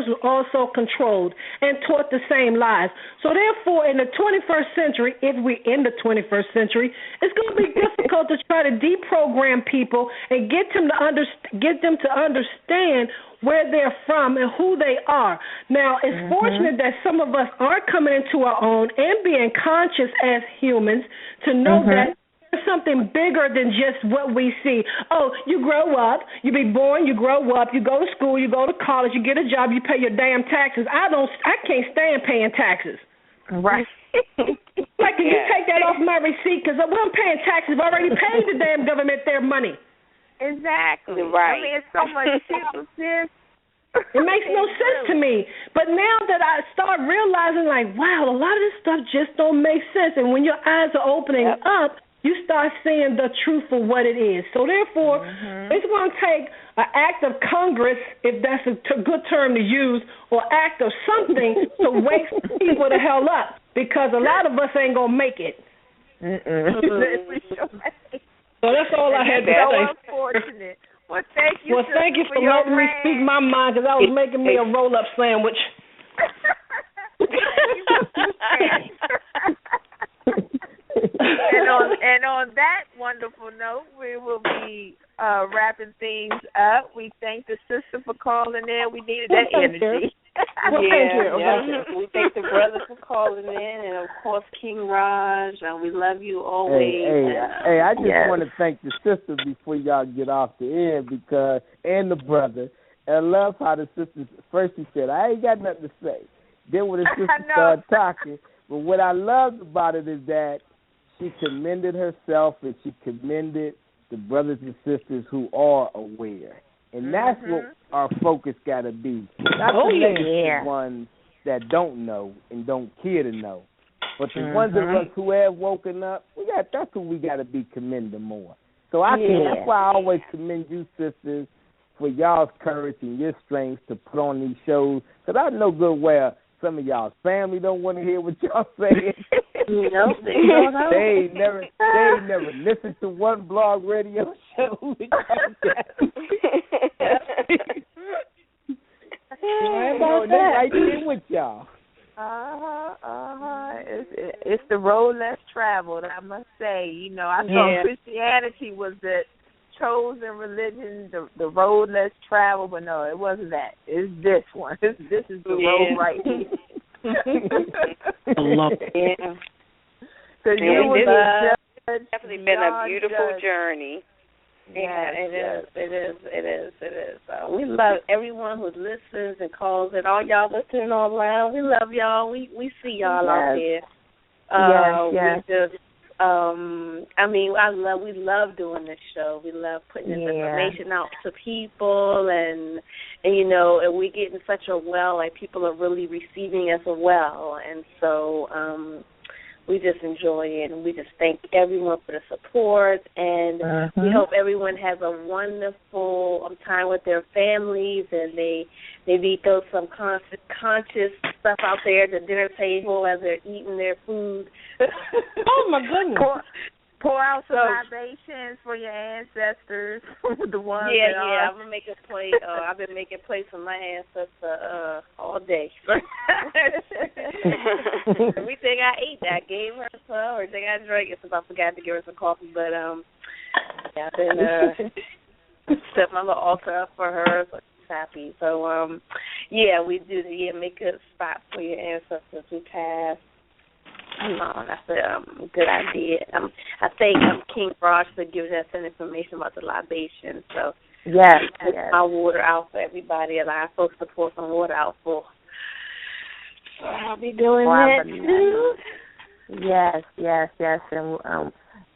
were also controlled and taught the same lies. So therefore, in the 21st century, if we're in the 21st century, it's going to be difficult to try to deprogram people and get them to understand where they're from and who they are. Now, it's fortunate that some of us are coming into our own and being conscious as humans to know that there's something bigger than just what we see. Oh, you grow up, you be born, you grow up, you go to school, you go to college, you get a job, you pay your damn taxes. I can't stand paying taxes. Right. Like, can you take that off my receipt? Because I'm paying taxes. I've already paid the damn government their money. Exactly. Right. I mean, it's so much shit, sis. It makes no sense to me. But now that I start realizing, like, wow, a lot of this stuff just don't make sense. And when your eyes are opening up, you start seeing the truth for what it is. So therefore, it's going to take an act of Congress, if that's a good term to use, or act of something to wake people the hell up, because a lot of us ain't going to make it. So that's all I had to say. Unfortunate. Well, thank you. Well, thank you for letting me speak my mind, because I was making me a roll-up sandwich. And on that wonderful note, we will be wrapping things up. We thank the sister for calling in. We needed that energy. We thank the brother for calling in, and of course King Raj. We love you always. Hey, I just want to thank the sister before y'all get off the air, because, and the brother. And I love how the sister, first she said, I ain't got nothing to say. Then when the sister started talking, but what I loved about it is that she commended herself and she commended the brothers and sisters who are aware. And that's what our focus got to be. Not the ones that don't know and don't care to know. But the ones of us who have woken up, that's who we got to be commending more. So that's why I always commend you, sisters, for y'all's courage and your strength to put on these shows. Because I know good well some of y'all's family don't want to hear what y'all saying. They never listened to one blog radio show. Right there with y'all. It's the road less traveled, I must say. You know, I thought Christianity was the chosen religion, the road less traveled, but no, it wasn't that. It's this one. This is the road right here. I love it. It's definitely been a beautiful journey. Yeah, it is. We love everyone who listens and calls, and all y'all listening online. We love y'all. We see y'all out there. We love doing this show. We love putting this information out to people, and we're getting such a people are really receiving us well, and so we just enjoy it, and we just thank everyone for the support, and we hope everyone has a wonderful time with their families, and they throw some conscious stuff out there at the dinner table as they're eating their food. Oh, my goodness. Pour out some libations for your ancestors, the ones I'm going to make a plate. I've been making plates for my ancestor all day. Everything I ate, I gave her some. Everything I drank, I forgot to give her some coffee. But, I've been set my little altar up for her, so she's happy. So, we do make a spot for your ancestors who passed. That's a good idea. I thank King Raj for giving us some information about the libation. So my water out for everybody, and I folks to pour some water out for. So I'll be doing that too. Yes,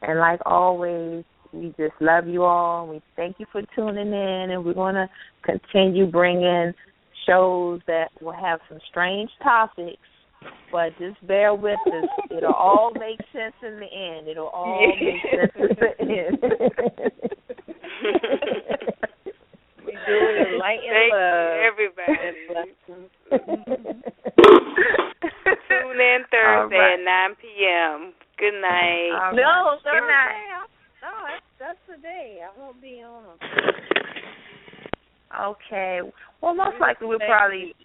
and like always, we just love you all. We thank you for tuning in, and we're going to continue bringing shows that will have some strange topics. But just bear with us. It'll all make sense in the end. It'll all make sense in the end. We do it. Everybody. Tune in Thursday at 9 p.m. Good night. No, good night. No, that's today. I won't be on. Okay. Well, most likely we'll probably,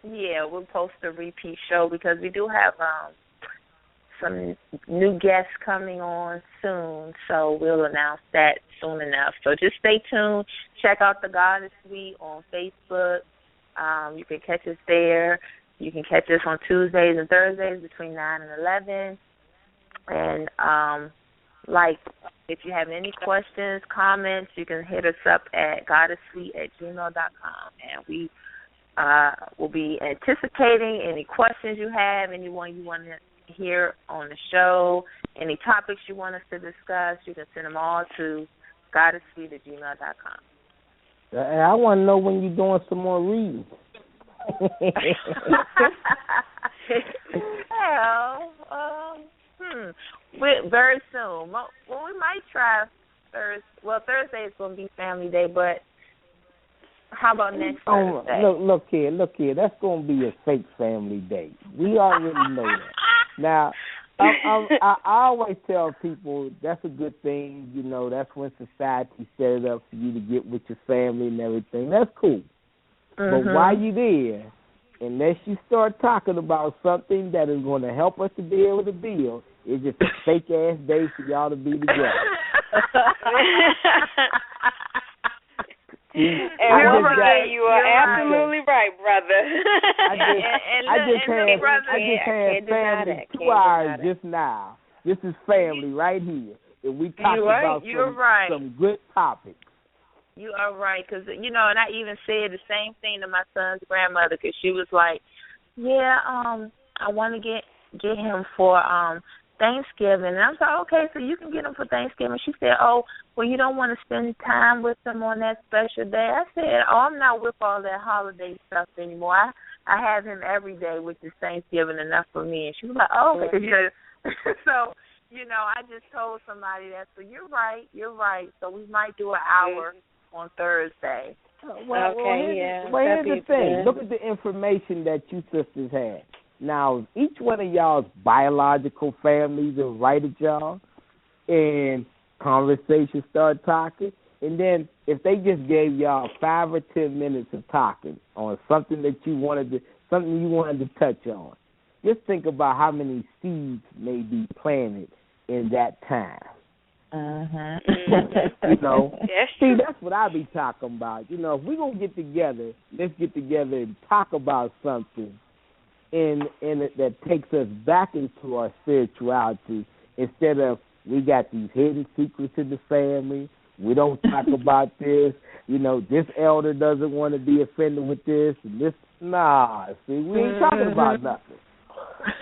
we'll post a repeat show because we do have some new guests coming on soon, so we'll announce that soon enough. So just stay tuned. Check out the Goddess Suite on Facebook. You can catch us there. You can catch us on Tuesdays and Thursdays between 9 and 11. And, if you have any questions, comments, you can hit us up at goddesssuite@gmail.com. And we will be anticipating any questions you have, anyone you want to hear on the show, any topics you want us to discuss. You can send them all to goddesssuite@gmail.com. And I want to know when you're doing some more reading. Very soon. Well, we might try Thursday. Well, Thursday is going to be Family Day, but how about next Thursday? Look here. That's going to be a fake Family Day. We already know that. Now, I always tell people that's a good thing. You know, that's when society set it up for you to get with your family and everything. That's cool. But while you're there, unless you start talking about something that is going to help us to be able to build, it's just a fake-ass day for y'all to be together. You are absolutely right, brother. I just had family 2 hours just now. This is family right here. And we talked about some good topics. You are right, because, and I even said the same thing to my son's grandmother, because she was like, I want to get him for Thanksgiving. And I was like, okay, so you can get him for Thanksgiving. She said, you don't want to spend time with him on that special day. I said, I'm not with all that holiday stuff anymore. I have him every day, which is Thanksgiving enough for me. And she was like, okay. So, I just told somebody that. So you're right. So we might do an hour on Thursday. Here's the thing. Look at the information that you sisters had. Now, each one of y'all's biological families invited y'all, and conversations start talking, and then if they just gave y'all 5 or 10 minutes of talking on something that you wanted to touch on, just think about how many seeds may be planted in that time. That's what I be talking about. If we're gonna get together, let's get together and talk about something that takes us back into our spirituality, instead of we got these hidden secrets in the family. We don't talk about this. This elder doesn't want to be offended with this and this. Nah, see, we ain't talking about nothing.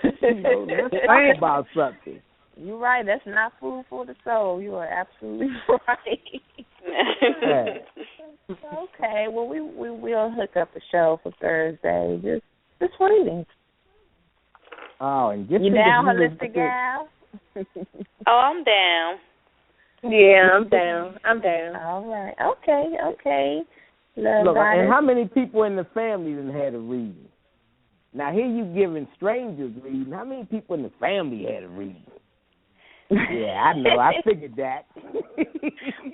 Let's talk about something. You're right. That's not food for the soul. You are absolutely right. Okay. Well, we will hook up a show for Thursday. Just waiting. Oh, and just you down, holistic gal? I'm down. Yeah, I'm down. All right. Okay. Look, and how many people in the family done had a reading? Now, here you giving strangers reading. How many people in the family had a reading? Yeah, I know. I figured that.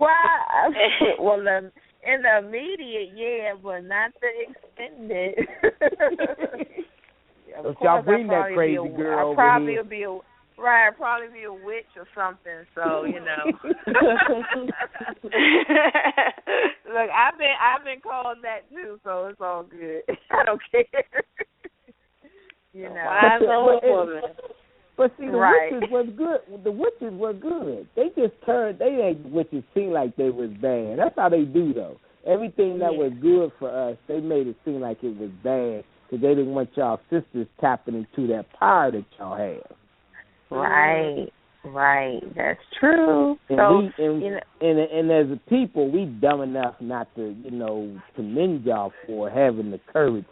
Well, in the immediate, but not the extended. If y'all bring that crazy girl over probably here. I'd probably be a witch or something, so, Look, I've been called that too, so it's all good. I don't care. Wise old woman. But see, the witches was good. The witches were good. They made witches seem like they was bad. That's how they do, though. Everything that was good for us, they made it seem like it was bad, because they didn't want y'all sisters tapping into that power that y'all have. Right. That's true. And as a people, we dumb enough not to, commend y'all for having the courage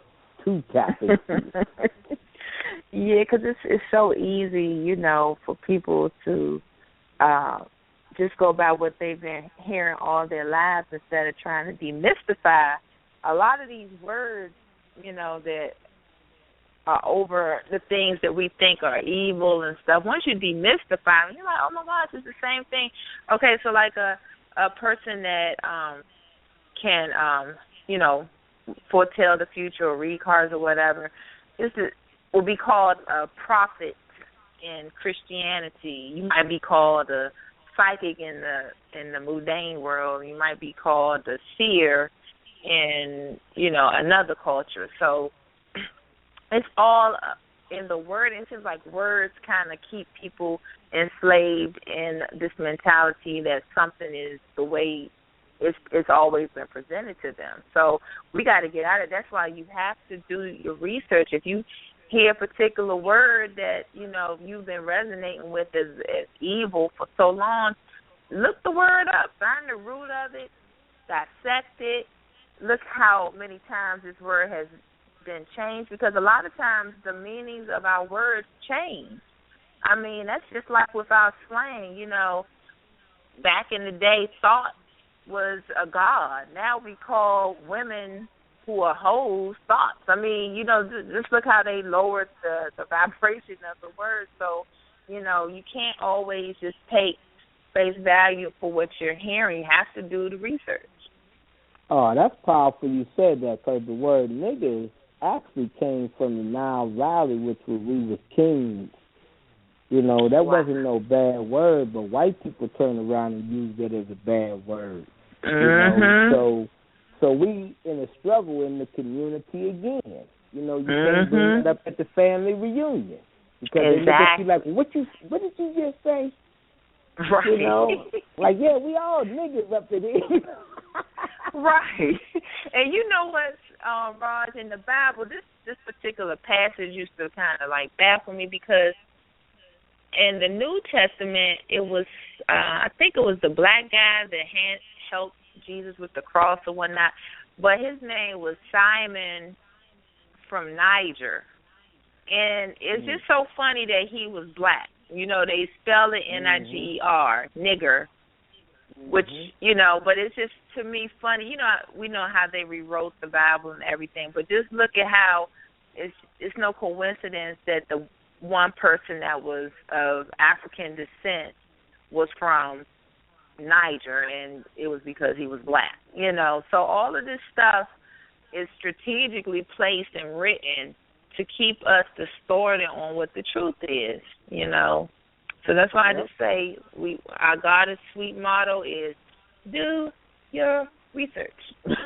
to tap into. Yeah, because it's so easy, for people to just go by what they've been hearing all their lives, instead of trying to demystify a lot of these words, that are over the things that we think are evil and stuff, once you demystify them, you're like, oh my gosh, it's the same thing. Okay, so like a person that can, foretell the future or read cards or whatever, will be called a prophet in Christianity. You might be called a psychic in the mundane world. You might be called a seer in another culture. So it's all in the word. It seems like words kind of keep people enslaved in this mentality that something is the way it's always been presented to them. So we got to get out of it. That's why you have to do your research. If you hear a particular word that, you've been resonating with as evil for so long, look the word up, find the root of it, dissect it, look how many times this word has been changed, because a lot of times the meanings of our words change. I mean, that's just like with our slang, back in the day, thought was a god. Now we call women who are hoes thoughts. I mean, just look how they lowered the vibration of the word. So, you can't always just take face value for what you're hearing. You have to do the research. Oh, that's powerful you said that, because the word niggas actually came from the Nile Valley, which we was kings. That wasn't no bad word, but white people turn around and use it as a bad word. So we in a struggle in the community again. You can't bring it up at the family reunion, because they look at you like, what did you just say? Right. Like, yeah, we all niggas up in here. Right. And you know what, Raj, in the Bible, this particular passage used to kind of like baffle me, because in the New Testament, it was, I think it was the black guy that helped Jesus with the cross or whatnot, but his name was Simon from Niger. And it's just so funny that he was black. They spell it Niger, nigger, which, but it's just, to me, funny. We know how they rewrote the Bible and everything, but just look at how it's no coincidence that the one person that was of African descent was from Niger, and it was because he was black. So all of this stuff is strategically placed and written to keep us distorted on what the truth is, So that's why I just say our God is Sweet motto is do your research. Don't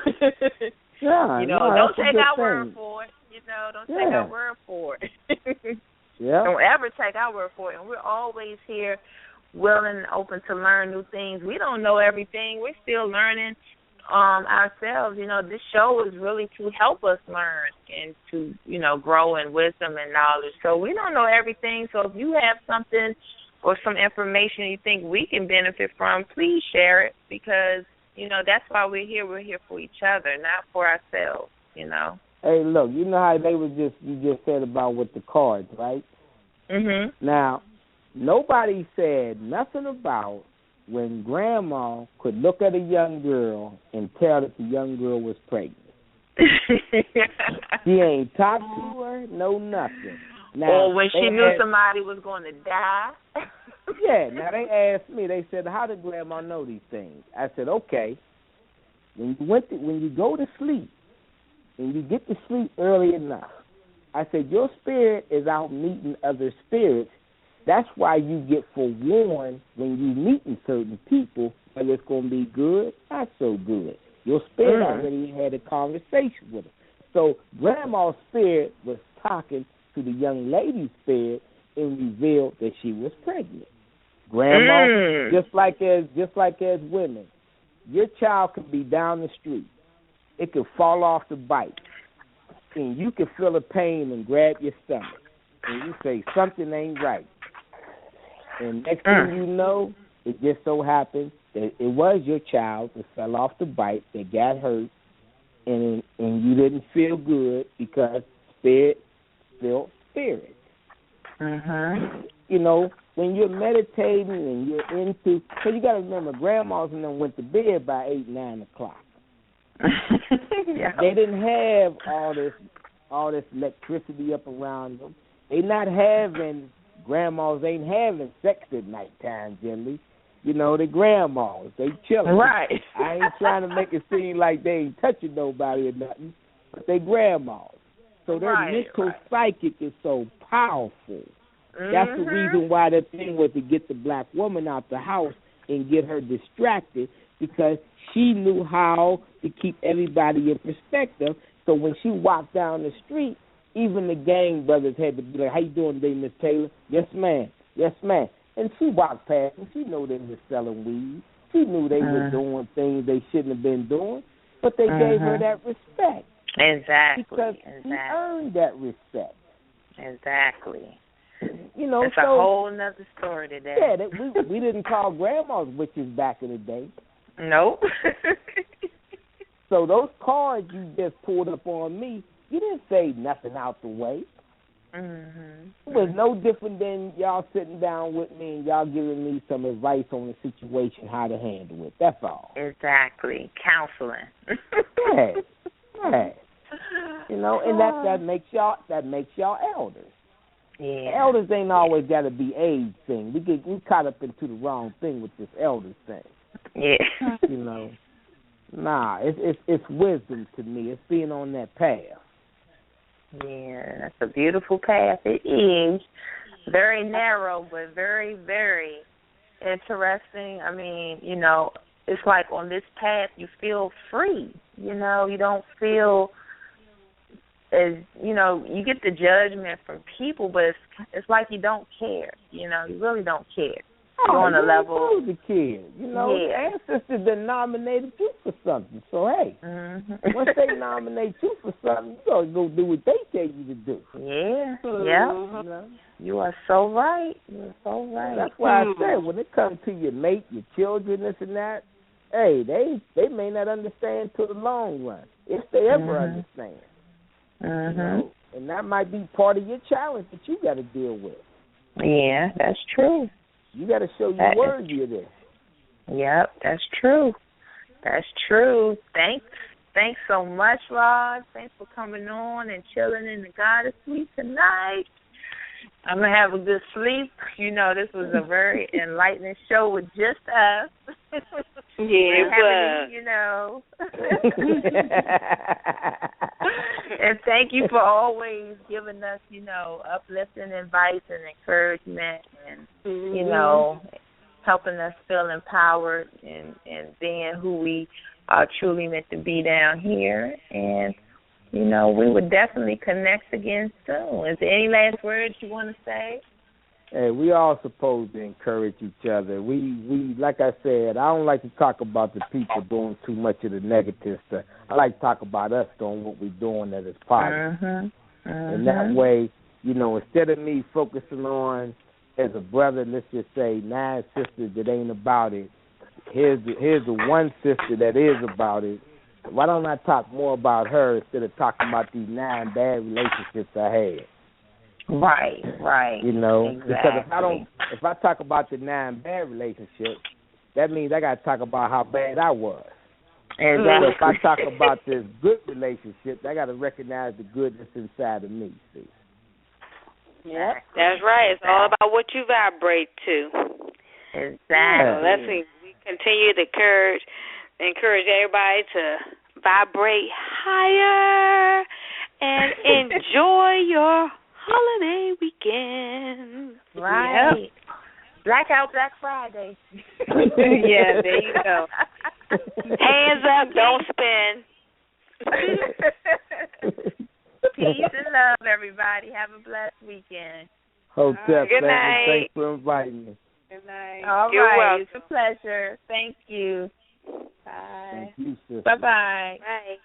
take our word for it. Don't take our word for it. Don't ever take our word for it. And we're always here willing and open to learn new things. We don't know everything. We're still learning ourselves. This show is really to help us learn and to, grow in wisdom and knowledge. So we don't know everything. So if you have something or some information you think we can benefit from, please share it, because, that's why we're here. We're here for each other, not for ourselves, Hey, look, you know how you just said about with the cards, right? Mm-hmm. Now, nobody said nothing about when Grandma could look at a young girl and tell that the young girl was pregnant. She ain't talked to her, no nothing. Now, or when she knew somebody was going to die. Yeah, now they asked me, they said, how did Grandma know these things? I said, okay, when you go to sleep, and you get to sleep early enough, I said, your spirit is out meeting other spirits. That's why you get forewarned when you meeting certain people, whether it's going to be good, not so good. Your spirit already had a conversation with them. So Grandma's spirit was talking to the young lady's spirit and revealed that she was pregnant. Grandma, just like as women, your child could be down the street. It could fall off the bike, and you can feel the pain and grab your stomach, and you say, something ain't right. And next thing you know, it just so happened that it was your child that fell off the bike that got hurt, and you didn't feel good because spirit felt spirit. When you're meditating and you're into, so you got to remember, grandmas and them went to bed by 8, 9 o'clock. Yeah. They didn't have all this electricity up around them. They not having, grandmas ain't having sex at nighttime generally. You know, they grandmas, they chilling. Right. I ain't trying to make it seem like they ain't touching nobody or nothing, but they grandmas. So their mental psychic is so powerful. That's the reason why the thing was to get the black woman out the house and get her distracted, because she knew how to keep everybody in perspective. So when she walked down the street, even the gang brothers had to be like, "How you doing today, Miss Taylor?" "Yes, ma'am. Yes, ma'am." And she walked past them. She knew they were selling weed. She knew they were doing things they shouldn't have been doing, but they gave her that respect. Exactly. Because she earned that respect. Exactly. You know, it's a whole nother story today. Yeah, we didn't call grandmas witches back in the day. Nope. So those cards you just pulled up on me, you didn't say nothing out the way. It was no different than y'all sitting down with me and y'all giving me some advice on the situation, how to handle it. That's all. Exactly. Counseling. Yeah. You know, and that makes y'all elders. Yeah. Elders ain't always got to be age thing. We caught up into the wrong thing with this elders thing. Yeah. You know, nah, it's wisdom to me. It's being on that path. Yeah, that's a beautiful path. It is very narrow, but very, very interesting. I mean, you know, it's like on this path you feel free. You know, you don't feel as, you know, you get the judgment from people, but it's like you don't care. You know, you really don't care. You're on a level. The kid, you know, the ancestors that nominated you for something. So hey, once they nominate you for something, you gotta go do what they tell you to do. Yeah, You know? You are so right. You're so right. That's why I said when it comes to your mate, your children, this and that, hey, they may not understand to the long run, if they ever understand. You know? And that might be part of your challenge that you got to deal with. Yeah, that's true. You got to show you're worthy of this. Yep, that's true. That's true. Thanks so much, Rod. Thanks for coming on and chilling in the Goddess Suite tonight. I'm going to have a good sleep. You know, this was a very enlightening show with just us. Yeah, it was. You know. And thank you for always giving us, you know, uplifting advice and encouragement and, you know, helping us feel empowered and being who we are truly meant to be down here. And, you know, we would definitely connect again soon. Is there any last words you want to say? Hey, we all supposed to encourage each other. We like I said, I don't like to talk about the people doing too much of the negative stuff. I like to talk about us doing what we're doing that is positive. And that way, you know, instead of me focusing on, as a brother, let's just say 9 sisters that ain't about it, here's the one sister that is about it. Why don't I talk more about her instead of talking about these 9 bad relationships I had? Right. You know, exactly. Because if I talk about the 9 bad relationships, that means I got to talk about how bad I was. Exactly. So if I talk about this good relationship, I got to recognize the goodness inside of me. See. Yep, that's right. It's all about what you vibrate to. Exactly. So we continue to encourage everybody to vibrate higher and enjoy your holiday weekend. Right. Yep. Blackout Black Friday. Yeah, there you go. Hands up, don't spin. Peace and love, everybody. Have a blessed weekend. Hotep, good night. Thanks for inviting me. Good night. All You're right. welcome. It's a pleasure. Thank you. Bye. Thank you, sister. Bye-bye. Bye.